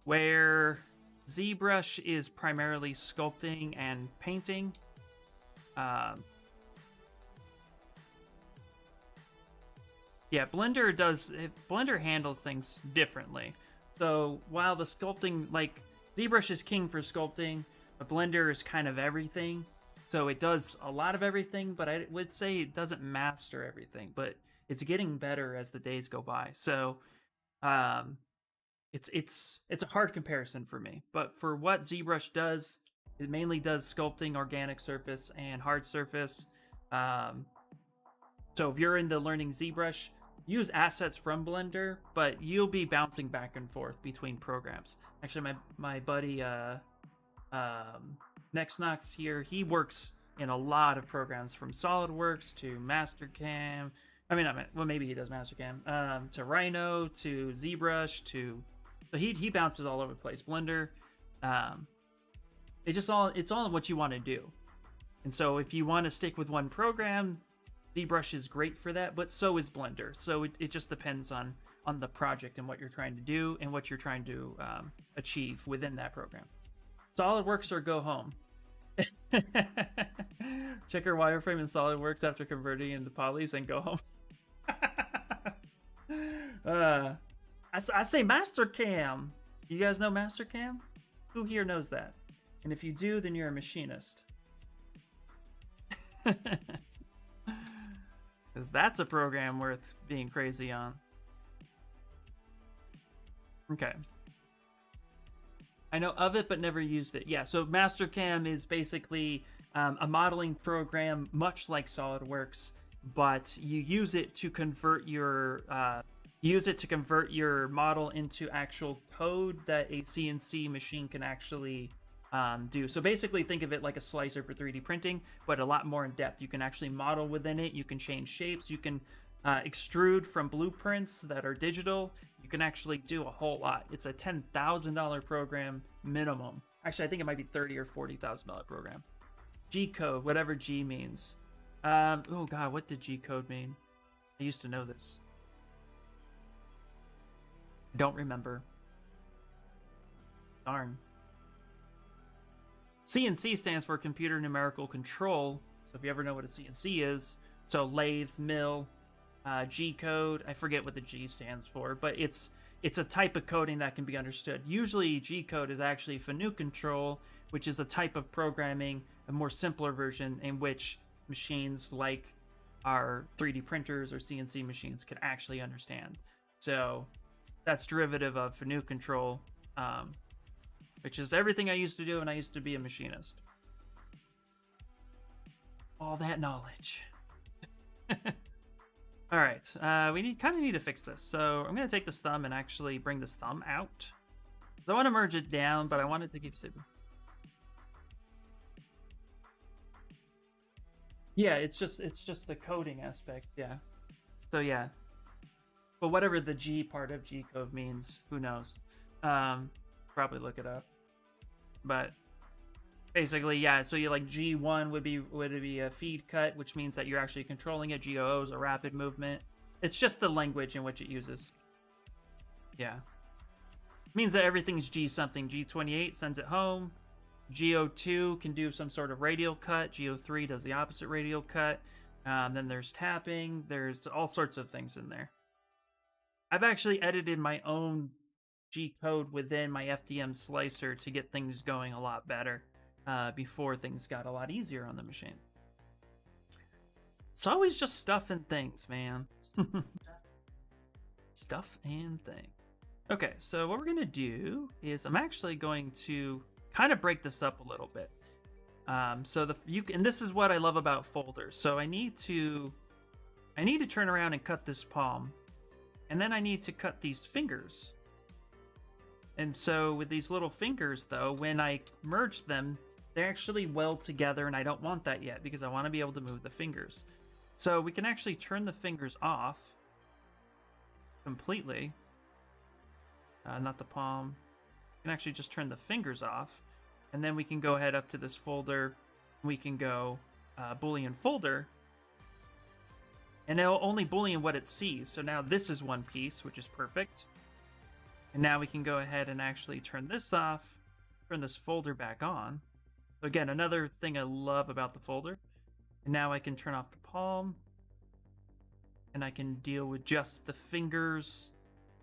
where Zbrush is primarily sculpting and painting. Yeah, Blender handles things differently. So while the sculpting, like Zbrush is king for sculpting, but Blender is kind of everything. So it does a lot of everything, but I would say it doesn't master everything. But it's getting better as the days go by. So it's a hard comparison for me. But for what Zbrush does, it mainly does sculpting, organic surface, and hard surface. So if you're into learning Zbrush, use assets from Blender, but you'll be bouncing back and forth between programs. Actually, my buddy Nexnox here, he works in a lot of programs from SolidWorks to Mastercam. Well, maybe he does Mastercam, to Rhino, to Zbrush, so he bounces all over the place. Blender, it's all what you want to do. And so if you want to stick with one program, Zbrush is great for that, but so is Blender. So it just depends on the project and what you're trying to do and what you're trying to achieve within that program. SolidWorks or go home. Check your wireframe in SolidWorks after converting into polys and go home. I say Mastercam. You guys know Mastercam? Who here knows that? And if you do, then you're a machinist. Because that's a program worth being crazy on. Okay. I know of it, but never used it. Yeah, so Mastercam is basically a modeling program, much like SolidWorks, but you use it to convert your model into actual code that a CNC machine can actually do. So basically think of it like a slicer for 3D printing, but a lot more in depth. You can actually model within it. You can change shapes. You can extrude from blueprints that are digital. You can actually do a whole lot. It's a $10,000 program minimum. Actually, I think it might be $30,000 or $40,000 program. G code, whatever G means. Oh God, what did G code mean? I used to know this. I don't remember. Darn. CNC stands for computer numerical control. So if you ever know what a CNC is, so lathe, mill, G code, I forget what the G stands for, but it's a type of coding that can be understood. Usually G code is actually FNU control, which is a type of programming, a more simpler version in which machines like our 3D printers or CNC machines can actually understand. So that's derivative of Fanu control, which is everything I used to do when I used to be a machinist. All that knowledge. All right, we kind of need to fix this. So I'm gonna take this thumb and actually bring this thumb out. I want to merge it down, but I wanted to keep it. Yeah, it's just the coding aspect. Yeah. So yeah. But whatever the G part of G code means, who knows? Probably look it up. But basically, yeah. So you like G1 would be a feed cut, which means that you're actually controlling it. GOO is a rapid movement. It's just the language in which it uses. Yeah. It means that everything's G something. G28 sends it home. GO2 can do some sort of radial cut. GO3 does the opposite radial cut. Then there's tapping. There's all sorts of things in there. I've actually edited my own G code within my FDM slicer to get things going a lot better before things got a lot easier on the machine. It's always just stuff and things, man. Stuff and things. Okay, so what we're going to do is I'm actually going to kind of break this up a little bit. And this is what I love about folders. So I need to turn around and cut this palm, and then I need to cut these fingers. And so with these little fingers, though, when I merge them, they actually weld together, and I don't want that yet because I want to be able to move the fingers. So we can actually turn the fingers off completely. Not the palm. We can actually just turn the fingers off. And then we can go ahead up to this folder. We can go Boolean folder. And it'll only Boolean what it sees. So now this is one piece, which is perfect. And now we can go ahead and actually turn this off. Turn this folder back on. So again, another thing I love about the folder. And now I can turn off the palm. And I can deal with just the fingers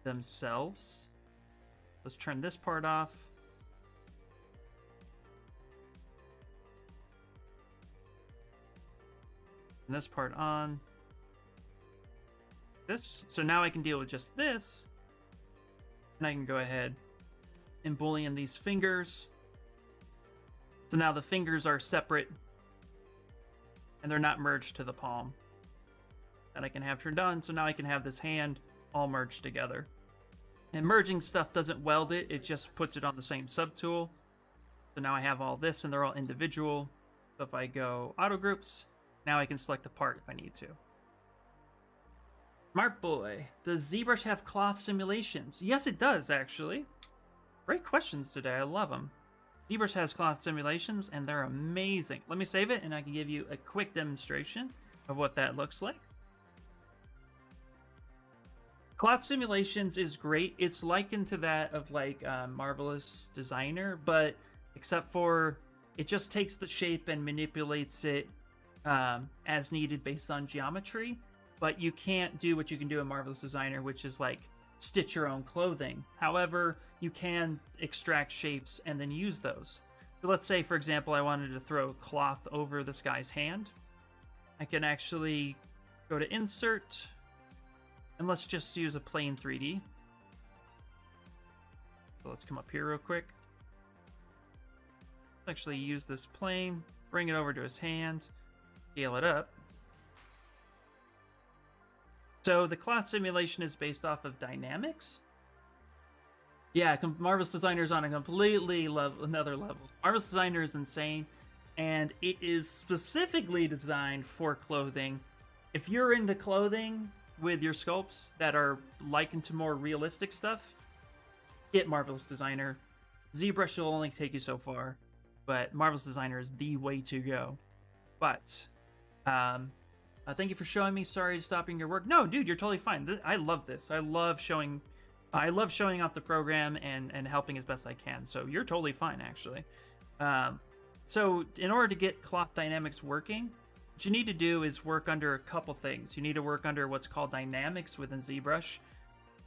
themselves. Let's turn this part off. And this part on. This. So now I can deal with just this. And I can go ahead and Boolean these fingers. So now the fingers are separate. And they're not merged to the palm. That I can have turned on. So now I can have this hand all merged together. And merging stuff doesn't weld it, it just puts it on the same subtool. So now I have all this and they're all individual. So if I go auto groups, now I can select a part if I need to. Smart boy. Does ZBrush have cloth simulations? Yes, it does, actually. Great questions today, I love them. ZBrush has cloth simulations and they're amazing. Let me save it and I can give you a quick demonstration of what that looks like. Cloth simulations is great. It's likened to that of like Marvelous Designer, but except for it just takes the shape and manipulates it as needed based on geometry. But you can't do what you can do in Marvelous Designer, which is like stitch your own clothing. However, you can extract shapes and then use those. So let's say, for example, I wanted to throw cloth over this guy's hand. I can actually go to Insert. And let's just use a plain 3D. So let's come up here real quick. Let's actually use this plane, bring it over to his hand, scale it up. So the cloth simulation is based off of dynamics. Yeah, Marvelous Designer is on a completely another level. Marvelous Designer is insane, and it is specifically designed for clothing. If you're into clothing with your sculpts that are likened to more realistic stuff, get Marvelous Designer. ZBrush will only take you so far, but Marvelous Designer is the way to go. But thank you for showing me. Sorry to stopping your work. No, dude, you're totally fine. I love this. I love showing off the program and helping as best I can. So you're totally fine, actually. So in order to get cloth dynamics working, what you need to do is work under a couple things. You need to work under what's called dynamics within ZBrush.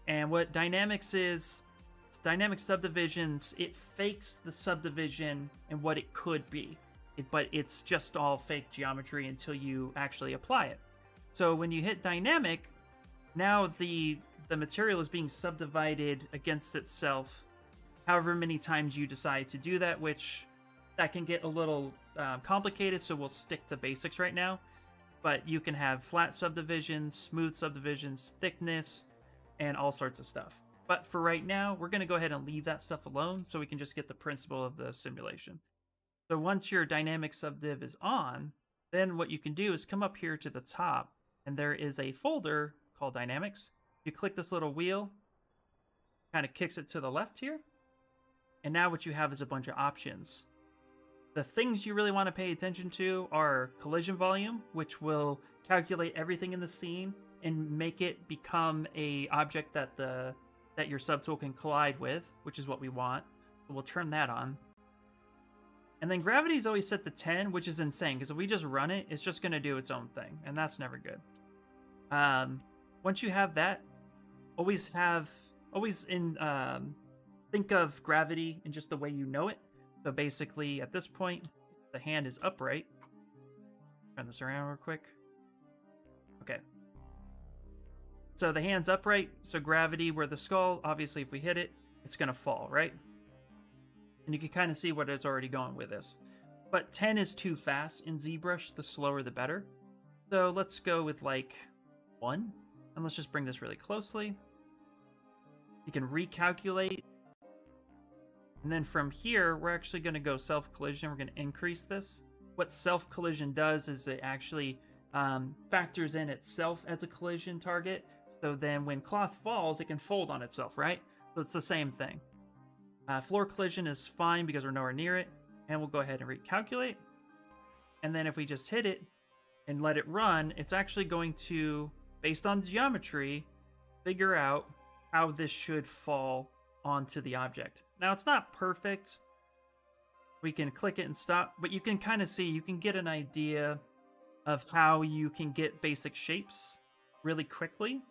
And what dynamics is, it's dynamic subdivisions. It fakes the subdivision and what it could be. but it's just all fake geometry until you actually apply it. So when you hit dynamic, now the material is being subdivided against itself however many times you decide to do that, which that can get a little complicated, so we'll stick to basics right now. But you can have flat subdivisions, smooth subdivisions, thickness, and all sorts of stuff. But for right now, we're going to go ahead and leave that stuff alone so we can just get the principle of the simulation. So once your dynamic subdiv is on, then what you can do is come up here to the top, and there is a folder called Dynamics. You click this little wheel, kind of kicks it to the left here, and now what you have is a bunch of options. The things you really want to pay attention to are collision volume, which will calculate everything in the scene and make it become a object that your subtool can collide with, which is what we want. So we'll turn that on. And then gravity is always set to 10, which is insane, because if we just run it, it's just going to do its own thing, and that's never good. Once you have that, think of gravity in just the way you know it. So basically, at this point, the hand is upright. Turn this around real quick. Okay. So the hand's upright, so gravity where the skull, obviously if we hit it, it's going to fall, right? And you can kind of see what it's already going with this. But 10 is too fast in ZBrush, the slower the better. So let's go with like 1, and let's just bring this really closely. You can recalculate. And then from here, we're actually going to go self-collision. We're going to increase this. What self-collision does is it actually factors in itself as a collision target. So then when cloth falls, it can fold on itself, right? So it's the same thing. Floor collision is fine because we're nowhere near it. And we'll go ahead and recalculate. And then if we just hit it and let it run, it's actually going to, based on geometry, figure out how this should fall onto the object. Now, it's not perfect. We can click it and stop, but you can kind of see, you can get an idea of how you can get basic shapes really quickly.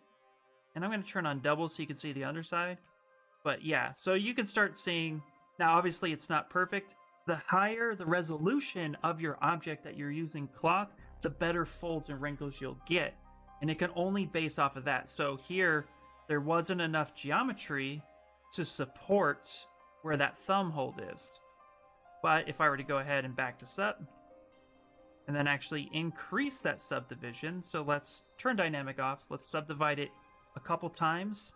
And I'm going to turn on double so you can see the underside. But yeah, so you can start seeing, now obviously it's not perfect. The higher the resolution of your object that you're using cloth, the better folds and wrinkles you'll get. And it can only base off of that. So here, there wasn't enough geometry to support where that thumb hold is. But if I were to go ahead and back this up, and then actually increase that subdivision, so let's turn dynamic off, let's subdivide it a couple times.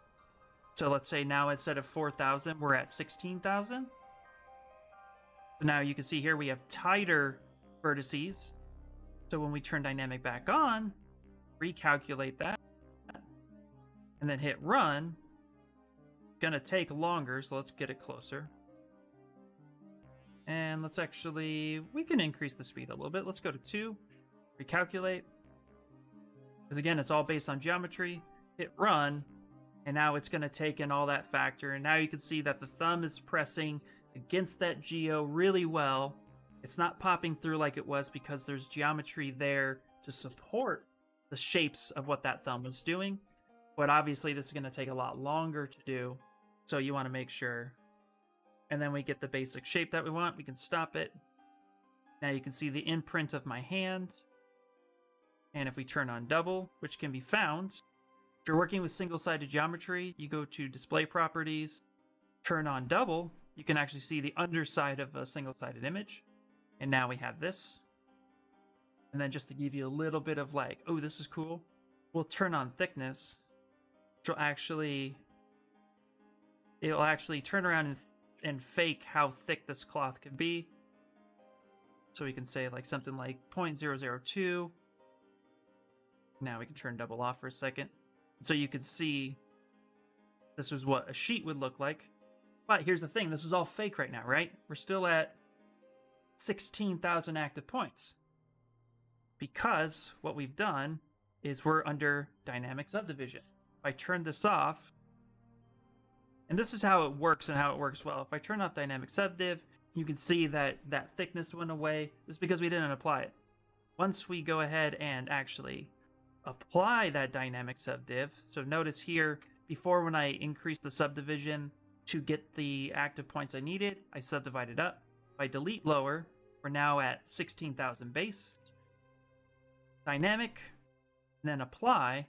So let's say now instead of 4,000, we're at 16,000. So now you can see here we have tighter vertices. So when we turn dynamic back on, recalculate that, and then hit run, gonna take longer, so let's get it closer. And let's actually, we can increase the speed a little bit. Let's go to 2, recalculate. Because again, it's all based on geometry. Hit run, and now it's gonna take in all that factor. And now you can see that the thumb is pressing against that geo really well. It's not popping through like it was because there's geometry there to support the shapes of what that thumb was doing. But obviously this is gonna take a lot longer to do. So you wanna make sure. And then we get the basic shape that we want. We can stop it. Now you can see the imprint of my hand. And if we turn on double, which can be found, if you're working with single-sided geometry, you go to display properties, turn on double, you can actually see the underside of a single-sided image. And now we have this. And then just to give you a little bit of like, oh, this is cool, we'll turn on thickness, which will actually, it'll actually turn around and fake how thick this cloth can be. So we can say like something like 0.002. Now we can turn double off for a second. So you can see this is what a sheet would look like. But here's the thing, this is all fake right now, right? We're still at 16,000 active points. Because what we've done is we're under dynamic subdivision. If I turn this off, and this is how it works and how it works well. If I turn off dynamic subdiv, you can see that that thickness went away. Just because we didn't apply it. Once we go ahead and actually apply that dynamic subdiv, so notice here, before when I increased the subdivision to get the active points I needed, I subdivided up. If I delete lower, We're now at 16,000 base. Dynamic, and then apply.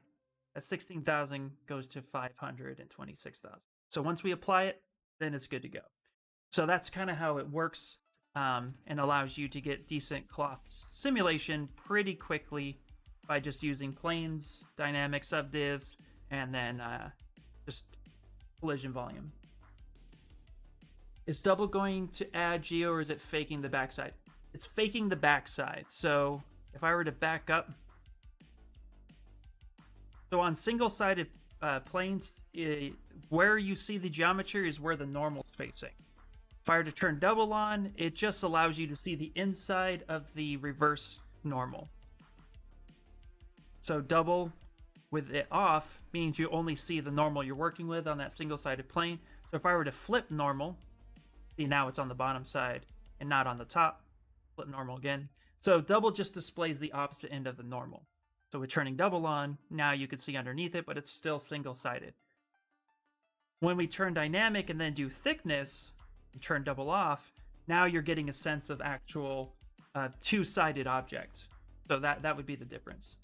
At 16,000 goes to 526,000. So once we apply it, then it's good to go. So that's kind of how it works, and allows you to get decent cloth simulation pretty quickly by just using planes, dynamic subdivs, and then just collision volume. Is double going to add geo, or is it faking the backside? It's faking the backside. So if I were to back up, so on single-sided planes, where you see the geometry is where the normal's facing. If I were to turn double on, it just allows you to see the inside of the reverse normal. So double with it off means you only see the normal you're working with on that single-sided plane. So if I were to flip normal, see now it's on the bottom side and not on the top. Flip normal again. So double just displays the opposite end of the normal. So with turning double on, now you can see underneath it, but it's still single-sided. When we turn dynamic and then do thickness, and turn double off, now you're getting a sense of actual two-sided object. So that would be the difference.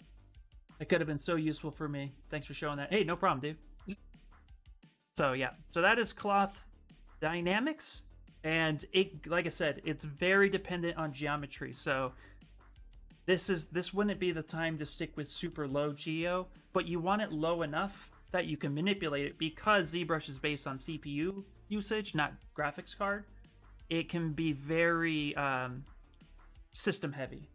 It could have been so useful for me. Thanks for showing that. Hey, no problem, dude. So yeah, so that is cloth dynamics. And it, like I said, it's very dependent on geometry. So this wouldn't be the time to stick with super low geo, but you want it low enough that you can manipulate it, because ZBrush is based on CPU usage, not graphics card. It can be very system heavy.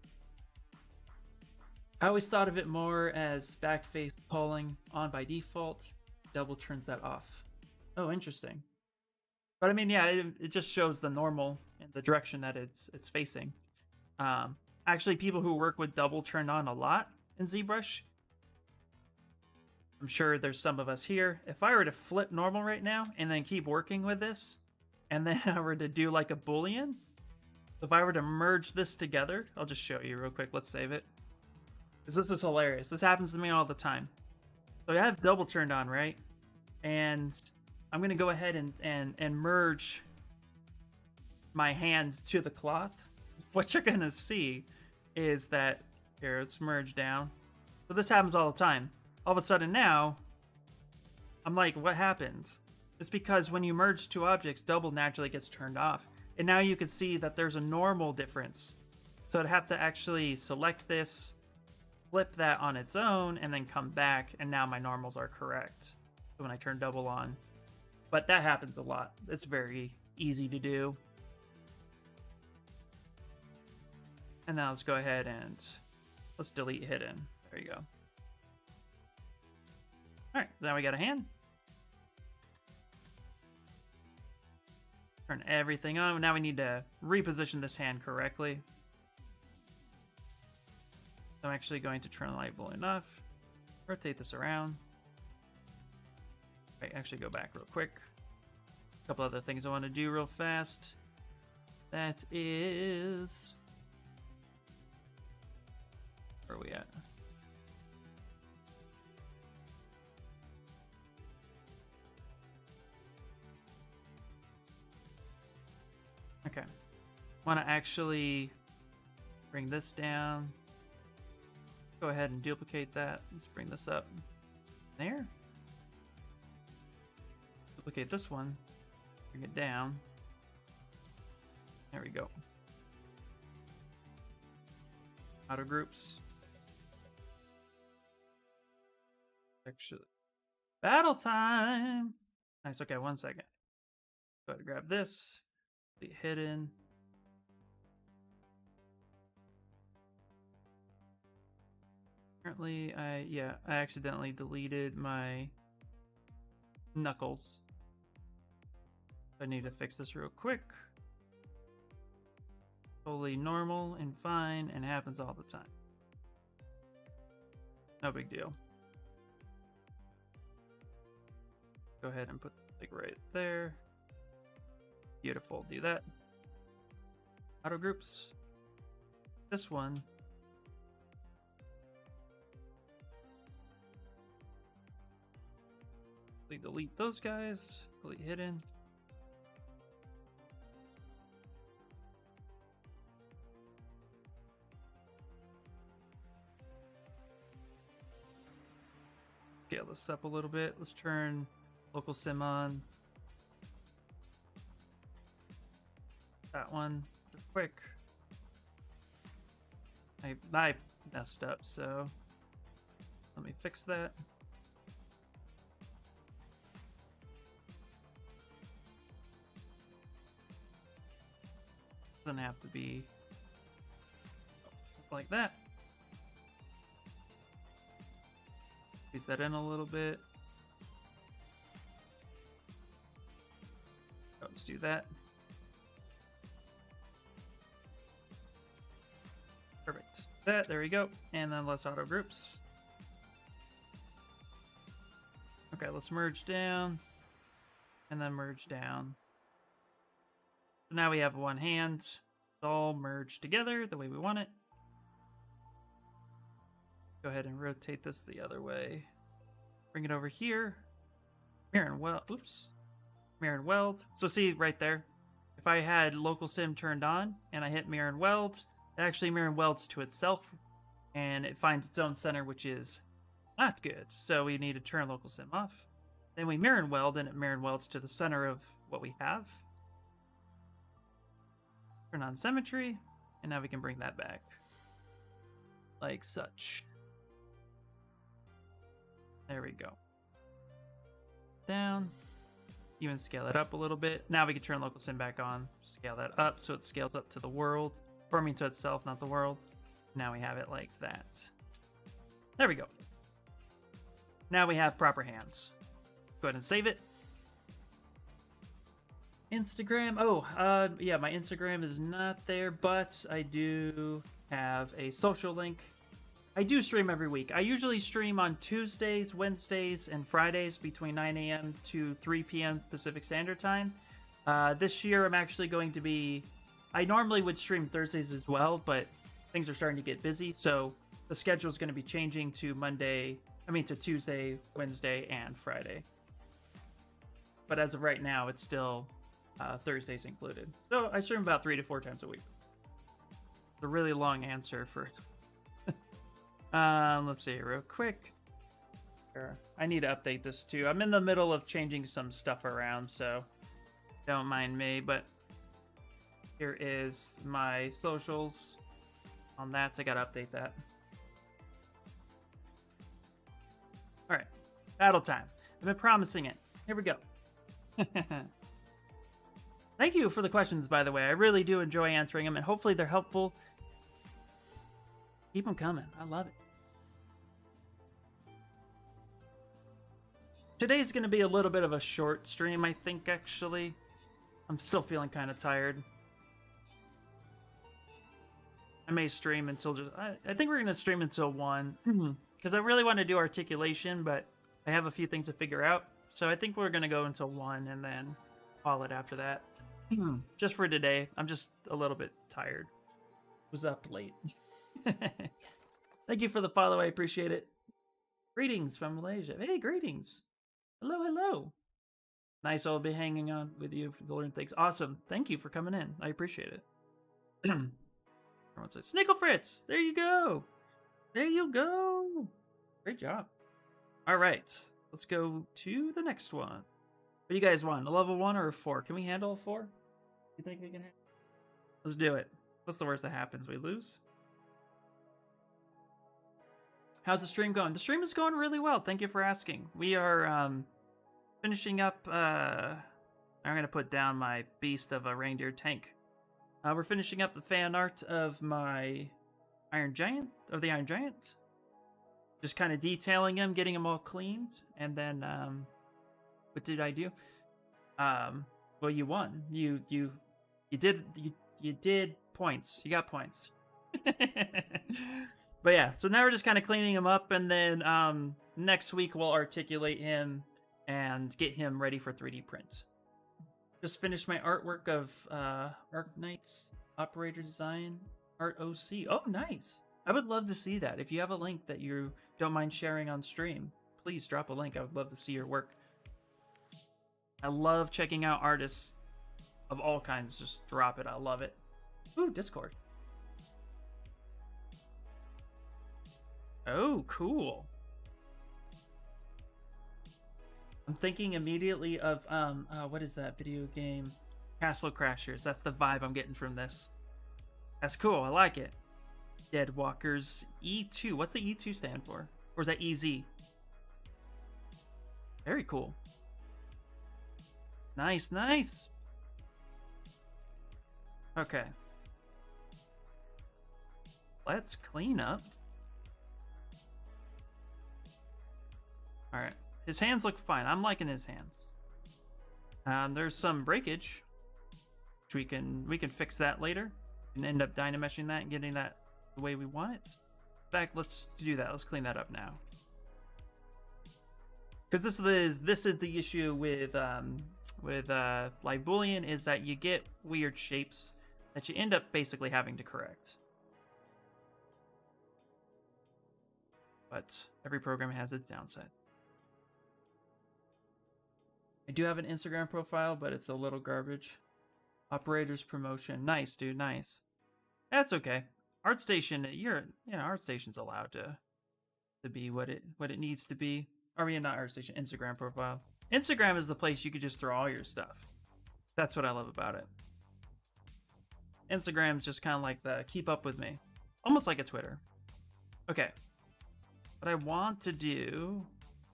I always thought of it more as back face pulling on by default. Double turns that off. Oh, interesting. But I mean, yeah, it just shows the normal and the direction that it's facing. Actually, people who work with double turned on a lot in ZBrush, I'm sure there's some of us here. If I were to flip normal right now and then keep working with this, and then I were to do like a Boolean, if I were to merge this together, I'll just show you real quick. Let's save it. Because this is hilarious. This happens to me all the time. So I have double turned on, right? And I'm going to go ahead and merge my hands to the cloth. What you're going to see is that, here, let's merge down. So this happens all the time. All of a sudden now, I'm like, what happened? It's because when you merge two objects, double naturally gets turned off. And now you can see that there's a normal difference. So I'd have to actually select this, flip that on its own, and then come back, and now my normals are correct. So when I turn double on. But that happens a lot. It's very easy to do. And now let's go ahead and let's delete hidden. There you go. All right, now we got a hand. Turn everything on. Now we need to reposition this hand correctly. So I'm actually going to turn the light balloon off. Rotate this around. Okay, actually go back real quick. A couple other things I want to do real fast. That is... where are we at? Okay. Want to actually bring this down. Go ahead and duplicate that. Let's bring this up. There. Duplicate this one. Bring it down. There we go. Auto groups. Actually, battle time. Nice. Okay, 1 second. Go ahead and grab this. Be hidden. Apparently, I accidentally deleted my knuckles. I need to fix this real quick. Totally normal and fine, and happens all the time. No big deal. Go ahead and put the thing right there. Beautiful. Do that. Auto groups. This one. Delete those guys. Delete hidden. scale this up a little bit. Let's turn local sim on. That one, quick. I messed up, so let me fix that. Doesn't have to be like that. Squeeze that in a little bit. Let's do that. Perfect. There we go. And then let's auto groups. Okay, let's merge down. And then merge down. So now we have one hand. It's all merged together the way we want it. Go ahead and rotate this the other way. Bring it over here. Mirror and weld. Oops. Mirror and weld. So see right there. If I had local sim turned on and I hit mirror and weld, it actually mirror and welds to itself and it finds its own center, which is not good. So we need to turn local sim off. Then we mirror and weld and it mirror and welds to the center of what we have. Turn on symmetry, and now we can bring that back. Like such. There we go. Down. Even scale it up a little bit. Now we can turn local sim back on. Scale that up so it scales up to the world. Forming to itself, not the world. Now we have it like that. There we go. Now we have proper hands. Go ahead and save it. Instagram. Oh, yeah, my Instagram is not there, but I do have a social link. I do stream every week. I usually stream on Tuesdays, Wednesdays, and Fridays between 9 a.m. to 3 p.m. Pacific Standard Time. This year, I'm actually going to be... I normally would stream Thursdays as well, but things are starting to get busy, so the schedule is going to be changing to to Tuesday, Wednesday, and Friday. But as of right now, it's still Thursdays included. So I stream about 3 to 4 times a week. It's a really long answer for... let's see real quick. I need to update this too. I'm in the middle of changing some stuff around, so don't mind me, but here is my socials on that. So I gotta update that. All right, battle time. I've been promising it. Here we go. Thank you for the questions, by the way. I really do enjoy answering them, and hopefully they're helpful. Keep them coming. I love it. Today's going to be a little bit of a short stream, I think, actually. I'm still feeling kind of tired. I may stream until I think we're going to stream until 1. Because I really want to do articulation, but I have a few things to figure out. So I think we're going to go until 1 and then call it after that. Just for today. I'm just a little bit tired. Was up late. Thank you for the follow. I appreciate it. Greetings from Malaysia. Hey, greetings. Hello, hello. Nice. I'll be hanging on with you for the learn things. Awesome. Thank you for coming in. I appreciate it. Everyone says, Snickle Fritz. There you go. There you go. Great job. All right. Let's go to the next one. What do you guys want? A level 1 or a 4? Can we handle a 4? You think we can handle? Let's do it. What's the worst that happens? We lose? How's the stream going? The stream is going really well. Thank you for asking. We are finishing up... I'm going to put down my beast of a reindeer tank. We're finishing up the fan art of my Iron Giant, of the Iron Giant. Just kind of detailing him, getting him all cleaned. And then, what did I do? Well, you won. You did points. You got points. But yeah, so now we're just kind of cleaning him up, and then next week we'll articulate him and get him ready for 3D print. Just finished my artwork of Arc Knight's operator design, Art OC. Oh, nice. I would love to see that. If you have a link that you don't mind sharing on stream, please drop a link. I would love to see your work. I love checking out artists of all kinds. Just drop it. I love it. Ooh, Discord. Oh, cool. I'm thinking immediately of what is that video game? Castle Crashers. That's the vibe I'm getting from this. That's cool. I like it. Dead Walkers E2. What's the E2 stand for? Or is that EZ? Very cool. Nice, nice. Okay. Let's clean up. All right. His hands look fine. I'm liking his hands. There's some breakage, which we can fix that later and end up dynameshing that and getting that the way we want it. In fact, let's do that. Let's clean that up now. Because this is the issue with live boolean, is that you get weird shapes that you end up basically having to correct. But every program has its downside. I do have an Instagram profile, but it's a little garbage. Operators promotion. Nice, dude. Nice. That's okay. ArtStation, ArtStation's allowed to be what it needs to be. I mean, not ArtStation, Instagram profile. Instagram is the place you could just throw all your stuff. That's what I love about it. Instagram's just kind of like the keep up with me. Almost like a Twitter. Okay. What I want to do,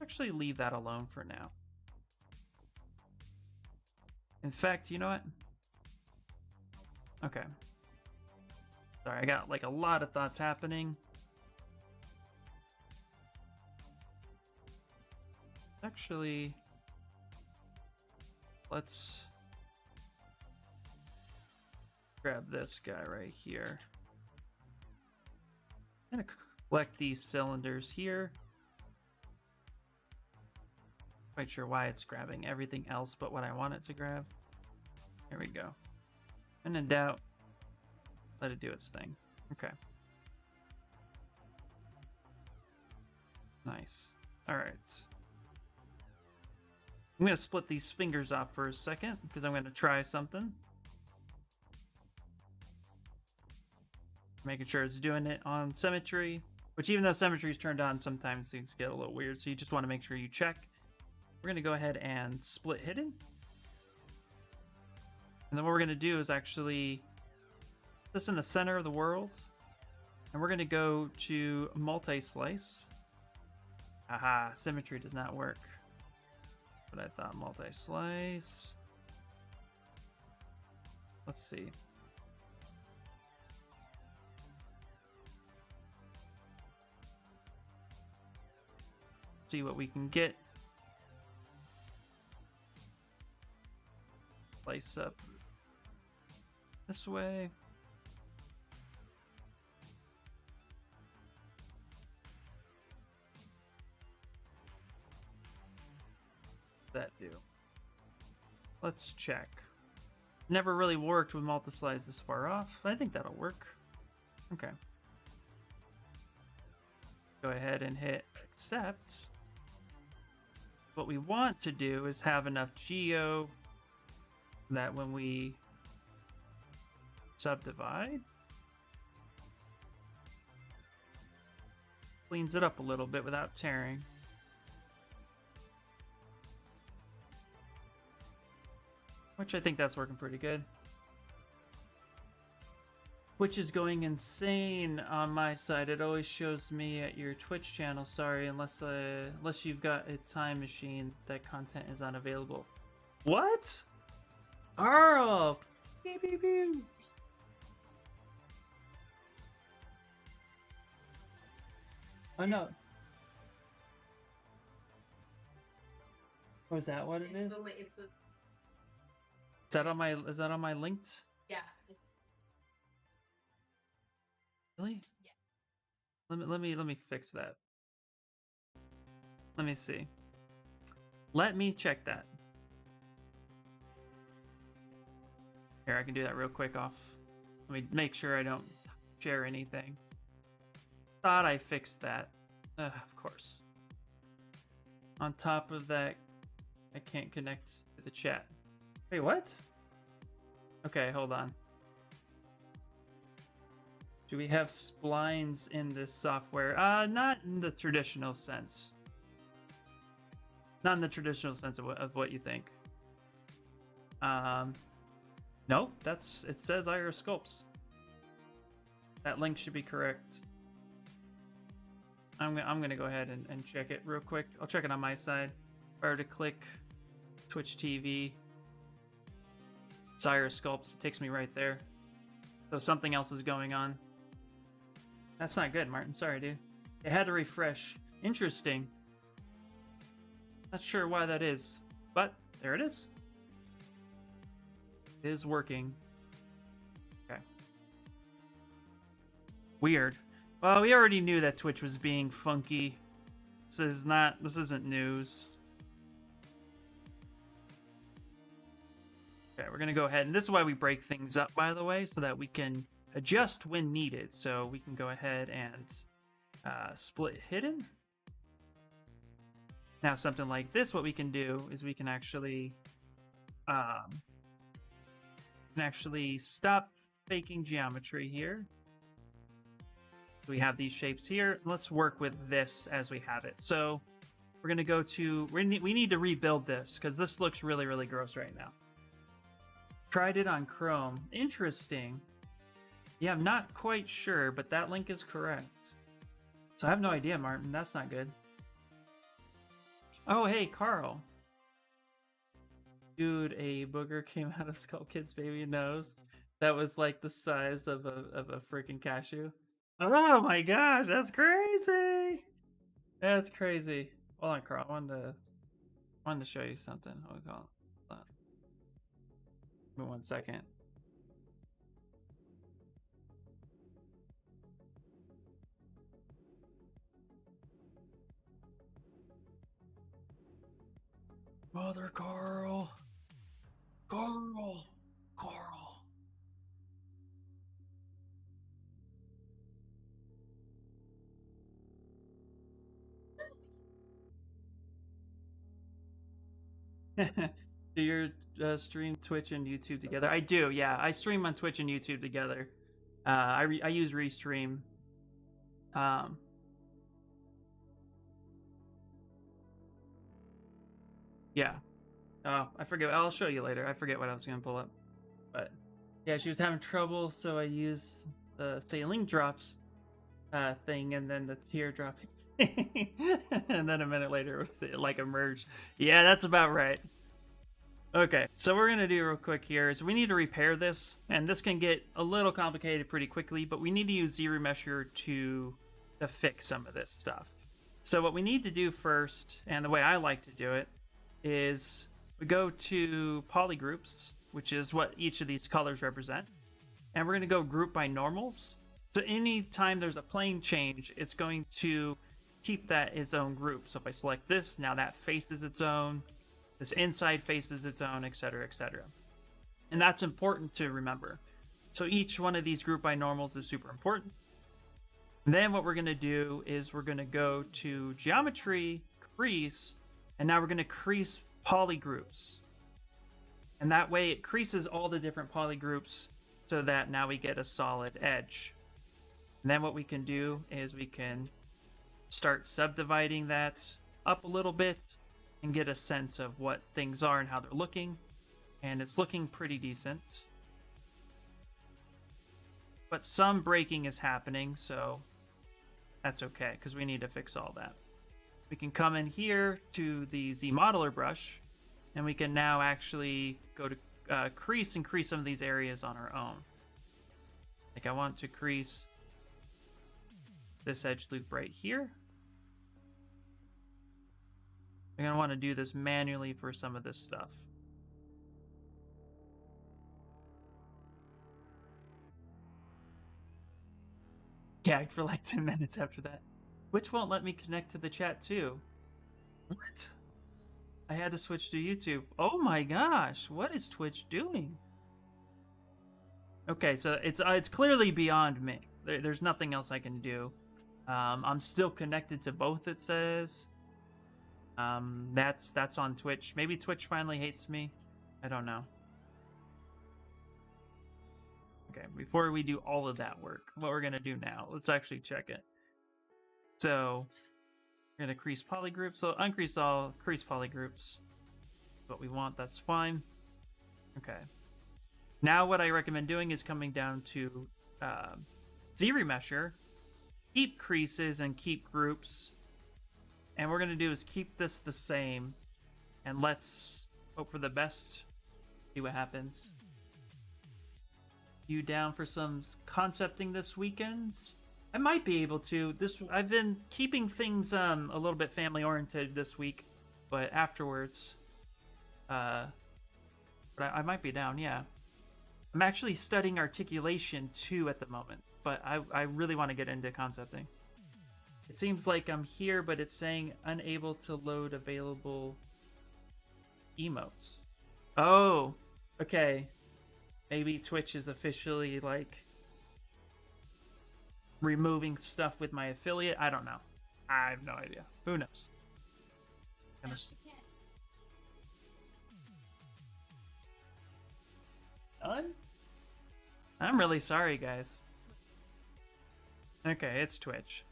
actually leave that alone for now. In fact, you know what? Okay. Sorry, I got like a lot of thoughts happening. Actually, let's grab this guy right here. I'm gonna collect these cylinders here. Quite sure why it's grabbing everything else but what I want it to grab. There we go. And in doubt, let it do its thing. Okay. Nice. All right. I'm going to split these fingers off for a second because I'm going to try something. Making sure it's doing it on symmetry, which even though symmetry is turned on, sometimes things get a little weird. So you just want to make sure you check. We're going to go ahead and split hidden. And then what we're going to do is actually put this in the center of the world. And we're going to go to multi-slice. Aha, symmetry does not work. But I thought multi-slice. Let's see. See what we can get. Slice up this way. That do. Let's check. Never really worked with multi-slice this far off. I think that'll work. Okay. Go ahead and hit accept. What we want to do is have enough geo that when we subdivide, cleans it up a little bit without tearing. Which I think that's working pretty good. Which is going insane on my side. It always shows me at your Twitch channel. Sorry, unless you've got a time machine, that content is unavailable. What? Arl! Beep, beep, beep. Oh no. Oh, is that what it is? Is that on my linked? Yeah. Really? Yeah. Let me fix that. Let me see. Let me check that. Here, I can do that real quick off. Let me make sure I don't share anything. Thought I fixed that. Of course. On top of that, I can't connect to the chat. Wait, what? Okay, hold on. Do we have splines in this software? Not in the traditional sense. Not in the traditional sense of what you think. No, it says Iris Sculpts. That link should be correct. I'm gonna go ahead and check it real quick. I'll check it on my side. If I were to click Twitch TV, it's Iris Sculpts. It takes me right there. So something else is going on. That's not good, Martin. Sorry, dude. It had to refresh. Interesting. Not sure why that is, but there it is. It is working. Okay. Weird. Well, we already knew that Twitch was being funky. This isn't news. Okay, we're gonna go ahead, and this is why we break things up, by the way, so that we can adjust when needed. So we can go ahead and split hidden. Now, something like this, what we can do is we can actually stop faking geometry here. So we have these shapes here. Let's work with this as we have it. So we're gonna go to, we need to rebuild this because this looks really, really gross right now. Tried it on Chrome. Interesting. Yeah, I'm not quite sure, but that link is correct. So I have no idea, Martin. That's not good. Oh, hey, Carl. Dude, a booger came out of Skull Kid's baby nose. That was like the size of a freaking cashew. Oh my gosh, that's crazy. That's crazy. Hold on, Carl. I wanted to show you something. Hold on. Give me 1 second. Mother Carl. Carl. Do your stream Twitch and YouTube together? I do, yeah. I stream on Twitch and YouTube together. I use Restream. Yeah. Oh, I forget. I'll show you later. I forget what I was gonna pull up. But yeah, she was having trouble, so I used the saline drops thing, and then the teardrop and then a minute later it was like emerged. Yeah, that's about right. Okay, so what we're gonna do real quick here is we need to repair this, and this can get a little complicated pretty quickly, but we need to use ZRemesher to fix some of this stuff. So what we need to do first, and the way I like to do it, is we go to polygroups, which is what each of these colors represent, and we're gonna go group by normals. So anytime there's a plane change, it's going to keep that its own group. So if I select this, now that face is its own, this inside face is its own, etc., etc. And that's important to remember. So each one of these group by normals is super important. And then what we're going to do is we're going to go to geometry, crease, and now we're going to crease polygroups. And that way it creases all the different polygroups so that now we get a solid edge. And then what we can do is we can start subdividing that up a little bit and get a sense of what things are and how they're looking. And it's looking pretty decent. But some breaking is happening, so that's okay, because we need to fix all that. We can come in here to the Z-Modeler brush, and we can now actually go to crease and crease some of these areas on our own. Like I want to crease this edge loop right here. I'm going to want to do this manually for some of this stuff. Gagged for like 10 minutes after that. Which won't let me connect to the chat too. What? I had to switch to YouTube. Oh my gosh, what is Twitch doing? Okay, so it's clearly beyond me. There's nothing else I can do. I'm still connected to both, it says. That's on Twitch. Maybe Twitch finally hates me. I don't know. Okay, before we do all of that work, what we're gonna do now, let's actually check it. So We're gonna crease polygroups, so uncrease all, crease polygroups. What we want, that's fine. Okay. Now what I recommend doing is coming down to Z-remesher, keep creases and keep groups. And what we're gonna do is keep this the same, and let's hope for the best. See what happens. You down for some concepting this weekend? I might be able to. I've been keeping things a little bit family oriented this week, but afterwards, but I might be down. Yeah, I'm actually studying articulation too at the moment, but I really want to get into concepting. It seems like I'm here, but it's saying unable to load available emotes. Oh, okay. Maybe Twitch is officially like removing stuff with my affiliate. I don't know. I have no idea. Who knows? Done? I'm really sorry, guys. Okay, it's Twitch.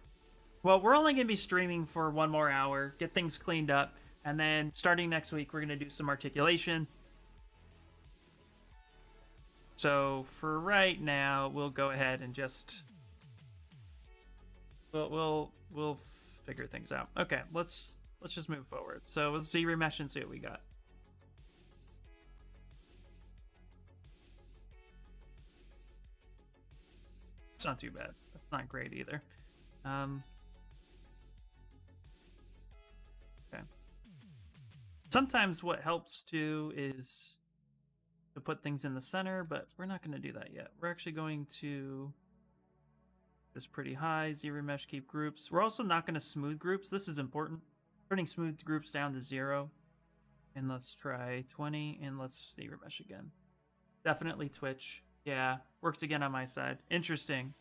Well, we're only going to be streaming for 1 more hour, get things cleaned up, and then starting next week, we're going to do some articulation. So for right now, we'll go ahead and just we'll figure things out. Okay, let's just move forward. So let's see remesh and see what we got. It's not too bad. That's not great either. Okay. Sometimes what helps too is to put things in the center, but we're not going to do that yet. We're actually going to this pretty high, Z-remesh, keep groups. We're also not going to smooth groups. This is important. Turning smooth groups down to 0. And let's try 20, and let's Z-remesh again. Definitely Twitch. Yeah, works again on my side. Interesting.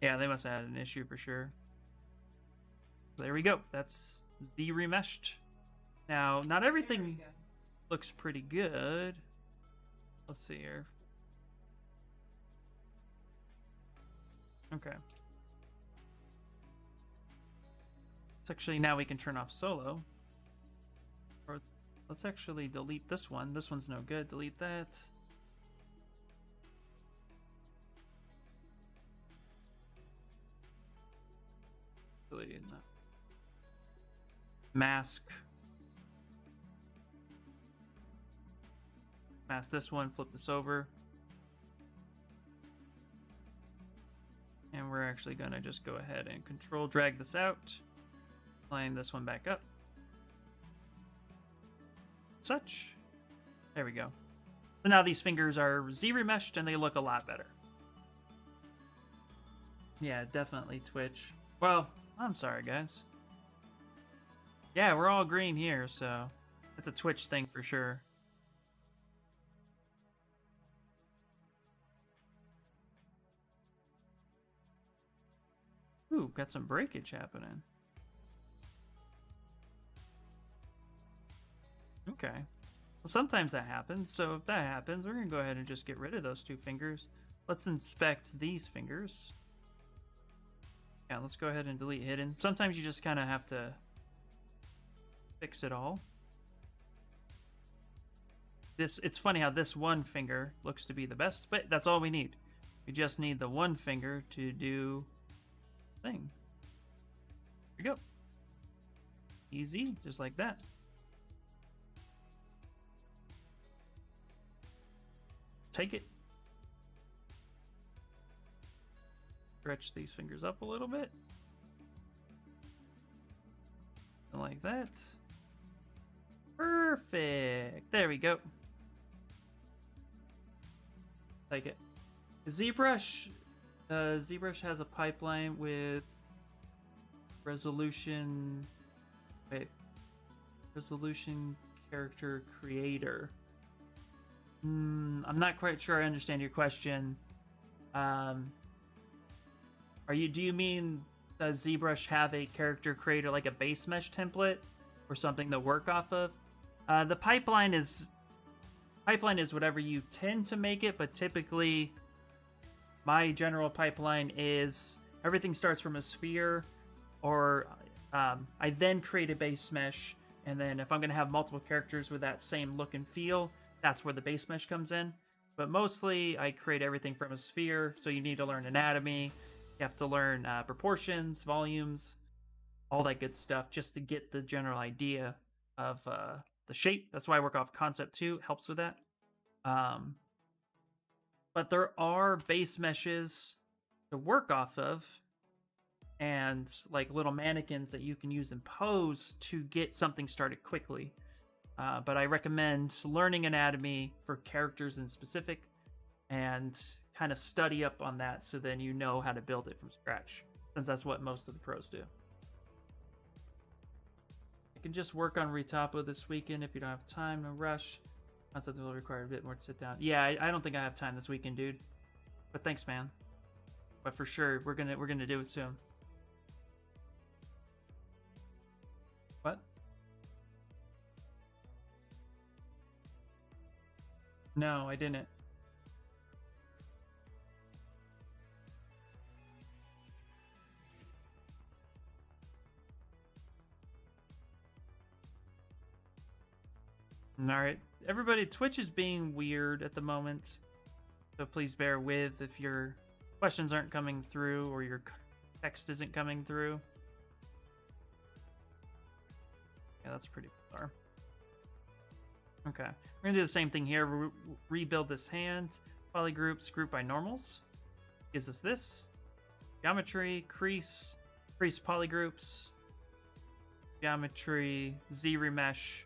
Yeah, they must have had an issue for sure. There we go. That's Z-remeshed. Now, not everything looks pretty good. Let's see here. Okay. It's actually, now we can turn off solo. Or let's actually delete this one. This one's no good. Delete that. Delete that. Mask. Mask this one, flip this over. And we're actually gonna just go ahead and control drag this out. Line this one back up. Such. There we go. So now these fingers are Z-remeshed and they look a lot better. Yeah, definitely Twitch. Well, I'm sorry, guys. Yeah, we're all green here, so it's a Twitch thing for sure. Ooh, got some breakage happening. Okay. Well, sometimes that happens, so if that happens, we're going to go ahead and just get rid of those 2 fingers. Let's inspect these fingers. Yeah, let's go ahead and delete hidden. Sometimes you just kind of have to fix it all. It's funny how this one finger looks to be the best, but that's all we need. We just need the one finger to do thing. Here we go. Easy, just like that. Take it. Stretch these fingers up a little bit. And like that. Perfect. There we go. Take it. Zbrush. Zbrush has a pipeline with resolution. Wait. Resolution character creator. I'm not quite sure I understand your question. Do you mean does Zbrush have a character creator like a base mesh template or something to work off of? The pipeline is whatever you tend to make it, but typically my general pipeline is everything starts from a sphere, or I then create a base mesh, and then if I'm going to have multiple characters with that same look and feel, that's where the base mesh comes in. But mostly, I create everything from a sphere, so you need to learn anatomy, you have to learn proportions, volumes, all that good stuff, just to get the general idea of the shape. That's why I work off concept too. It helps with that. But there are base meshes to work off of, and like little mannequins that you can use in pose to get something started quickly. But I recommend learning anatomy for characters in specific and kind of study up on that, so then you know how to build it from scratch, since that's what most of the pros do. You can just work on Retopo this weekend if you don't have time. No rush. Concept will require a bit more to sit down. Yeah, I don't think I have time this weekend, dude. But thanks, man. But for sure, we're gonna do it soon. What? No, I didn't. Alright, everybody, Twitch is being weird at the moment, so please bear with if your questions aren't coming through or your text isn't coming through. Yeah, that's pretty bizarre. Okay, we're gonna do the same thing here. Rebuild this hand. Polygroups, group by normals. Gives us this. Geometry, crease polygroups. Geometry, Z remesh.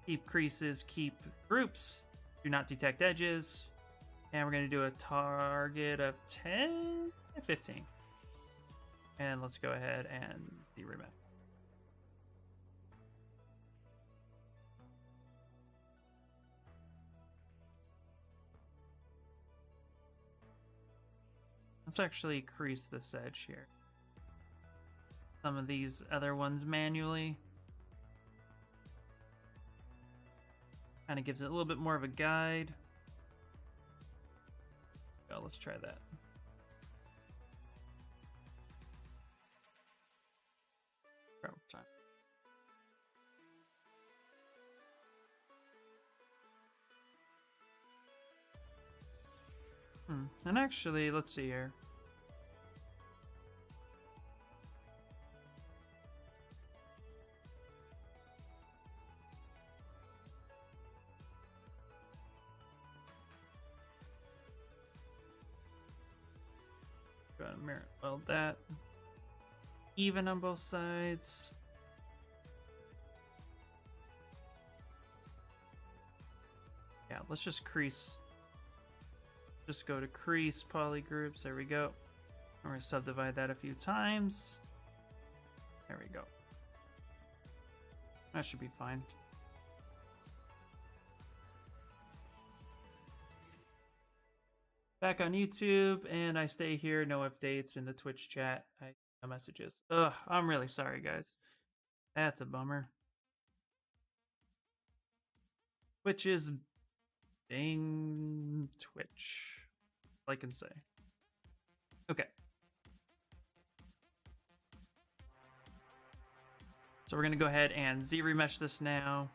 Keep creases, keep groups. Do not detect edges. And we're going to do a target of 10, 15. And let's go ahead and Z remesh. Let's actually crease this edge here. Some of these other ones manually. Kind of gives it a little bit more of a guide. Oh, let's try that. Try one more time. And actually, let's see here. Mirror weld that. Even on both sides. Yeah, let's just crease. Just go to crease polygroups. There we go. We're going to subdivide that a few times. There we go. That should be fine. Back on YouTube, and I stay here. No updates in the Twitch chat. No messages. Ugh, I'm really sorry, guys. That's a bummer. Twitch is dang Twitch. All I can say. Okay. So we're going to go ahead and Z remesh this now.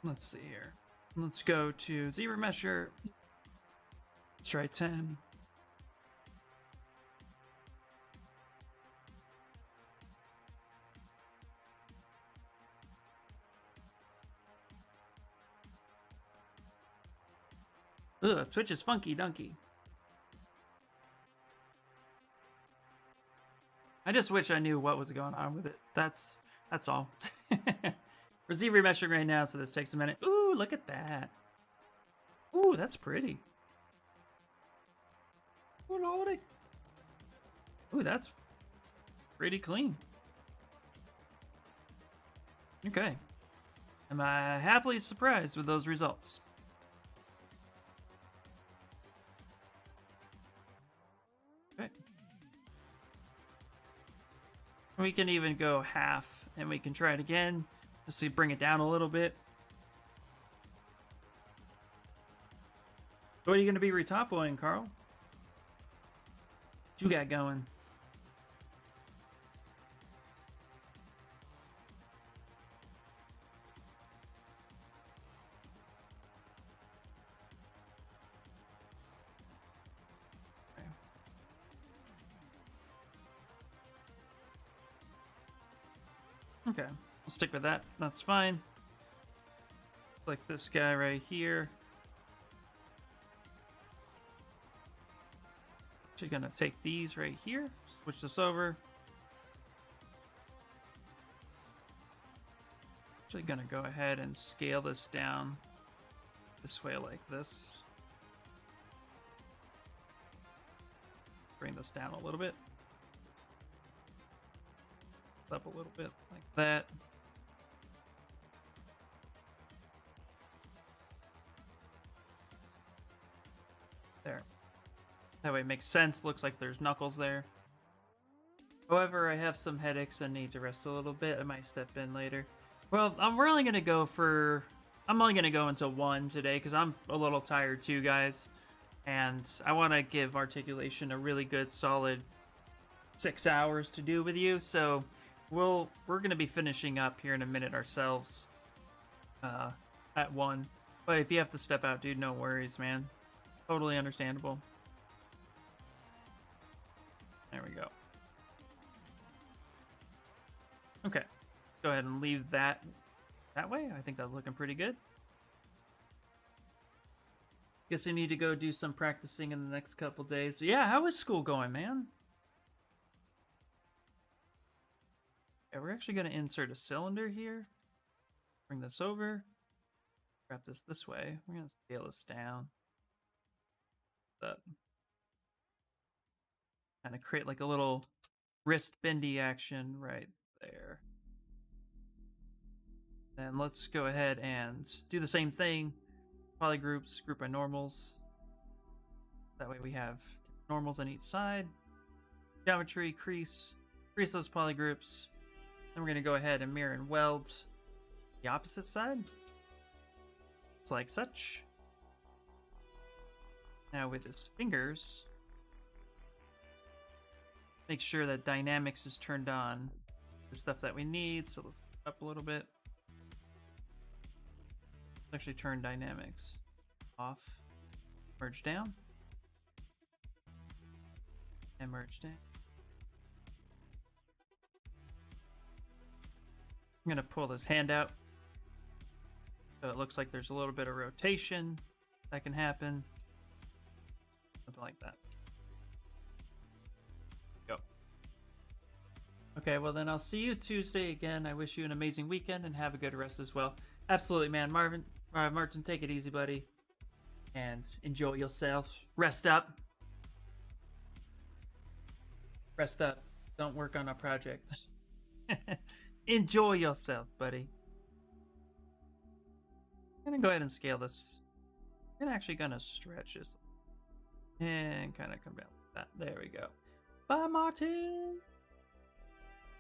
Let's see here. Let's go to Z remesher. Let's try 10. Ugh, Twitch is funky dunky. I just wish I knew what was going on with it. That's all. We're Z remeshing right now, so this takes a minute. Ooh, look at that. Ooh, that's pretty. Ooh, lordy. Ooh, that's pretty clean. Okay. I'm happily surprised with those results. Okay. We can even go half, and we can try it again. Just to bring it down a little bit. What are you going to be retopoing, Carl? What you got going? Okay, we'll stick with that. That's fine. Click this guy right here. Actually gonna take these right here, switch this over. Actually gonna go ahead and scale this down this way like this. Bring this down a little bit. Up a little bit like that. There. That way it makes sense. Looks like there's knuckles there. However, I have some headaches and need to rest a little bit. I might step in later. Well, we're only gonna go for... I'm only gonna go into 1 today because I'm a little tired too, guys. And I want to give articulation a really good, solid 6 hours to do with you. So we're gonna be finishing up here in a minute ourselves. At 1. But if you have to step out, dude, no worries, man. Totally understandable. There we go. Okay. Go ahead and leave that way. I think that's looking pretty good. Guess I need to go do some practicing in the next couple days. Yeah, how is school going, man? Yeah, we're actually going to insert a cylinder here. Bring this over. Wrap this way. We're going to scale this down. Up. Kind of create like a little wrist bendy action right there. Then let's go ahead and do the same thing. Polygroups, group by normals. That way we have normals on each side. Geometry, crease those polygroups. Then we're going to go ahead and mirror and weld the opposite side. Just like such. Now with his fingers, make sure that dynamics is turned on. The stuff that we need, so let's up a little bit. Let's actually turn dynamics off. Merge down. And merge down. I'm going to pull this hand out. So it looks like there's a little bit of rotation that can happen. Something like that. Go. Okay, well then I'll see you Tuesday again. I wish you an amazing weekend and have a good rest as well. Absolutely, man. Martin, take it easy, buddy. And enjoy yourself. Rest up. Rest up. Don't work on a project. Enjoy yourself, buddy. I'm gonna go ahead and scale this. I'm actually gonna stretch this and kind of come down with that. There we go. Bye, Martin.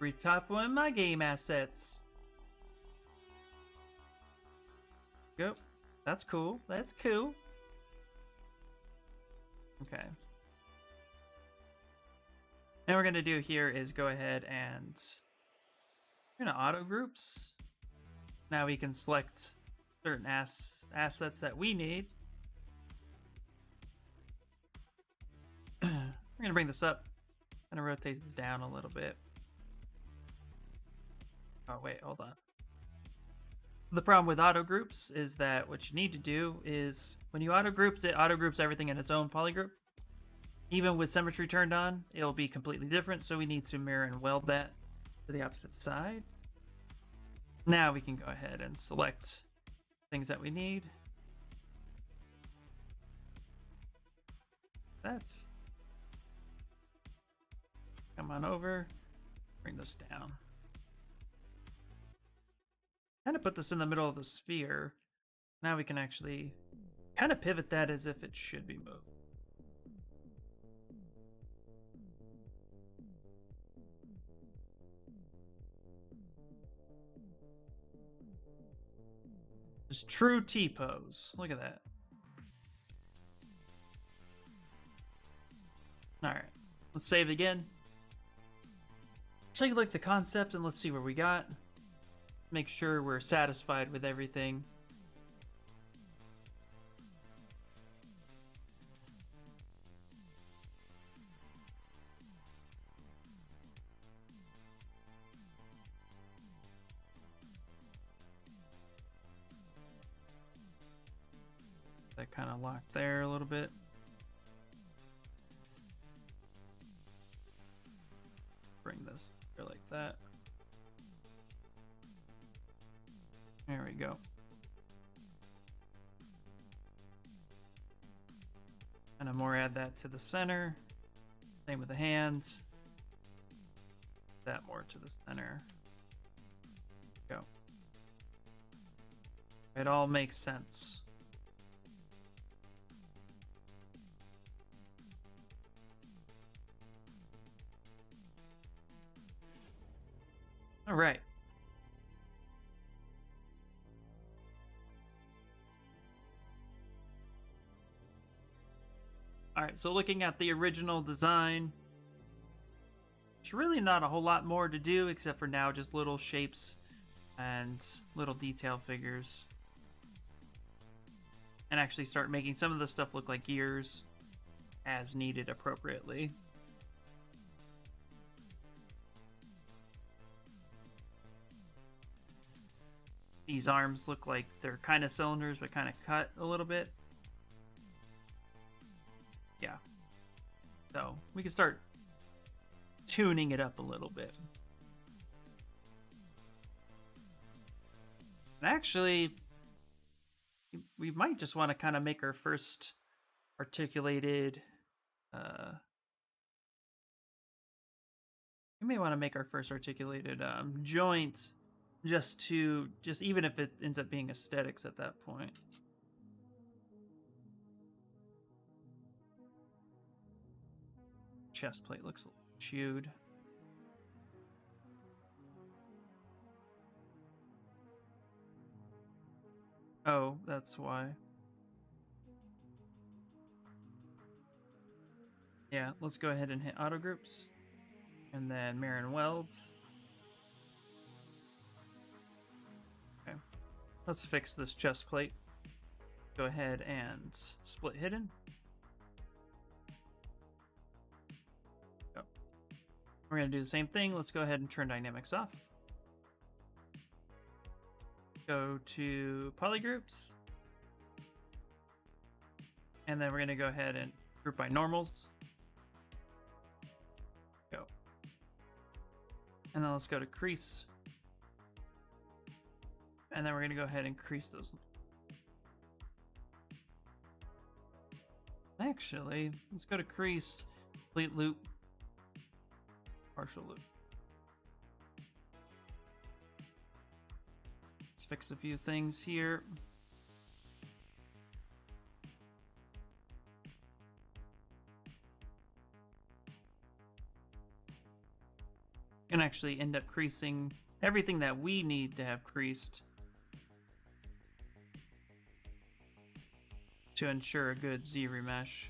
Retopoing my game assets. Go. That's cool. That's cool. Okay. Now what we're gonna do here is go ahead and we're gonna auto groups. Now we can select certain assets that we need. We're gonna bring this up. Gonna rotate this down a little bit. Oh wait, hold on. The problem with auto groups is that what you need to do is when you auto groups, it auto groups everything in its own polygroup. Even with symmetry turned on, it'll be completely different. So we need to mirror and weld that to the opposite side. Now we can go ahead and select things that we need. That's. Come on over. Bring this down. Kind of put this in the middle of the sphere. Now we can actually kind of pivot that as if it should be moved. Just true T-pose. Look at that. Alright, let's save again. Let's take a look at the concept and let's see what we got. Make sure we're satisfied with everything. That kind of locked there a little bit. Bring this here like that. There we go. And I'm more add that to the center. Same with the hands. That more to the center. Go. It all makes sense. All right. All right, so looking at the original design, there's really not a whole lot more to do except for now just little shapes and little detail figures. And actually start making some of the stuff look like gears as needed appropriately. These arms look like they're kind of cylinders, but kind of cut a little bit. Yeah. So we can start tuning it up a little bit. And actually, we might just want to kind of make our first articulated... we may want to make our first articulated joint just even if it ends up being aesthetics at that point. Chest plate looks a little chewed. Oh, that's why. Yeah, let's go ahead and hit auto groups and then mirror and weld. Okay, let's fix this chest plate. Go ahead and split hidden. Go. We're going to do the same thing. Let's go ahead and turn dynamics off. Go to polygroups. And then we're going to go ahead and group by normals. Go. And then let's go to crease. And then we're going to go ahead and crease those. Actually, let's go to crease, complete loop, partial loop. Let's fix a few things here. And actually end up creasing everything that we need to have creased to ensure a good Z remesh.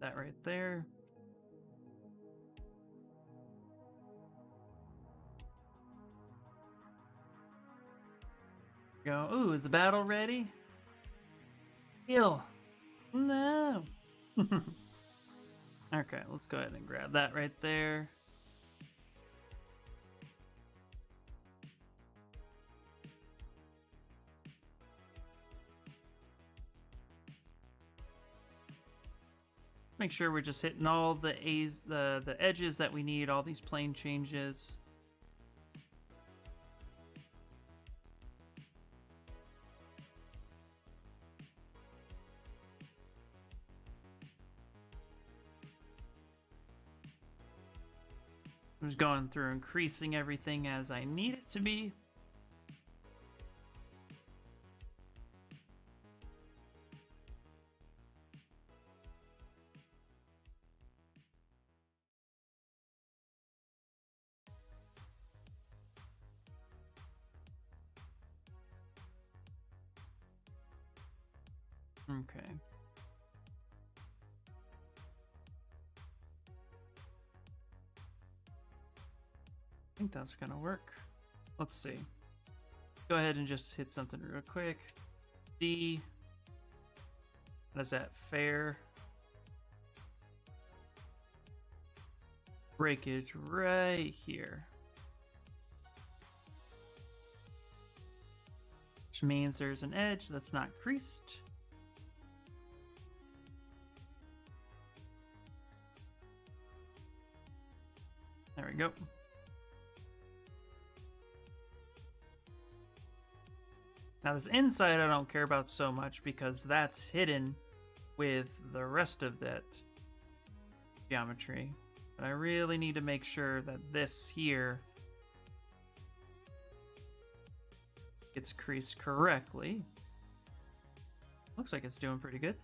That right there. Go. Ooh, is the battle ready? Heal. No. Okay, let's go ahead and grab that right there. Make sure we're just hitting all the the edges that we need, all these plane changes. I'm just going through increasing everything as I need it to be. Okay. I think that's gonna work. Let's see. Go ahead and just hit something real quick. D. What is that? Fair. Breakage right here. Which means there's an edge that's not creased. There we go. Now this inside I don't care about so much because that's hidden with the rest of that geometry. But I really need to make sure that this here gets creased correctly. Looks like it's doing pretty good.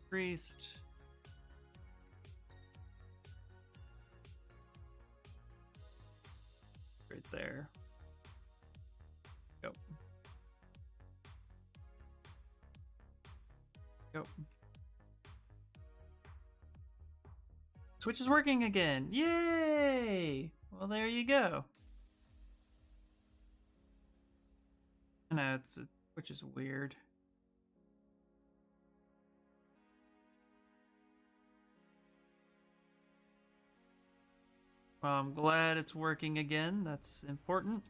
Creased. Right there. Go. Go. Switch is working again. Yay! Well, there you go. I know, which is weird. Well, I'm glad it's working again. That's important.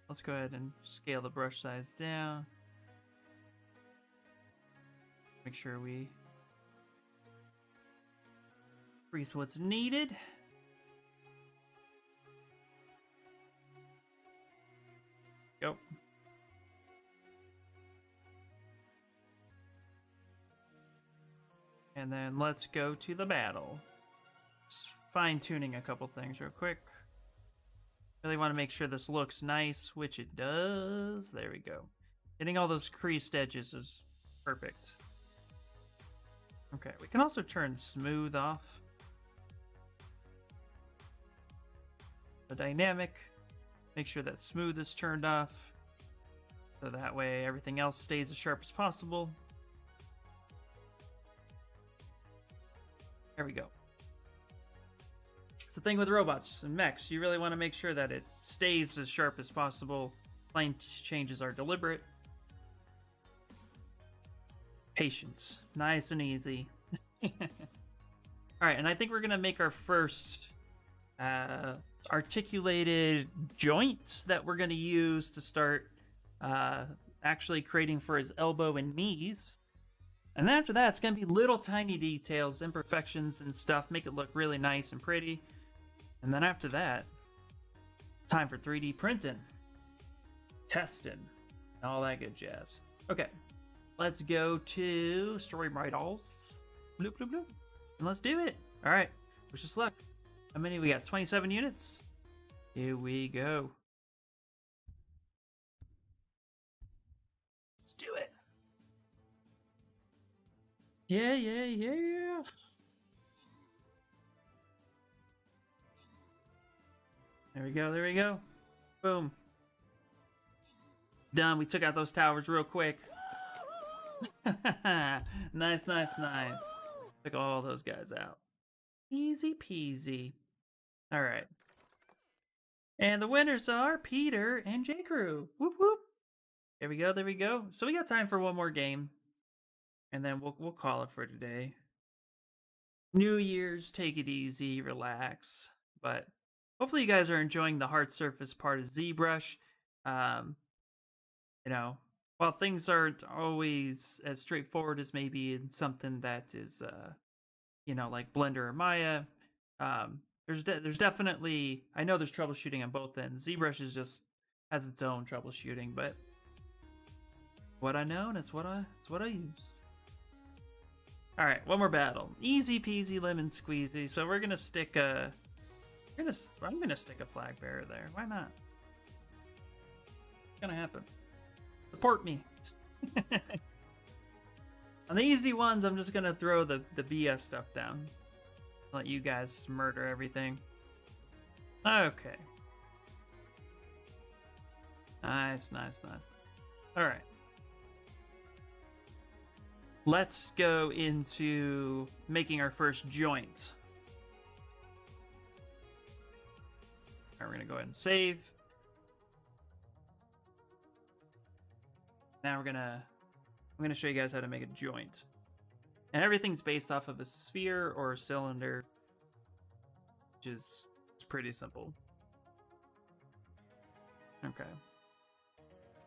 Let's go ahead and scale the brush size down. Make sure we crease what's needed. Go. And then let's go to the battle. Just fine-tuning a couple things real quick. Really want to make sure this looks nice, which it does. There we go. Getting all those creased edges is perfect. Okay, we can also turn smooth off. The dynamic. Make sure that smooth is turned off. So that way everything else stays as sharp as possible. There we go. It's the thing with robots and mechs. You really want to make sure that it stays as sharp as possible. Plane changes are deliberate. Patience. Nice and easy. Alright, and I think we're going to make our first articulated joints that we're going to use to start actually creating for his elbow and knees. And then after that, it's going to be little tiny details, imperfections and stuff, make it look really nice and pretty. And then after that, time for 3D printing, testing, and all that good jazz. Okay, let's go to story models. Bloop, bloop, bloop. And let's do it. All right, wish us luck. How many we got? 27 units. Here we go. Let's do it. Yeah, yeah, yeah. There we go, there we go. Boom. Done, we took out those towers real quick. Nice, nice, nice. Took all those guys out. Easy peasy. Alright. And the winners are Peter and J-Crew. Whoop whoop. There we go, there we go. So we got time for one more game. And then we'll call it for today. New Year's, take it easy, relax. But hopefully you guys are enjoying the hard surface part of Zbrush. You know, while things aren't always as straightforward as maybe in something that is, you know, like Blender or Maya, there's definitely, I know there's troubleshooting on both ends. Zbrush is just has its own troubleshooting, but what I know, and it's what I use. All right, one more battle. Easy peasy lemon squeezy. So we're gonna stick a, I'm gonna stick a flag bearer there. Why not? It's gonna happen. Support me. On the easy ones, I'm just gonna throw the BS stuff down. Let you guys murder everything. Okay. Nice, nice, nice. All right. Let's go into making our first joint. All right, we're gonna go ahead and save. Now I'm gonna show you guys how to make a joint. And everything's based off of a sphere or a cylinder, which is pretty simple. Okay.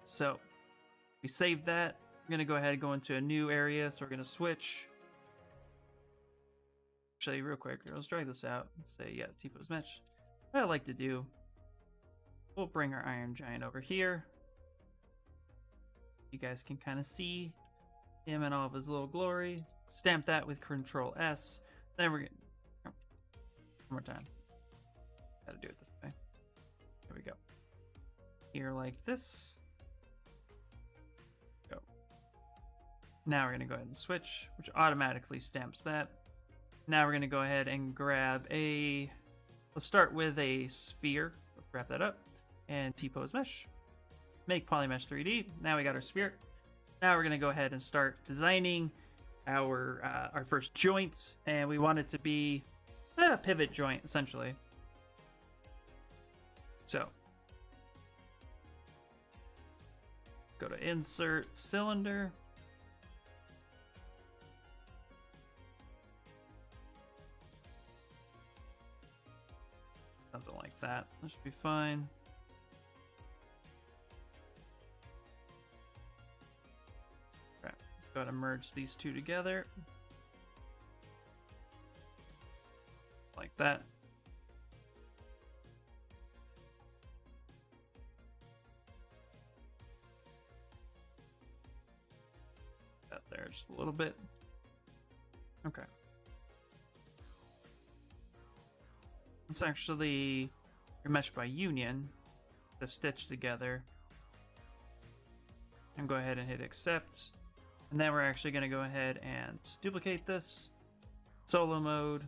So we saved that. I'm gonna go ahead and go into a new area. So we're gonna switch. Show you real quick. Let's drag this out and say, yeah, T-pose mesh. What I like to do, we'll bring our iron giant over here. You guys can kind of see him in all of his little glory. Stamp that with Control S. Then we're gonna one more time. Gotta do it this way. Here we go. Here like this. Go. Now we're gonna go ahead and switch, which automatically stamps that. Now we're gonna go ahead and grab a. Let's start with a sphere. Let's wrap that up and T-pose mesh. Make polymesh 3D. Now we got our sphere. Now we're gonna go ahead and start designing our first joint, and we want it to be a pivot joint essentially. So go to Insert Cylinder. Something like that. That should be fine. Okay, let's go ahead and merge these two together. Like that. That there just a little bit. Okay. Let's actually mesh by union to stitch together and go ahead and hit accept. And then we're actually going to go ahead and duplicate this. Solo mode.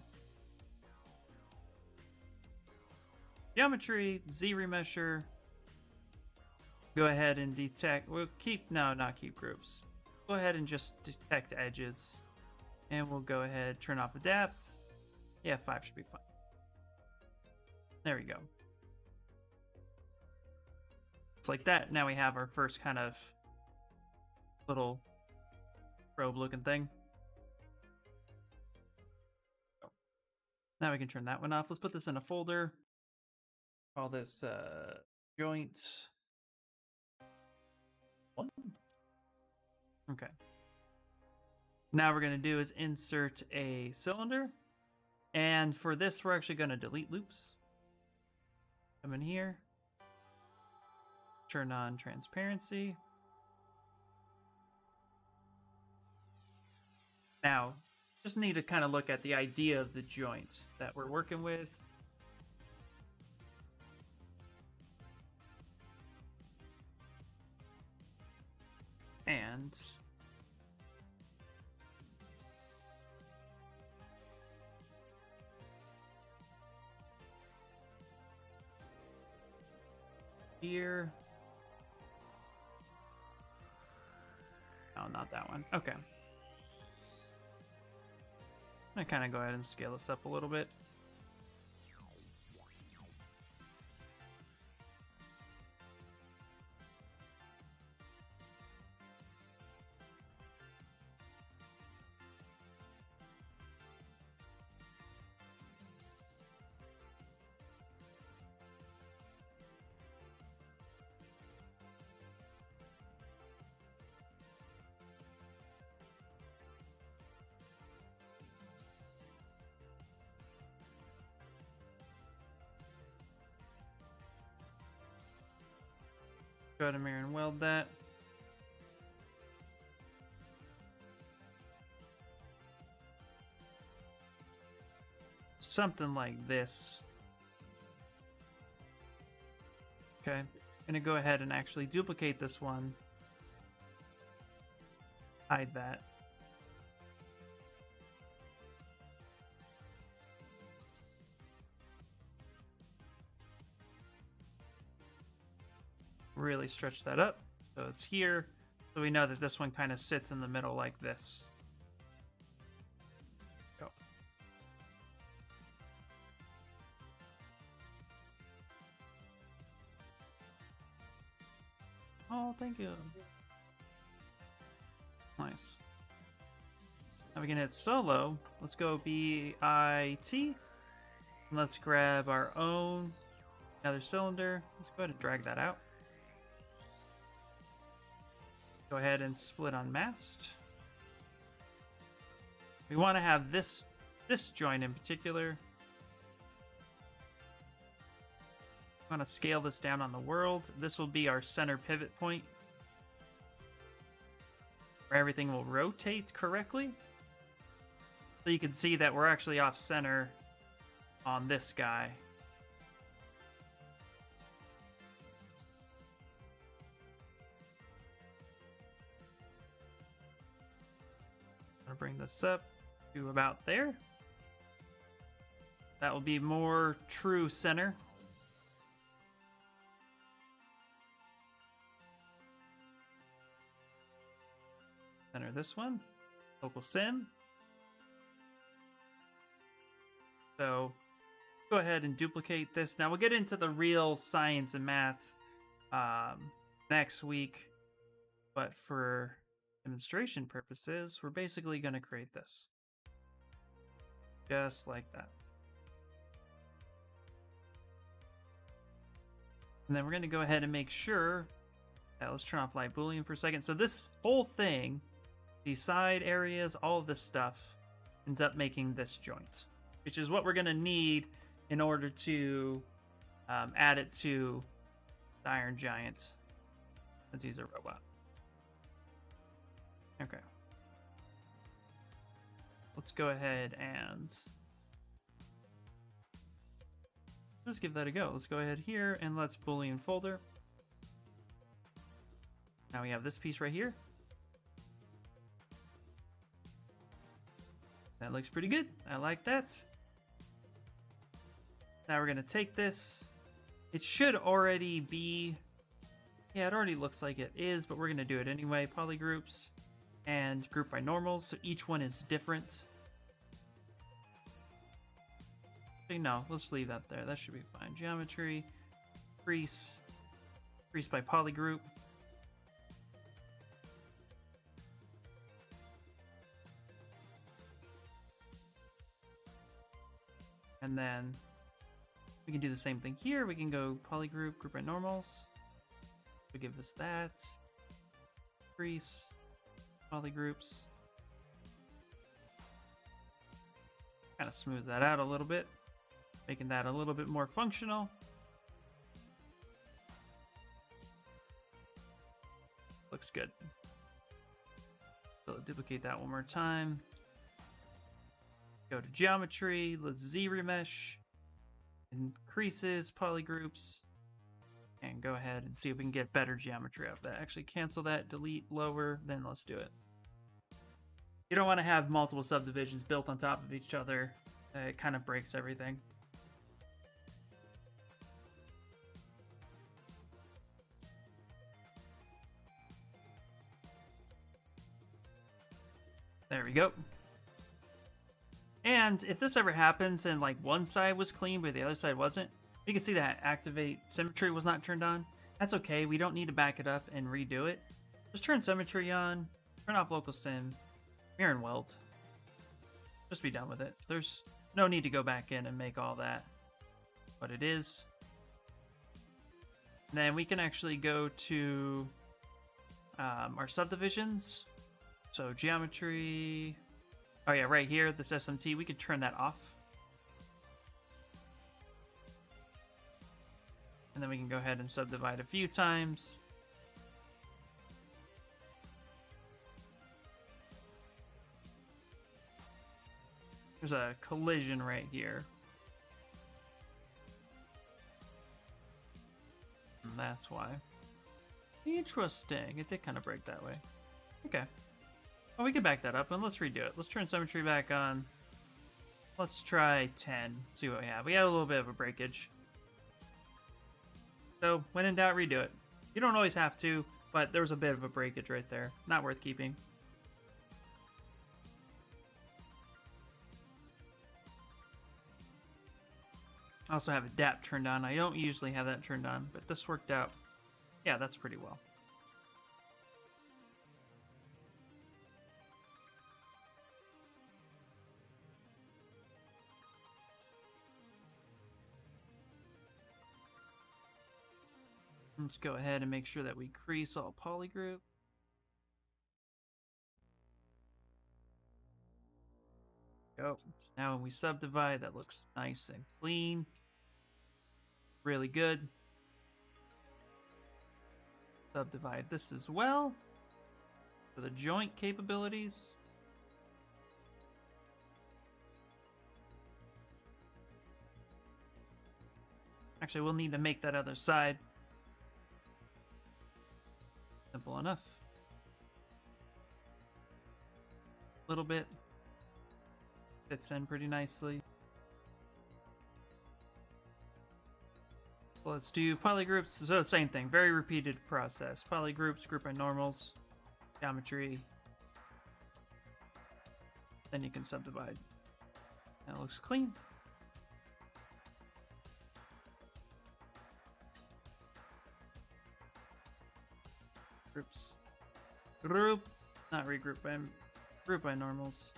Geometry, Z remesher. Go ahead and detect. We'll keep, no, not keep groups. Go ahead and just detect edges. And we'll go ahead, turn off the depth. Yeah, 5 should be fine. There we go. It's like that. Now we have our first kind of little probe looking thing. Now we can turn that one off. Let's put this in a folder. Call this joint 1. Okay. Now we're going to do is insert a cylinder. And for this, we're actually going to delete loops. Come in here. Turn on transparency. Now, just need to kind of look at the idea of the joint that we're working with. And here. Oh, not that one. Okay. I'm gonna kind of go ahead and scale this up a little bit. Go ahead and mirror and weld that. Something like this. Okay, I'm gonna go ahead and actually duplicate this one. Hide that. really stretch that up. So it's here. So we know that this one kind of sits in the middle like this. Go. Oh, thank you. Nice. Now we can hit solo. Let's go BIT. Let's grab our own another cylinder. Let's go ahead and drag that out. Go ahead and split on mast. We want to have this joint in particular. We want to scale this down on the world. This will be our center pivot point, where everything will rotate correctly. So you can see that we're actually off center on this guy. I'm gonna bring this up to about there. That will be more true center. Center this one. Local sim. So go ahead and duplicate this. Now we'll get into the real science and math next week, but for demonstration purposes, we're basically going to create this. Just like that. And then we're going to go ahead and make sure that, let's turn off light boolean for a second. So this whole thing, these side areas, all of this stuff ends up making this joint, which is what we're going to need in order to add it to the Iron Giant, since he's a robot. Okay. Let's go ahead and let's give that a go. Let's go ahead here and let's Boolean folder. Now we have this piece right here. That looks pretty good. I like that. Now we're going to take this. It should already be... Yeah, it already looks like it is, but we're going to do it anyway. Polygroups and group by normals, so each one is different. No, let's leave that there. That should be fine. Geometry, crease by polygroup. And then we can do the same thing here. We can go polygroup, group by normals. So give us that. Crease, polygroups. Kind of smooth that out a little bit, making that a little bit more functional. Looks good. So duplicate that one more time. Go to geometry, let's Z remesh, increases, polygroups, and go ahead and see if we can get better geometry out of that. Actually cancel that, delete, lower, then let's do it. You don't want to have multiple subdivisions built on top of each other. It kind of breaks everything. There we go. And if this ever happens and like one side was clean but the other side wasn't, you can see that activate symmetry was not turned on. That's okay. We don't need to back it up and redo it. Just turn symmetry on, turn off local sim, mirror and weld. Just be done with it. There's no need to go back in and make all that what it is. And then we can actually go to our subdivisions. So geometry. Oh yeah, right here, this SMT, we could turn that off. And then we can go ahead and subdivide a few times. There's a collision right here. And that's why. Interesting. It did kind of break that way. Okay. Well, we can back that up and let's redo it. Let's turn symmetry back on. Let's try 10. See what we have. We had a little bit of a breakage. So, when in doubt, redo it. You don't always have to, but there was a bit of a breakage right there. Not worth keeping. I also have adapt turned on. I don't usually have that turned on, but this worked out. Yeah, that's pretty well. Let's go ahead and make sure that we crease all polygroup. Go. Now when we subdivide, that looks nice and clean. Really good. Subdivide this as well for the joint capabilities. Actually, we'll need to make that other side. Simple enough. A little bit. Fits in pretty nicely. So let's do polygroups. So same thing, very repeated process. Polygroups, group by normals, geometry. Then you can subdivide. That looks clean. Groups. Group. Not regroup by group by normals.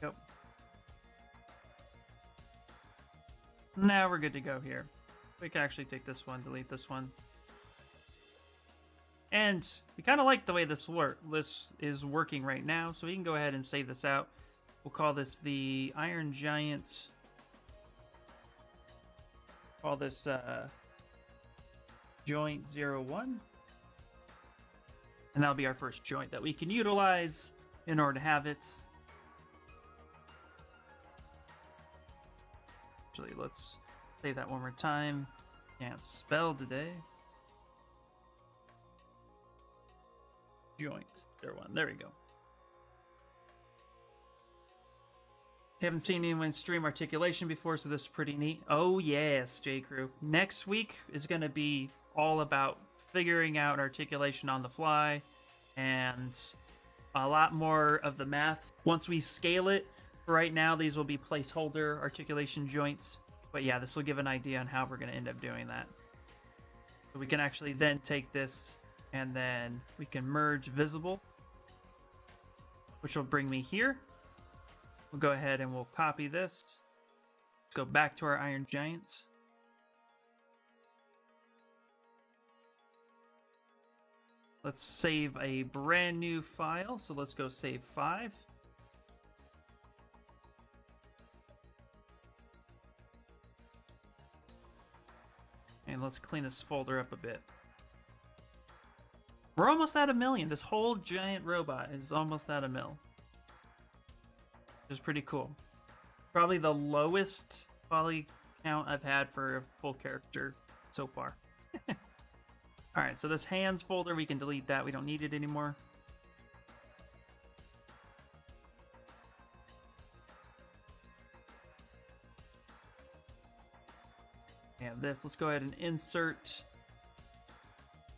Go. Now we're good to go here. We can actually take this one, delete this one. And we kind of like the way this is working right now, so we can go ahead and save this out. We'll call this the Iron Giant. Call this joint 01. And that'll be our first joint that we can utilize in order to have it. Actually, let's say that one more time. Can't spell today. Joint 01. There we go. Haven't seen anyone stream articulation before, so this is pretty neat. Oh yes, J-Crew. Next week is going to be all about figuring out articulation on the fly and a lot more of the math. Once we scale it, for right now, these will be placeholder articulation joints. But yeah, this will give an idea on how we're going to end up doing that. So we can actually then take this and then we can merge visible, which will bring me here. We'll go ahead and we'll copy this. Let's go back to our Iron Giants. Let's save a brand new file. So let's go save 5. And let's clean this folder up a bit. We're almost at 1 million. This whole giant robot is almost at 1 mil. Which is pretty cool. Probably the lowest poly count I've had for a full character so far. Alright, so this hands folder, we can delete that. We don't need it anymore. And this, let's go ahead and insert.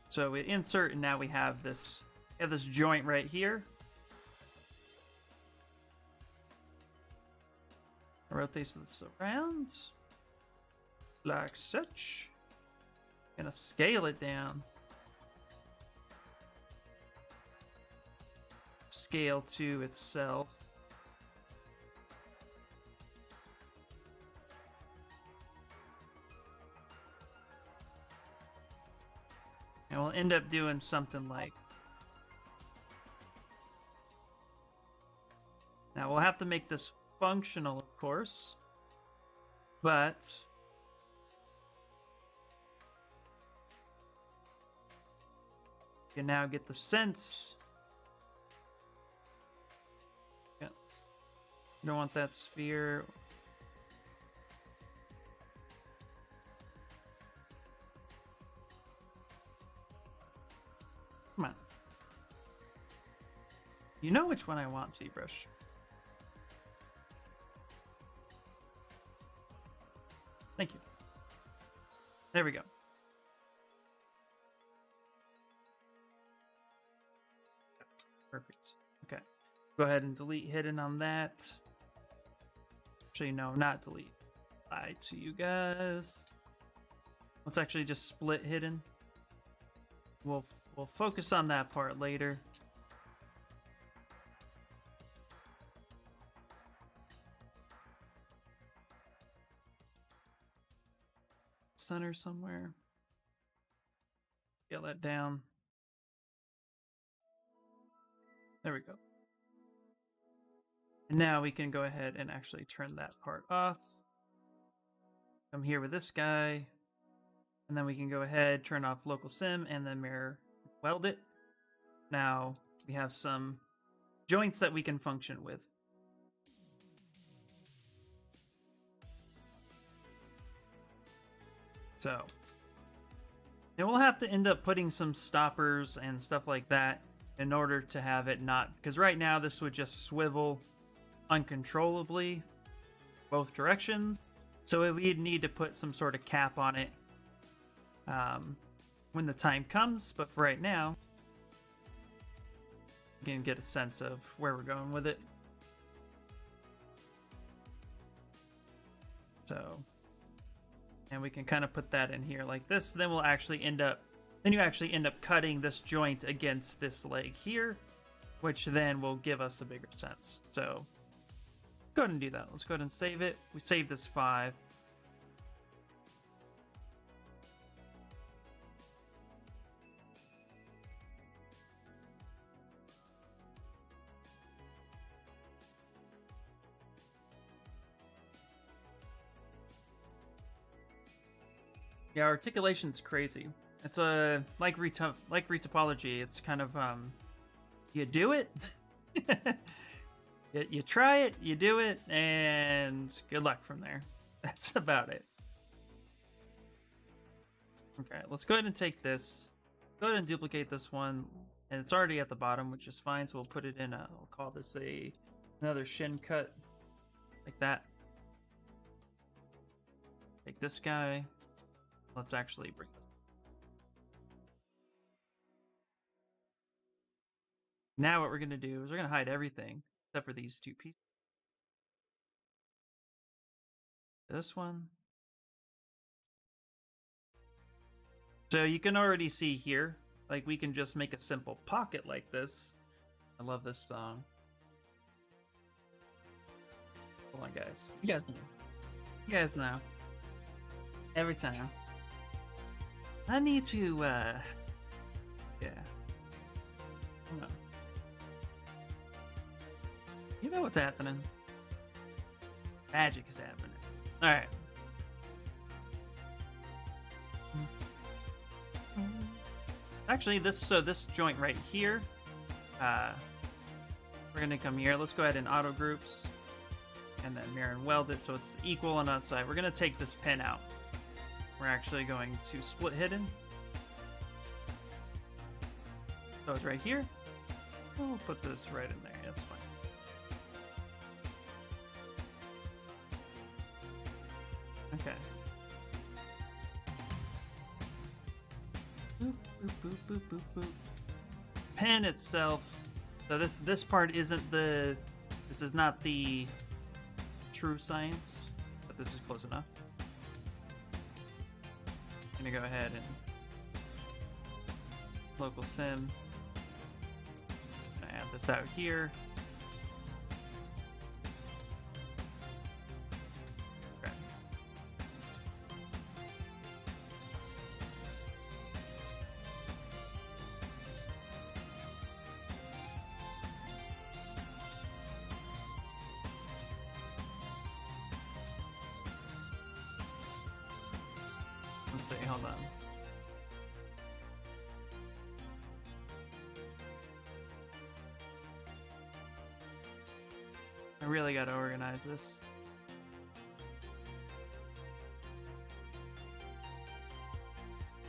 So we insert, and now we have this joint right here. Rotate this around like such. Gonna scale it down. Scale to itself. And we'll end up doing something like. Now we'll have to make this functional, of course, but you can now get the sense. You don't want that sphere. Come on. You know which one I want, Zbrush. Thank you. There we go. Perfect. Okay. Go ahead and delete hidden on that. Actually, no, not delete. Lie to you guys. Let's actually just split hidden. We'll focus on that part later. Center somewhere. Scale that down. There we go. And now we can go ahead and actually turn that part off. Come here with this guy. And then we can go ahead, turn off local sim, and then mirror weld it. Now we have some joints that we can function with. So, and we'll have to end up putting some stoppers and stuff like that in order to have it not, because right now this would just swivel uncontrollably both directions. So we'd need to put some sort of cap on it when the time comes. But for right now, you can get a sense of where we're going with it. So, and we can kind of put that in here like this. Then we'll actually end up, you actually end up cutting this joint against this leg here, which then will give us a bigger sense. So go ahead and do that. Let's go ahead and save it. We saved this 5. Yeah, articulation's crazy. It's a like retopology. It's kind of you do it, you try it, you do it, and good luck from there. That's about it. Okay, let's go ahead and take this. Go ahead and duplicate this one, and it's already at the bottom, which is fine. So we'll put it in a. We'll call this another shin cut, like that. Take this guy. Let's actually bring this. Now what we're going to do is we're going to hide everything except for these 2 pieces. This one. So you can already see here, like we can just make a simple pocket like this. I love this song. Hold on, guys. You guys know. You guys know. Every time. I need to, yeah. Hold on. You know what's happening. Magic is happening. Alright. Actually, this joint right here, we're gonna come here. Let's go ahead and auto groups, and then mirror and weld it so it's equal on that side. We're gonna take this pin out. We're actually going to split hidden. So it's right here. We'll put this right in there. That's fine. Okay. Boop, boop, boop, boop, boop, boop. Pen itself. So this part isn't the. This is not the true science, but this is close enough. I'm gonna go ahead and local sim. Gonna add this out here. Okay. Let's see, hold on. I really gotta organize this.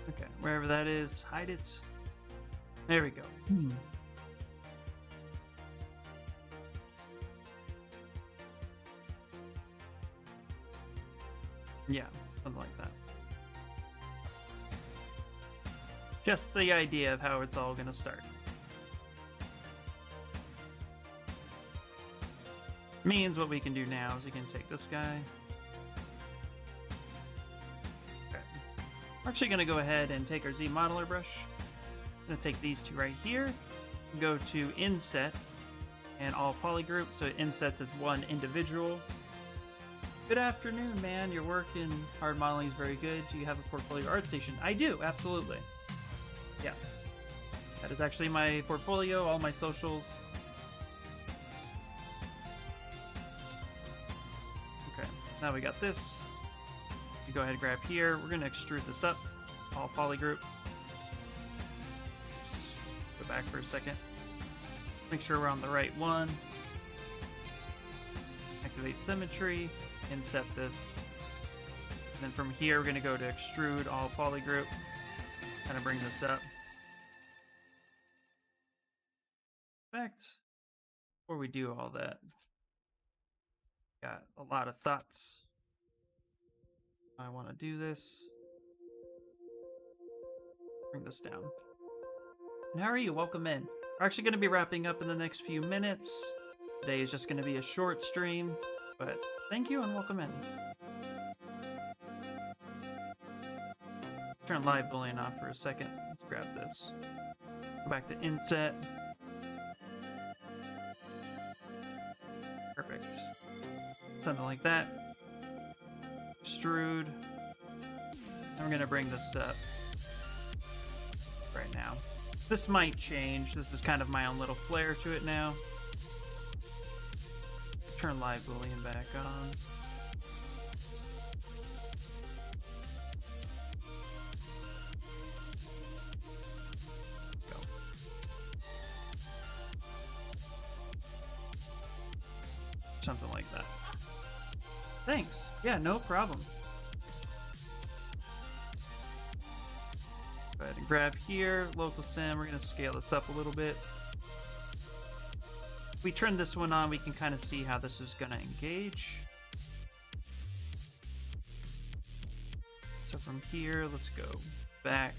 Okay, wherever that is, hide it. There we go. Yeah, Something like that. Just the idea of how it's all going to start. Means what we can do now is we can take this guy. Okay. We're actually going to go ahead and take our Z modeler brush. I'm going to take these two right here. Go to insets and all polygroup, so it insets as one individual. Good afternoon, man. Your work in hard modeling is very good. Do you have a portfolio art station? I do, absolutely. Yeah. That is actually my portfolio, all my socials. Okay, now we got this. You go ahead and grab here. We're going to extrude this up, all polygroup. Oops. Go back for a second. Make sure we're on the right one. Activate symmetry, inset this. And then from here, we're going to go to extrude all polygroup. Kind of bring this up. In fact, before we do all that, got a lot of thoughts. I want to do this. Bring this down. And how are you? Welcome in. We're actually going to be wrapping up in the next few minutes. Today is just going to be a short stream, but thank you and welcome in. Turn live boolean off for a second. Let's grab this. Go back to inset. Perfect. Something like that. Extrude. And we're going to bring this up right now. This might change. This is kind of my own little flair to it now. Turn live boolean back on. Go. Something like that. Thanks. Yeah, no problem. Go ahead and grab here, local sim. We're going to scale this up a little bit. If we turn this one on, we can kind of see how this is going to engage. So from here, let's go back.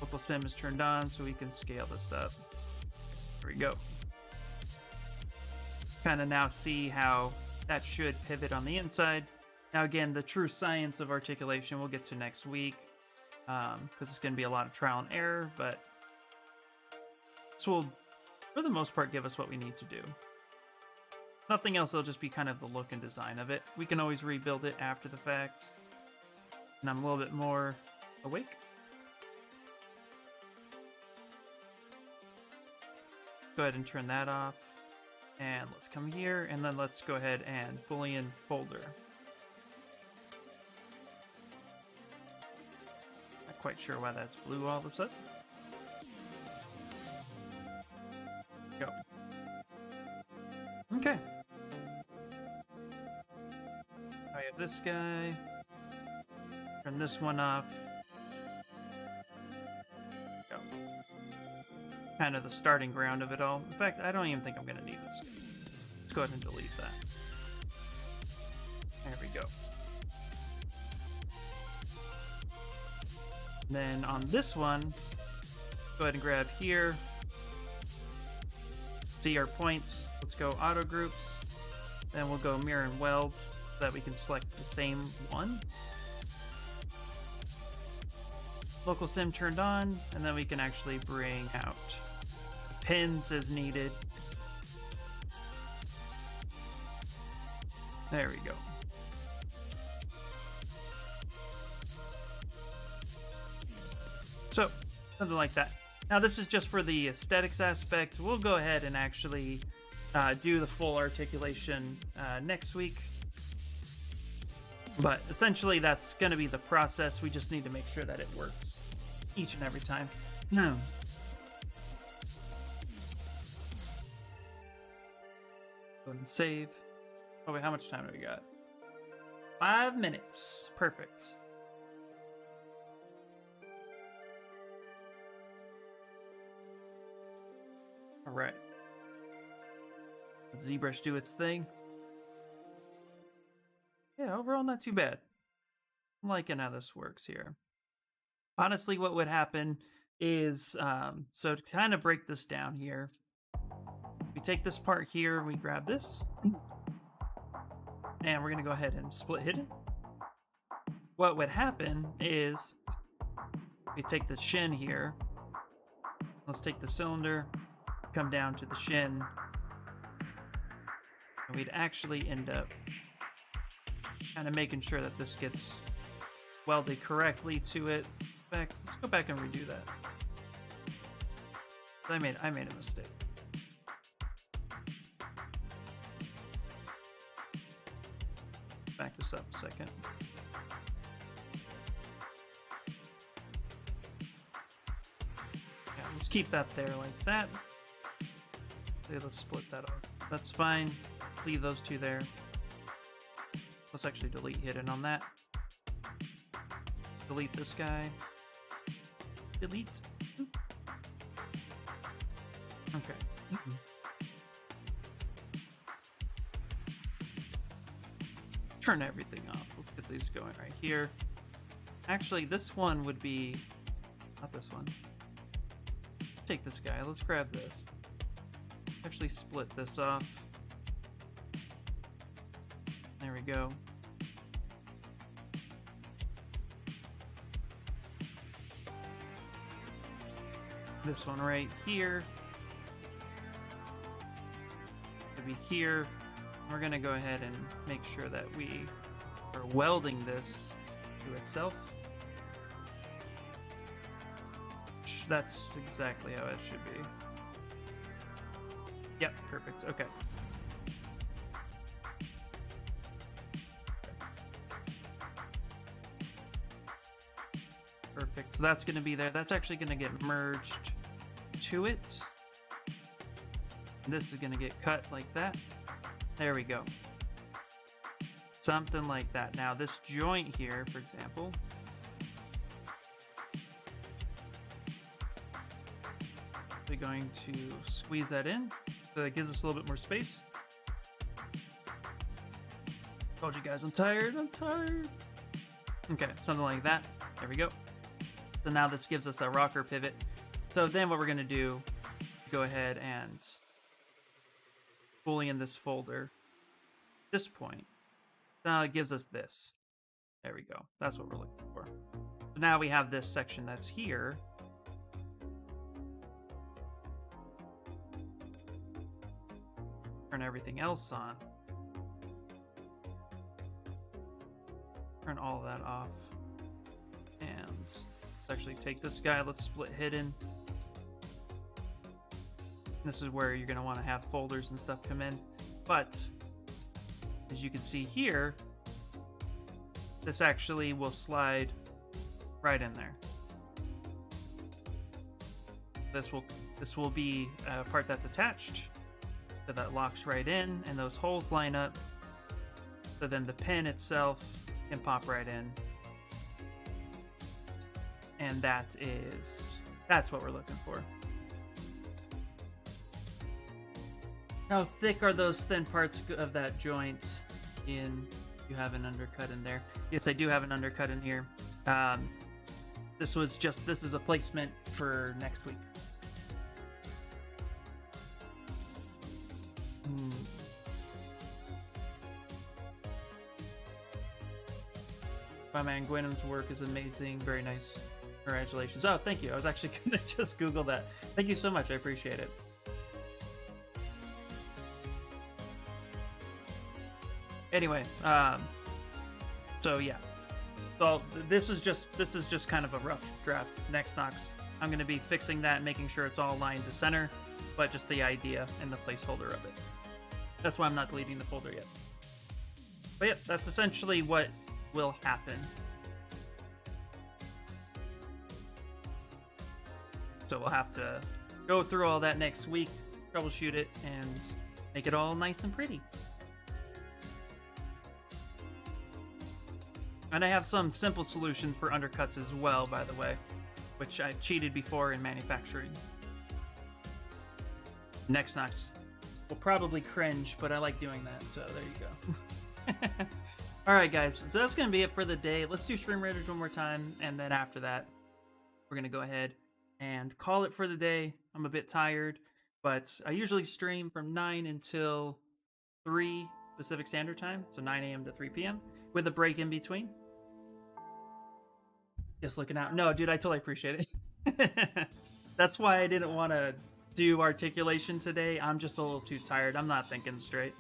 Local sim is turned on, so we can scale this up. There we go. Kind of now see how that should pivot on the inside. Now again, the true science of articulation we'll get to next week, because it's going to be a lot of trial and error, but this will, for the most part, give us what we need to do. Nothing else, it'll just be kind of the look and design of it. We can always rebuild it after the fact, and I'm a little bit more awake. Go ahead and turn that off, and let's come here, and then let's go ahead and Boolean folder. Quite sure why that's blue all of a sudden. Go. Okay. I have this guy. Turn this one off. Go. Kind of the starting ground of it all. In fact, I don't even think I'm going to need this guy. Let's go ahead and delete that. There we go. Then on this one, go ahead and grab here. See our points. Let's go auto groups. Then we'll go mirror and weld so that we can select the same one. Local sim turned on, and then we can actually bring out pins as needed. There we go. So, something like that. Now, this is just for the aesthetics aspect. We'll go ahead and actually do the full articulation next week. But essentially, that's going to be the process. We just need to make sure that it works each and every time. No. Go ahead and save. Oh, wait, how much time do we got? 5 minutes. Perfect. All right. Let Zbrush do its thing. Yeah, overall not too bad. I'm liking how this works here. Honestly, what would happen is, so to kind of break this down here, we take this part here, we grab this, and we're going to go ahead and split hidden. What would happen is we take the shin here. Let's take the cylinder, come down to the shin, and we'd actually end up kind of making sure that this gets welded correctly to it. In fact, let's go back and redo that. I made a mistake. Back this up a second. Yeah, let's keep that there like that. Okay, let's split that off. That's fine. Let's leave those two there. Let's actually delete hidden on that. Delete this guy. Delete. Okay. Turn everything off. Let's get these going right here. Actually, this one would be... Not this one. Take this guy. Let's grab this. Actually split this off. There we go. This one right here. It'll be here. We're gonna go ahead and make sure that we are welding this to itself. That's exactly how it should be. Yep, perfect. Okay. Perfect. So that's going to be there. That's actually going to get merged to it. This is going to get cut like that. There we go. Something like that. Now this joint here, for example, we're going to squeeze that in so that gives us a little bit more space. Told you guys I'm tired. Okay, something like that. There we go. So now this gives us a rocker pivot. So then what we're going to do, go ahead and fully in this folder, this point. Now it gives us this. There we go. That's what we're looking for. So now we have this section that's here. Turn everything else on. Turn all of that off. And let's actually take this guy. Let's split hidden. This is where you're going to want to have folders and stuff come in. But as you can see here, this actually will slide right in there. This will be a part that's attached, so that locks right in, and those holes line up. So then the pin itself can pop right in. And that's what we're looking for. How thick are those thin parts of that joint? You have an undercut in there. Yes, I do have an undercut in here. This is a placement for next week. My man Gwyneth's work is amazing. Very nice. Congratulations. Oh, thank you. I was actually going to just Google that. Thank you so much. I appreciate it. Anyway, so yeah. So this is just kind of a rough draft. Next Knox, I'm going to be fixing that, making sure it's all aligned to center, but just the idea and the placeholder of it. That's why I'm not deleting the folder yet. But yeah, that's essentially what will happen. So we'll have to go through all that next week, troubleshoot it, and make it all nice and pretty. And I have some simple solutions for undercuts as well, by the way, which I cheated before in manufacturing. Next Knox will probably cringe, but I like doing that, so there you go. All right, guys. So that's gonna be it for the day. Let's do Stream Raiders one more time, and then after that, we're gonna go ahead and call it for the day. I'm a bit tired, but I usually stream from 9 until 3 Pacific Standard Time, so 9 a.m. to 3 p.m. with a break in between. Just looking out. No, dude, I totally appreciate it. That's why I didn't want to do articulation today. I'm just a little too tired. I'm not thinking straight.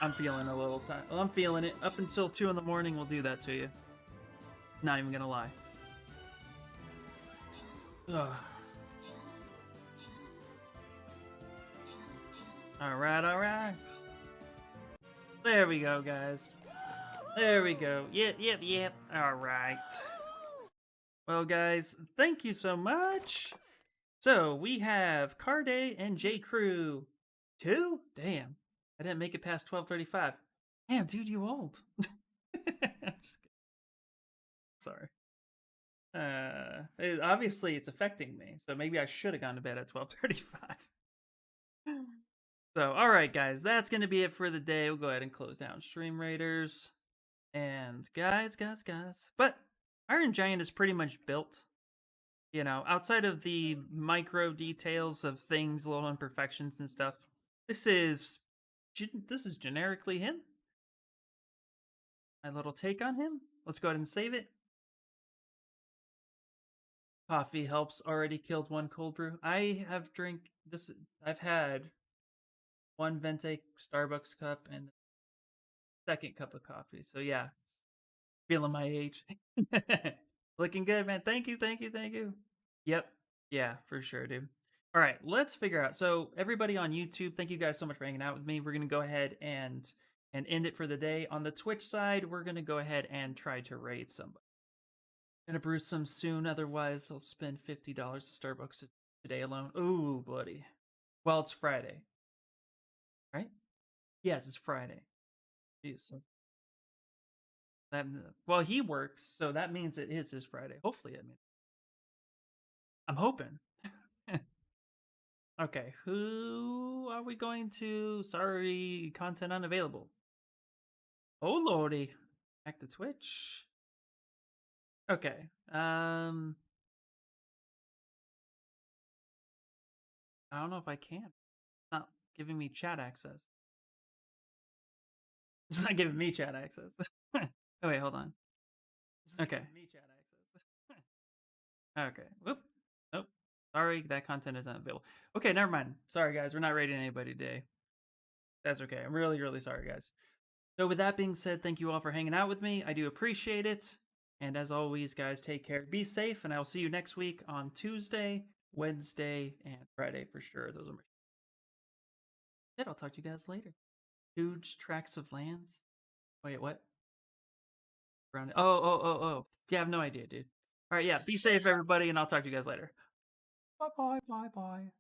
I'm feeling a little tired. Well, I'm feeling it. Up until 2 in the morning, we'll do that to you. Not even gonna lie. Ugh. All right. There we go, guys. There we go. Yep. All right. Well, guys, thank you so much. So we have Carday and J Crew 2. Damn, I didn't make it past 12:35. Damn, dude, you old. I'm just kidding. Sorry. Obviously it's affecting me, so maybe I should have gone to bed at 12:35. So, all right, guys, that's gonna be it for the day. We'll go ahead and close down Stream Raiders. And guys, but Iron Giant is pretty much built. You know, outside of the micro details of things, little imperfections and stuff, this is generically him. My little take on him. Let's go ahead and save it. Coffee helps. Already killed one cold brew. I have I've had one Vente Starbucks cup and second cup of coffee. So yeah, feeling my age. Looking good, man. Thank you. Yep. Yeah, for sure, dude. All right, let's figure out. So everybody on YouTube, thank you guys so much for hanging out with me. We're gonna go ahead and end it for the day. On the Twitch side, we're gonna go ahead and try to raid somebody. Gonna brew some soon, otherwise I'll spend $50 at Starbucks today alone. Ooh, buddy. Well, it's Friday, right? Yes, it's Friday. Jeez. That, well, he works, so that means it is his Friday. Hopefully, I mean, I'm hoping. Okay, who are we going to? Sorry, content unavailable. Oh lordy, back to Twitch. Okay, I don't know if I can. It's not giving me chat access. It's not giving me chat access. Oh wait, hold on. Okay. Okay. Whoop. Nope. Sorry, that content is not available. Okay, never mind. Sorry, guys. We're not rating anybody today. That's okay. I'm really sorry, guys. So with that being said, thank you all for hanging out with me. I do appreciate it. And as always, guys, take care. Be safe, and I'll see you next week on Tuesday, Wednesday, and Friday for sure. Those are my... I'll talk to you guys later. Huge tracts of lands. Wait, what? Around... Oh. Yeah, I have no idea, dude. All right, yeah. Be safe, everybody, and I'll talk to you guys later. Bye.